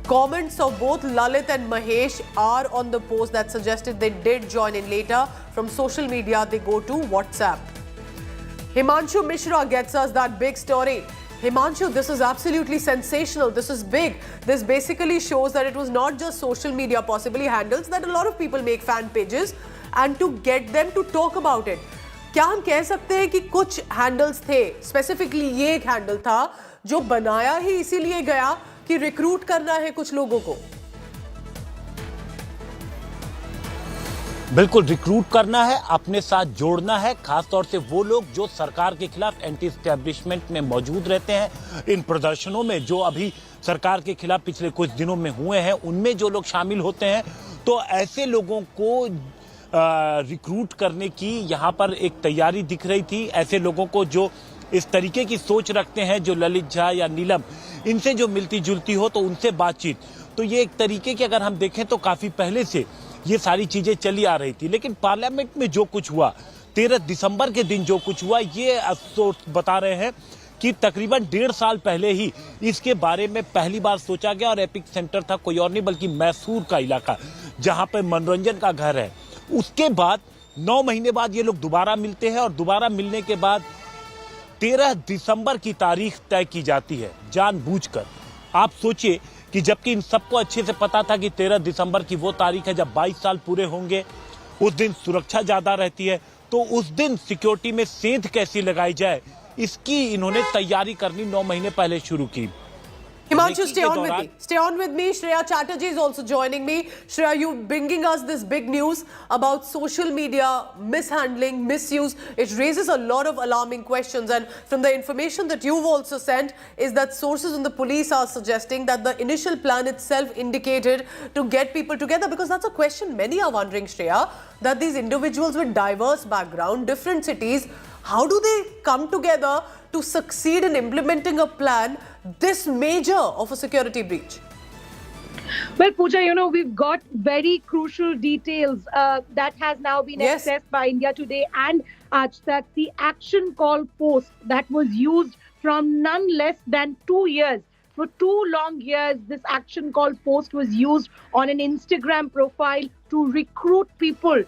Comments of both Lalit and Mahesh are on the post that suggested they did join in later. From social media, they go to WhatsApp. Himanshu Mishra gets us that big story. Himanshu, this is absolutely sensational. This is big. This basically shows that it was not just social media, possibly handles, that a lot of people make fan pages and to get them to talk about it. क्या हम कह सकते हैं कि कुछ handles थे, specifically ये एक हैंडल था जो बनाया ही इसीलिए गया कि रिक्रूट करना है कुछ लोगों को?
बिल्कुल, रिक्रूट करना है, अपने साथ जोड़ना है, खासतौर से वो लोग जो सरकार के खिलाफ एंटी एस्टैब्लिशमेंट में मौजूद रहते हैं। इन प्रदर्शनों में जो अभी सरकार के खिलाफ पिछले कुछ दिनों में हुए हैं, उनमें जो लोग शामिल होते हैं, तो ऐसे लोगों को रिक्रूट करने की यहाँ पर एक तैयारी दिख रही थी। ऐसे लोगों को जो इस तरीके की सोच रखते हैं, जो ललित झा या नीलम, इनसे जो मिलती जुलती हो तो उनसे बातचीत, तो ये एक तरीके की अगर हम देखें तो काफ़ी पहले से ये सारी चीज़ें चली आ रही थी। लेकिन पार्लियामेंट में जो कुछ हुआ, 13 दिसंबर के दिन जो कुछ हुआ, ये बता रहे हैं कि तकरीबन 1.5 साल पहले ही इसके बारे में पहली बार सोचा गया और एपिक सेंटर था कोई और नहीं बल्कि मैसूर का इलाका, जहाँ पर मनोरंजन का घर है। उसके बाद 9 महीने बाद ये लोग दोबारा मिलते हैं और दोबारा मिलने के बाद 13 दिसंबर की तारीख तय की जाती है जानबूझकर। आप सोचिए कि जबकि इन सबको अच्छे से पता था कि 13 दिसंबर की वो तारीख है जब 22 साल पूरे होंगे, उस दिन सुरक्षा ज़्यादा रहती है, तो उस दिन सिक्योरिटी में सेंध कैसी लगाई जाए, इसकी इन्होंने तैयारी करनी 9 महीने पहले शुरू की।
Himanshu, stay on with me. Stay on with me. Shreya Chatterjee is also joining me. Shreya, you bringing us this big news about social media mishandling, misuse. It raises a lot of alarming questions. And from the information that you've also sent is that sources in the police are suggesting that the initial plan itself indicated to get people together, because that's a question many are wondering, Shreya, that these individuals with diverse background, different cities, how do they come together to succeed in implementing a plan this major of a security breach?
Well, Pooja, you know, we've got very crucial details that has now been accessed by India Today and Aaj Tak. The action call post that was used from none less than 2 years. For 2 long years, this action call post was used on an Instagram profile to recruit people.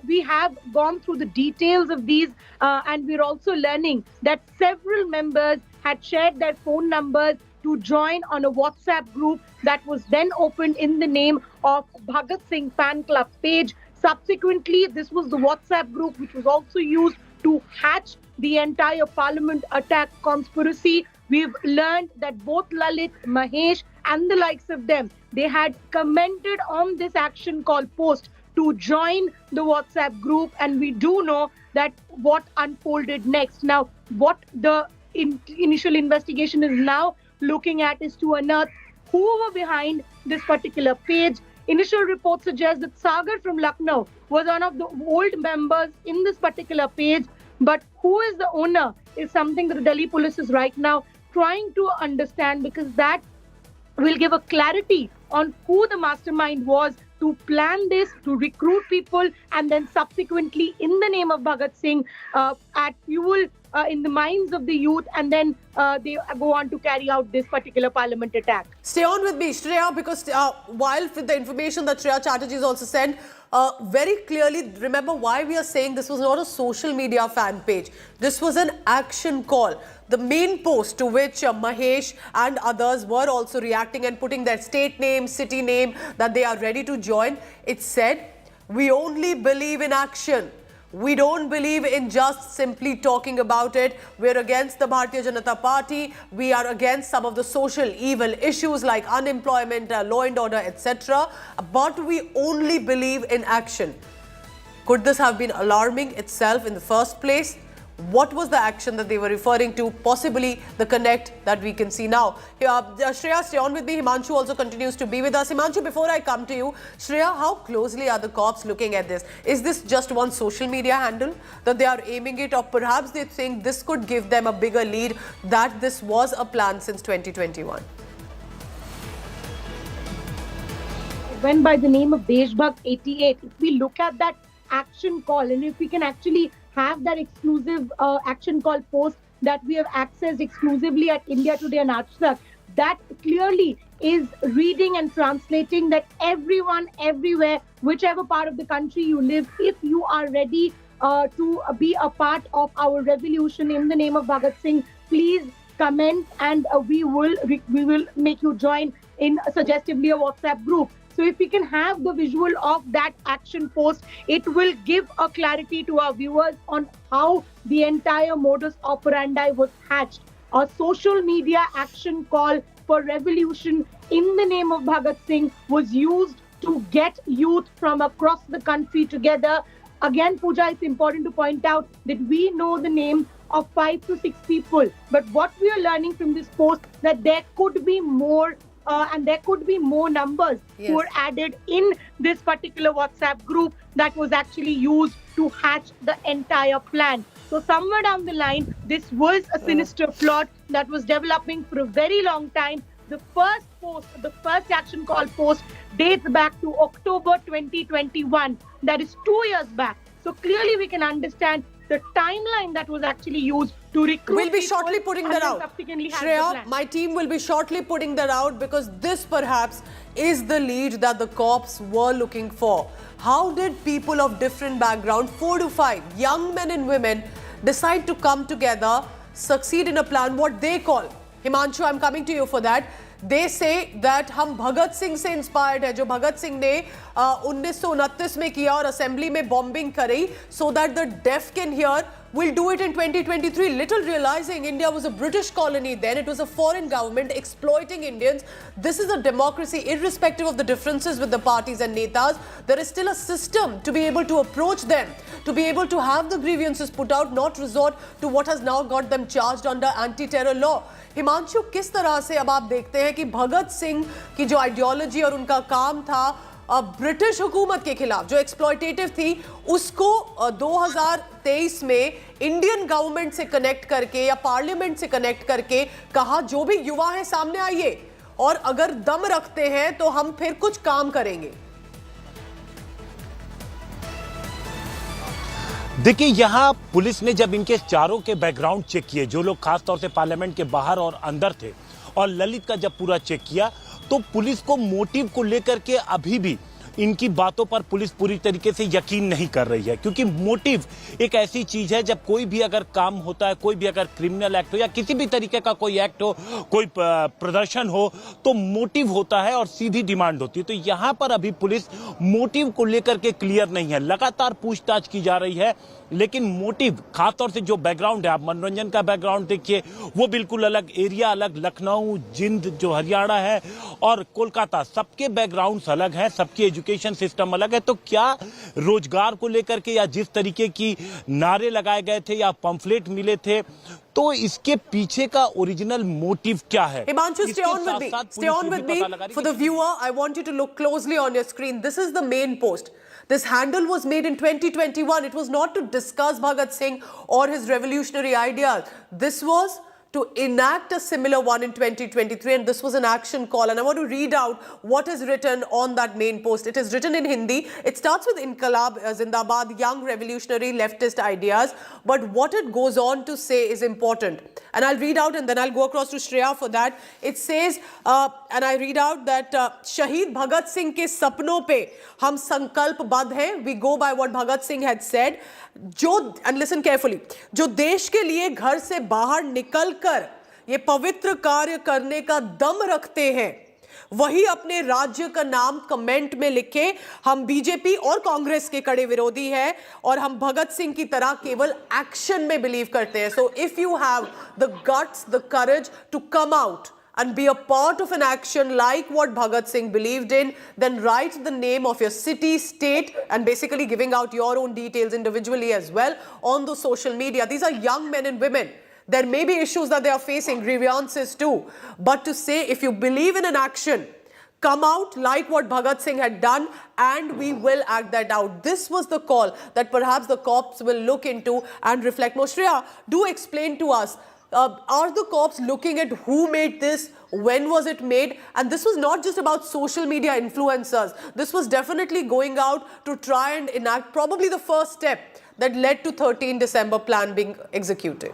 We have gone through the details of these and we're also learning that several members had shared their phone numbers to join on a WhatsApp group that was then opened in the name of Bhagat Singh Fan Club page. Subsequently, this was the WhatsApp group which was also used to hatch the entire parliament attack conspiracy. We've learned that both Lalit, Mahesh and the likes of them, they had commented on this action call post to join the WhatsApp group, and we do know that what unfolded next. Now, what the initial investigation is now looking at is to unearth who were behind this particular page. Initial reports suggest that Sagar from Lucknow was one of the old members in this particular page, but who is the owner is something that the Delhi police is right now trying to understand, because that will give a clarity on who the mastermind was to plan this, to recruit people, and then subsequently, in the name of Bhagat Singh, add fuel in the minds of the youth, and then they go on to carry out this particular parliament attack.
Stay on with me, Shreya, because while with the information that Shreya Chatterjee has also sent, very clearly remember why we are saying this was not a social media fan page. This was an action call. The main post to which Mahesh and others were also reacting and putting their state name, city name, that they are ready to join. It said, we only believe in action. We don't believe in just simply talking about it. We're against the Bharatiya Janata Party. We are against some of the social evil issues like unemployment, law and order, etc. But we only believe in action. Could this have been alarming itself in the first place? What was the action that they were referring to? Possibly the connect that we can see now. Shreya, stay on with me. Himanshu also continues to be with us. Himanshu, before I come to you, Shreya, how closely are the cops looking at this? Is this just one social media handle that they are aiming it, or perhaps they think this could give them a bigger lead, that this was a plan since 2021?
Went by the name of Deshbhakt 88. If we look at that action call, and if we can actually have that exclusive action call post that we have accessed exclusively at India Today and Aaj Tak, that clearly is reading and translating that everyone, everywhere, whichever part of the country you live, if you are ready to be a part of our revolution in the name of Bhagat Singh, please comment, and we will make you join in suggestively a WhatsApp group. So if we can have the visual of that action post, it will give a clarity to our viewers on how the entire modus operandi was hatched. A social media action call for revolution in the name of Bhagat Singh was used to get youth from across the country together. Again, Pooja, it's important to point out that we know the name of 5 to 6 people. But what we are learning from this post, that there could be more and there could be more numbers who were added in this particular WhatsApp group that was actually used to hatch the entire plan. So somewhere down the line, this was a sinister plot that was developing for a very long time. The first post, the first action call post, dates back to October 2021. That is 2 years back. So clearly we can understand the timeline that was actually used to recruit.
We'll be shortly putting that out. Shreya, my team will be shortly putting that out, because this perhaps is the lead that the cops were looking for. How did people of different background, 4 to 5 young men and women, decide to come together, succeed in a plan, what they call, Himanshu, I'm coming to you for that. They say that हम भगत सिंह से inspired है, जो भगत सिंह ने 1929 में किया और assembly में bombing करी, so that the deaf can hear. We'll do it in 2023. Little realizing India was a British colony then. It was a foreign government exploiting Indians. This is a democracy, irrespective of the differences with the parties and netas. There is still a system to be able to approach them, to be able to have the grievances put out, not resort to what has now got them charged under anti-terror law. Himanshu, किस तरह से अब आप देखते हैं कि भगत सिंह की जो आइडियोलॉजी और उनका काम था ब्रिटिश हुकूमत के खिलाफ, जो एक्सप्लॉयटेटिव थी, उसको 2023 में इंडियन गवर्नमेंट से कनेक्ट करके या पार्लियामेंट से कनेक्ट करके कहा, जो भी युवा है सामने आइए, और अगर दम रखते हैं तो हम फिर कुछ काम करेंगे?
देखिए, यहाँ पुलिस ने जब इनके चारों के बैकग्राउंड चेक किए, जो लोग खासतौर से पार्लियामेंट के बाहर और अंदर थे, और ललित का जब पूरा चेक किया, तो पुलिस को मोटिव को लेकर के अभी भी इनकी बातों पर पुलिस पूरी तरीके से यकीन नहीं कर रही है, क्योंकि मोटिव एक ऐसी चीज है, जब कोई भी अगर काम होता है, कोई भी अगर क्रिमिनल एक्ट हो या किसी भी तरीके का कोई एक्ट हो, कोई प्रदर्शन हो, तो मोटिव होता है और सीधी डिमांड होती है। तो यहां पर अभी पुलिस मोटिव को लेकर के क्लियर नहीं है, लगातार पूछताछ की जा रही है, लेकिन मोटिव, खासतौर से जो बैकग्राउंड है, आप मनोरंजन का बैकग्राउंड देखिए, वो बिल्कुल अलग, एरिया अलग, लखनऊ, जिंद जो हरियाणा है और कोलकाता, सबके बैकग्राउंड्स अलग हैं, सबकी एजुकेशन सिस्टम अलग है। तो क्या रोजगार को लेकर के या जिस तरीके की नारे लगाए गए थे या पंफलेट मिले थे, तो इसके पीछे का ओरिजिनल मोटिव क्या है?
Himanshu, stay on with me. For the viewer, I want you to look closely on your screen. This is the main post. This handle was made in 2021. It was not to discuss Bhagat Singh or his revolutionary ideas. This was to enact a similar one in 2023, and this was an action call. And I want to read out what is written on that main post. It is written in Hindi. It starts with Inqilab Zindabad, young revolutionary leftist ideas. But what it goes on to say is important. And I'll read out and then I'll go across to Shreya for that. It says, and I read out that Shaheed Bhagat Singh ke sapnon pe hum sankalpbadh hain. We go by what Bhagat Singh had said. And listen carefully, जो देश के लिए घर से बाहर निकलकर ये पवित्र कार्य करने का दम रखते हैं, वही अपने राज्य का नाम कमेंट में लिखे। हम बीजेपी और कांग्रेस के कड़े विरोधी हैं और हम भगत सिंह की तरह केवल एक्शन में बिलीव करते हैं। So if you have the guts, the courage to come out and be a part of an action like what Bhagat Singh believed in, then write the name of your city, state, and basically giving out your own details individually as well on the social media. These are young men and women. There may be issues that they are facing, grievances too. But to say, if you believe in an action, come out like what Bhagat Singh had done, and we will act that out. This was the call that perhaps the cops will look into and reflect. Shreya, do explain to us, are the cops looking at who made this, when was it made? And this was not just about social media influencers. This was definitely going out to try and enact probably the first step that led to 13 December plan being executed.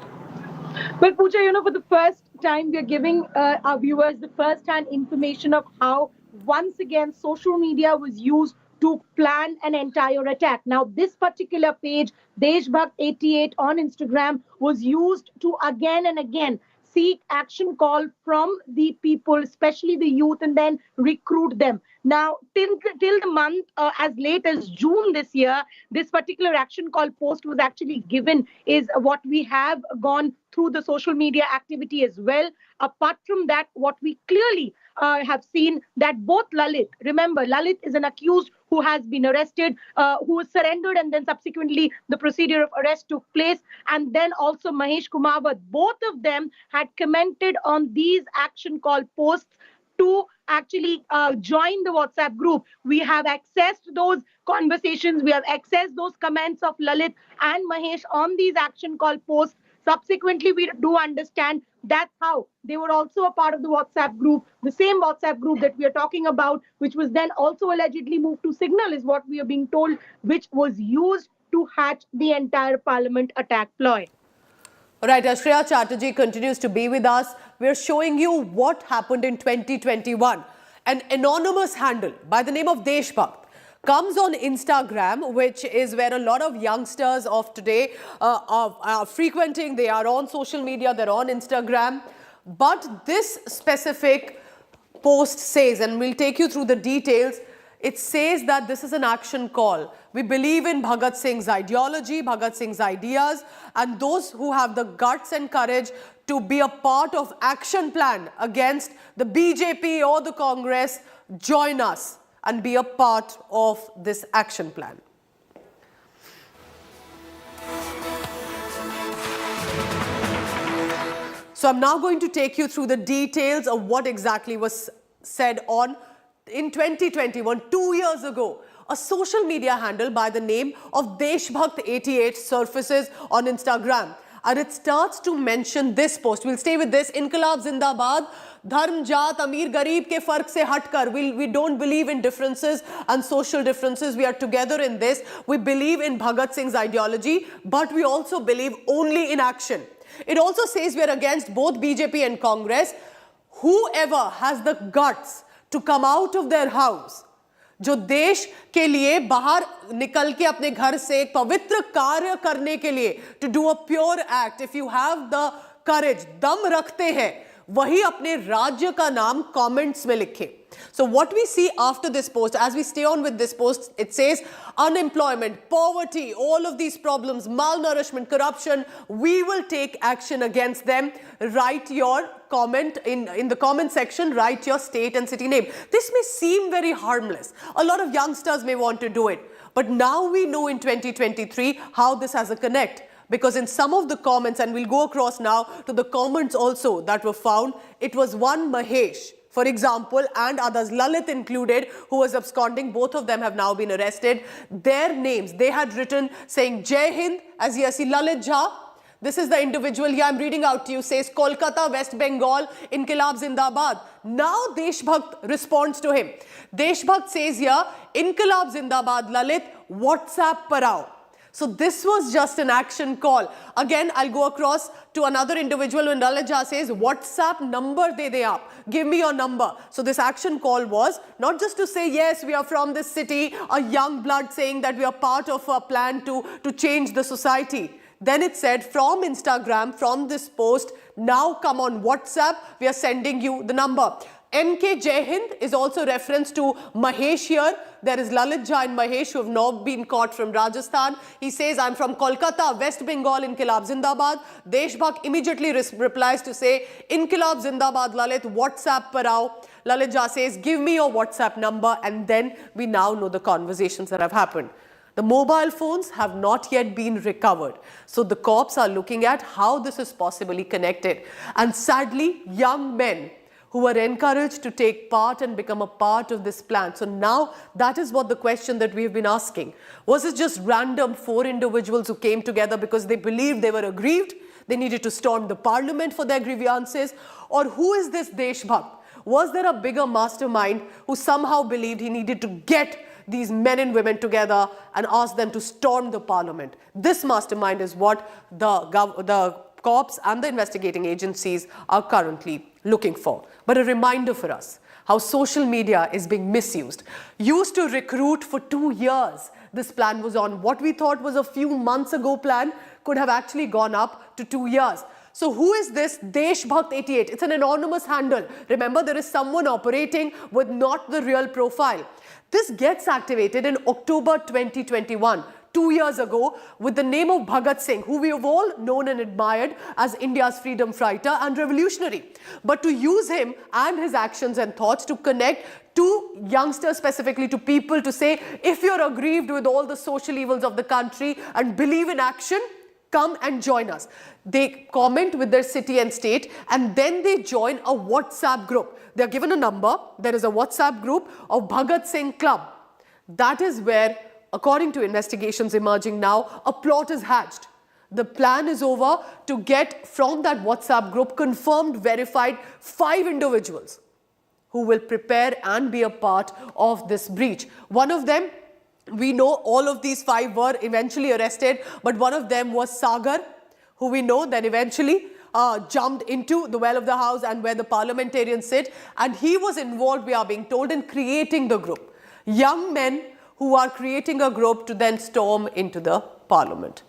Well, Pooja, for the first time, we are giving our viewers the first-hand information of how, once again, social media was used to plan an entire attack. Now, this particular page, Deshbhakt88 on Instagram, was used to again and again seek action call from the people, especially the youth, and then recruit them. Now, till the month as late as June this year, this particular action call post was actually given, is what we have gone through the social media activity as well. Apart from that, what we clearly have seen that both Lalit, remember, Lalit is an accused who has been arrested, who was surrendered, and then subsequently the procedure of arrest took place. And then also Mahesh Kumawat, both of them had commented on these action call posts to actually join the WhatsApp group. We have accessed those conversations. We have accessed those comments of Lalit and Mahesh on these action call posts. Subsequently, we do understand that's how they were also a part of the WhatsApp group, the same WhatsApp group that we are talking about, which was then also allegedly moved to Signal, is what we are being told, which was used to hatch the entire parliament attack ploy.
Right, Shreya Chatterjee continues to be with us. We're showing you what happened in 2021. An anonymous handle by the name of Deshbhakt comes on Instagram, which is where a lot of youngsters of today are frequenting. They are on social media, they're on Instagram. But this specific post says, and we'll take you through the details, it says that this is an action call. We believe in Bhagat Singh's ideology, Bhagat Singh's ideas, and those who have the guts and courage to be a part of action plan against the BJP or the Congress, join us and be a part of this action plan. So I'm now going to take you through the details of what exactly was said on in 2021, 2 years ago. A social media handle by the name of Deshbhakt88 surfaces on Instagram. And it starts to mention this post. We'll stay with this. Inqilab Zindabad. Dharm, Jaat, Amir, Garib ke fark se hatkar. We don't believe in differences and social differences. We are together in this. We believe in Bhagat Singh's ideology, but we also believe only in action. It also says we are against both BJP and Congress. Whoever has the guts to come out of their house, जो देश के लिए बाहर निकल के अपने घर से एक पवित्र कार्य करने के लिए, to do a pure act, if you have the courage, दम रखते हैं, वही अपने राज्य का नाम comments में लिखें. So what we see after this post, as we stay on with this post, it says unemployment, poverty, all of these problems, malnourishment, corruption, we will take action against them. Write your comment in the comment section, write your state and city name. This may seem very harmless. A lot of youngsters may want to do it. But now we know in 2023 how this has a connect. Because in some of the comments, and we'll go across now to the comments also that were found, it was one Mahesh, for example, and others, Lalit included, who was absconding. Both of them have now been arrested. Their names, they had written saying Jai Hind, as you see Lalit Jha. This is the individual here, I'm reading out to you, says Kolkata, West Bengal, Inqilab Zindabad. Now Deshbhakt responds to him. Deshbhakt says here, Inqilab Zindabad, Lalit, WhatsApp par aao. So this was just an action call. Again, I'll go across to another individual when Lalit Jha says, WhatsApp number de aap. Give me your number. So this action call was not just to say, yes, we are from this city, a young blood saying that we are part of a plan to change the society. Then it said from Instagram, from this post, now come on WhatsApp, we are sending you the number. NK Jai Hind is also reference to Mahesh here. There is Lalit Jha and Mahesh who have now been caught from Rajasthan. He says, I'm from Kolkata, West Bengal, Inkilab Zindabad. Deshbhakt immediately replies to say, Inkilab Zindabad, Lalit, WhatsApp par aao. Lalit Jha says, give me your WhatsApp number. And then we now know the conversations that have happened. The mobile phones have not yet been recovered. So the cops are looking at how this is possibly connected. And sadly, young men who were encouraged to take part and become a part of this plan. So now that is what the question that we have been asking. Was it just random 4 individuals who came together because they believed they were aggrieved? They needed to storm the parliament for their grievances? Or who is this Deshbhakt? Was there a bigger mastermind who somehow believed he needed to get these men and women together and ask them to storm the parliament? This mastermind is what the cops and the investigating agencies are currently looking for. But a reminder for us how social media is being misused. Used to recruit for 2 years. This plan was on. What we thought was a few months ago plan could have actually gone up to 2 years. So who is this Deshbhakt 88? It's an anonymous handle. Remember, there is someone operating with not the real profile. This gets activated in October 2021. 2 years ago, with the name of Bhagat Singh, who we have all known and admired as India's freedom fighter and revolutionary. But to use him and his actions and thoughts to connect to youngsters, specifically to people, to say, if you're aggrieved with all the social evils of the country and believe in action, come and join us. They comment with their city and state, and then they join a WhatsApp group. They're given a number. There is a WhatsApp group of Bhagat Singh Club. That is where, according to investigations emerging now, a plot is hatched. The plan is over to get from that WhatsApp group confirmed, verified 5 individuals who will prepare and be a part of this breach. One of them, we know all of these 5 were eventually arrested, but one of them was Sagar, who we know then eventually jumped into the well of the house and where the parliamentarians sit, and he was involved, we are being told, in creating the group. Young men who are creating a group to then storm into the parliament.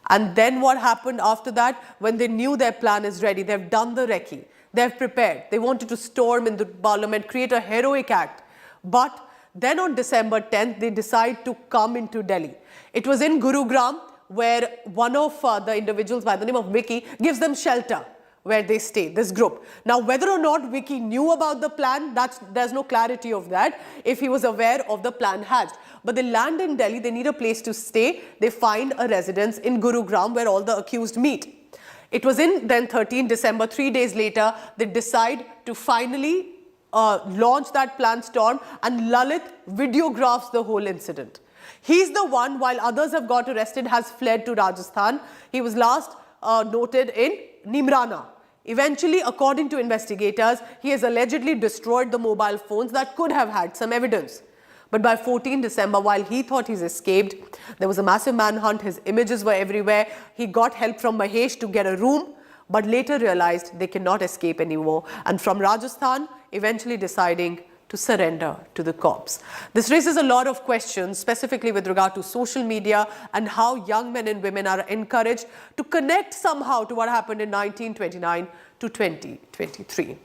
And then what happened after that? When they knew their plan is ready, they've done the recce, they've prepared, they wanted to storm in the parliament, create a heroic act. But then on December 10th, they decide to come into Delhi. It was in Gurugram where one of the individuals by the name of Vicky gives them shelter where they stay, this group. Now, whether or not Vicky knew about the plan, there's no clarity of that, if he was aware of the plan hatched. But they land in Delhi, they need a place to stay. They find a residence in Gurugram where all the accused meet. It was in then 13 December, 3 days later, they decide to finally launch that planned storm, and Lalit videographs the whole incident. He's the one, while others have got arrested, has fled to Rajasthan. He was last noted in Nimrana. Eventually, according to investigators, he has allegedly destroyed the mobile phones that could have had some evidence. But by 14 December, while he thought he's escaped, there was a massive manhunt. His images were everywhere. He got help from Mahesh to get a room, but later realized they cannot escape anymore. And from Rajasthan, eventually deciding to surrender to the cops. This raises a lot of questions, specifically with regard to social media and how young men and women are encouraged to connect somehow to what happened in 1929 to 2023.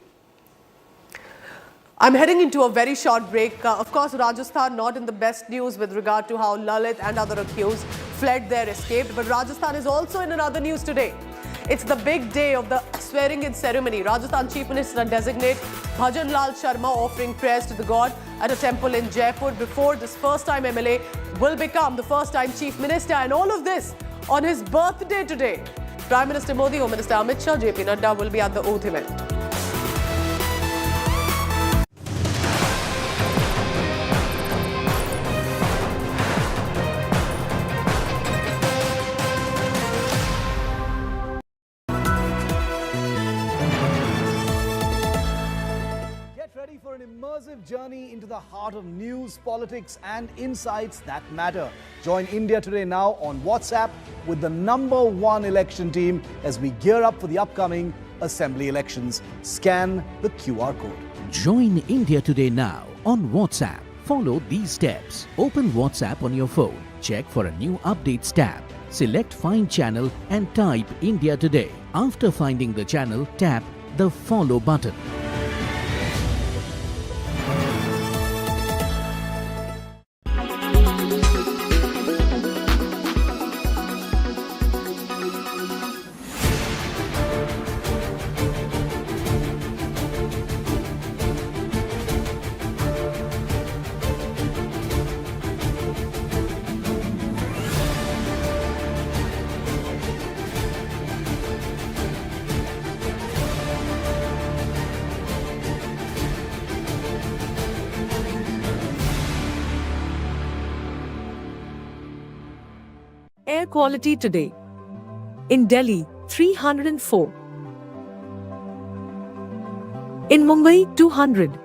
I'm heading into a very short break. Of course, Rajasthan not in the best news with regard to how Lalit and other accused fled there, escaped. But Rajasthan is also in another news today. It's the big day of the swearing-in ceremony. Rajasthan Chief Minister designate Bhajan Lal Sharma offering prayers to the god at a temple in Jaipur before this first-time MLA will become the first-time Chief Minister. And all of this on his birthday today. Prime Minister Modi, Home Minister Amit Shah, JP Nadda will be at the oath event.
For an immersive journey into the heart of news, politics and insights that matter. Join India Today now on WhatsApp with the #1 election team as we gear up for the upcoming assembly elections. Scan the QR code.
Join India Today now on WhatsApp. Follow these steps. Open WhatsApp on your phone. Check for a new updates tab. Select Find Channel and type India Today. After finding the channel, tap the Follow button.
Air quality today. In Delhi, 304. In Mumbai, 200.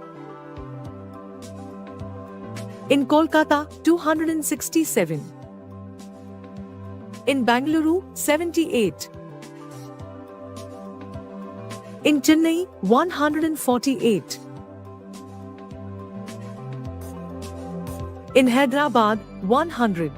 In Kolkata, 267. In Bangalore, 78. In Chennai, 148. In Hyderabad, 100.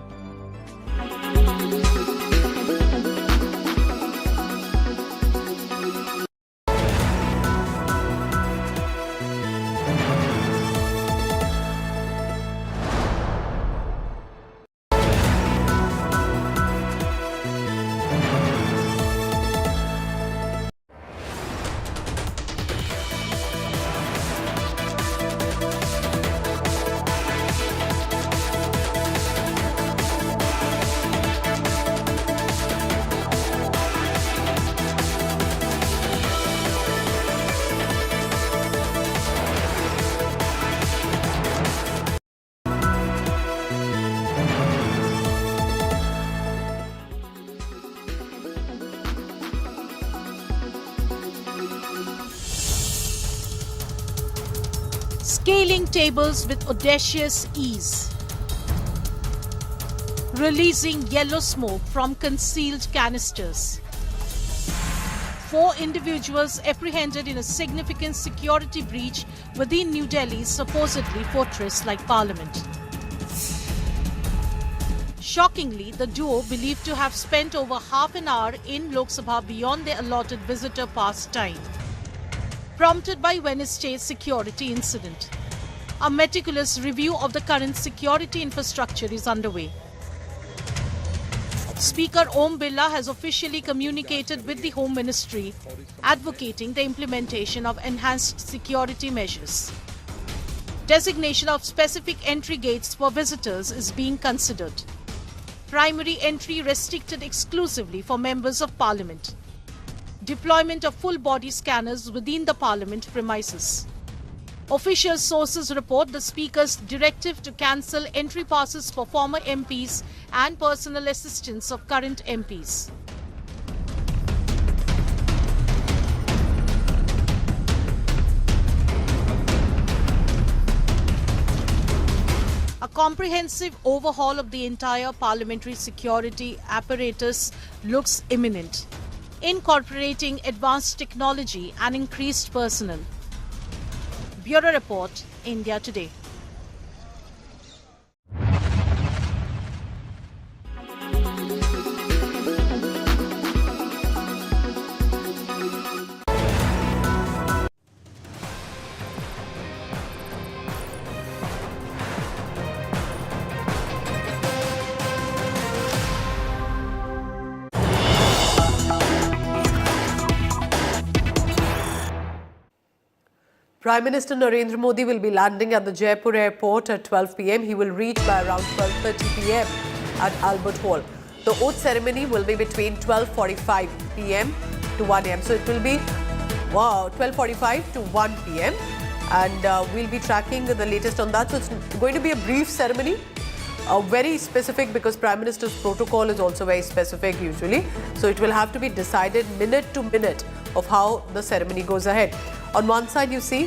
Scaling tables with audacious ease. Releasing yellow smoke from concealed canisters. 4 individuals apprehended in a significant security breach within New Delhi's supposedly fortress-like parliament. Shockingly, the duo believed to have spent over half an hour in Lok Sabha beyond their allotted visitor pass time, prompted by Wednesday's security incident. A meticulous review of the current security infrastructure is underway. Speaker Om Birla has officially communicated with the Home Ministry, advocating the implementation of enhanced security measures. Designation of specific entry gates for visitors is being considered. Primary entry restricted exclusively for members of Parliament. Deployment of full-body scanners within the Parliament premises. Official sources report the Speaker's directive to cancel entry passes for former MPs and personal assistants of current MPs. A comprehensive overhaul of the entire parliamentary security apparatus looks imminent, incorporating advanced technology and increased personnel. Bureau Report, India Today.
Prime Minister Narendra Modi will be landing at the Jaipur airport at 12 p.m. He will reach by around 12:30 p.m. at Albert Hall. The oath ceremony will be between 12:45 p.m. to 1 a.m. So it will be 12:45 to 1 p.m. and we'll be tracking the latest on that. So it's going to be a brief ceremony, very specific, because Prime Minister's protocol is also very specific usually. So it will have to be decided minute to minute of how the ceremony goes ahead. On one side, you see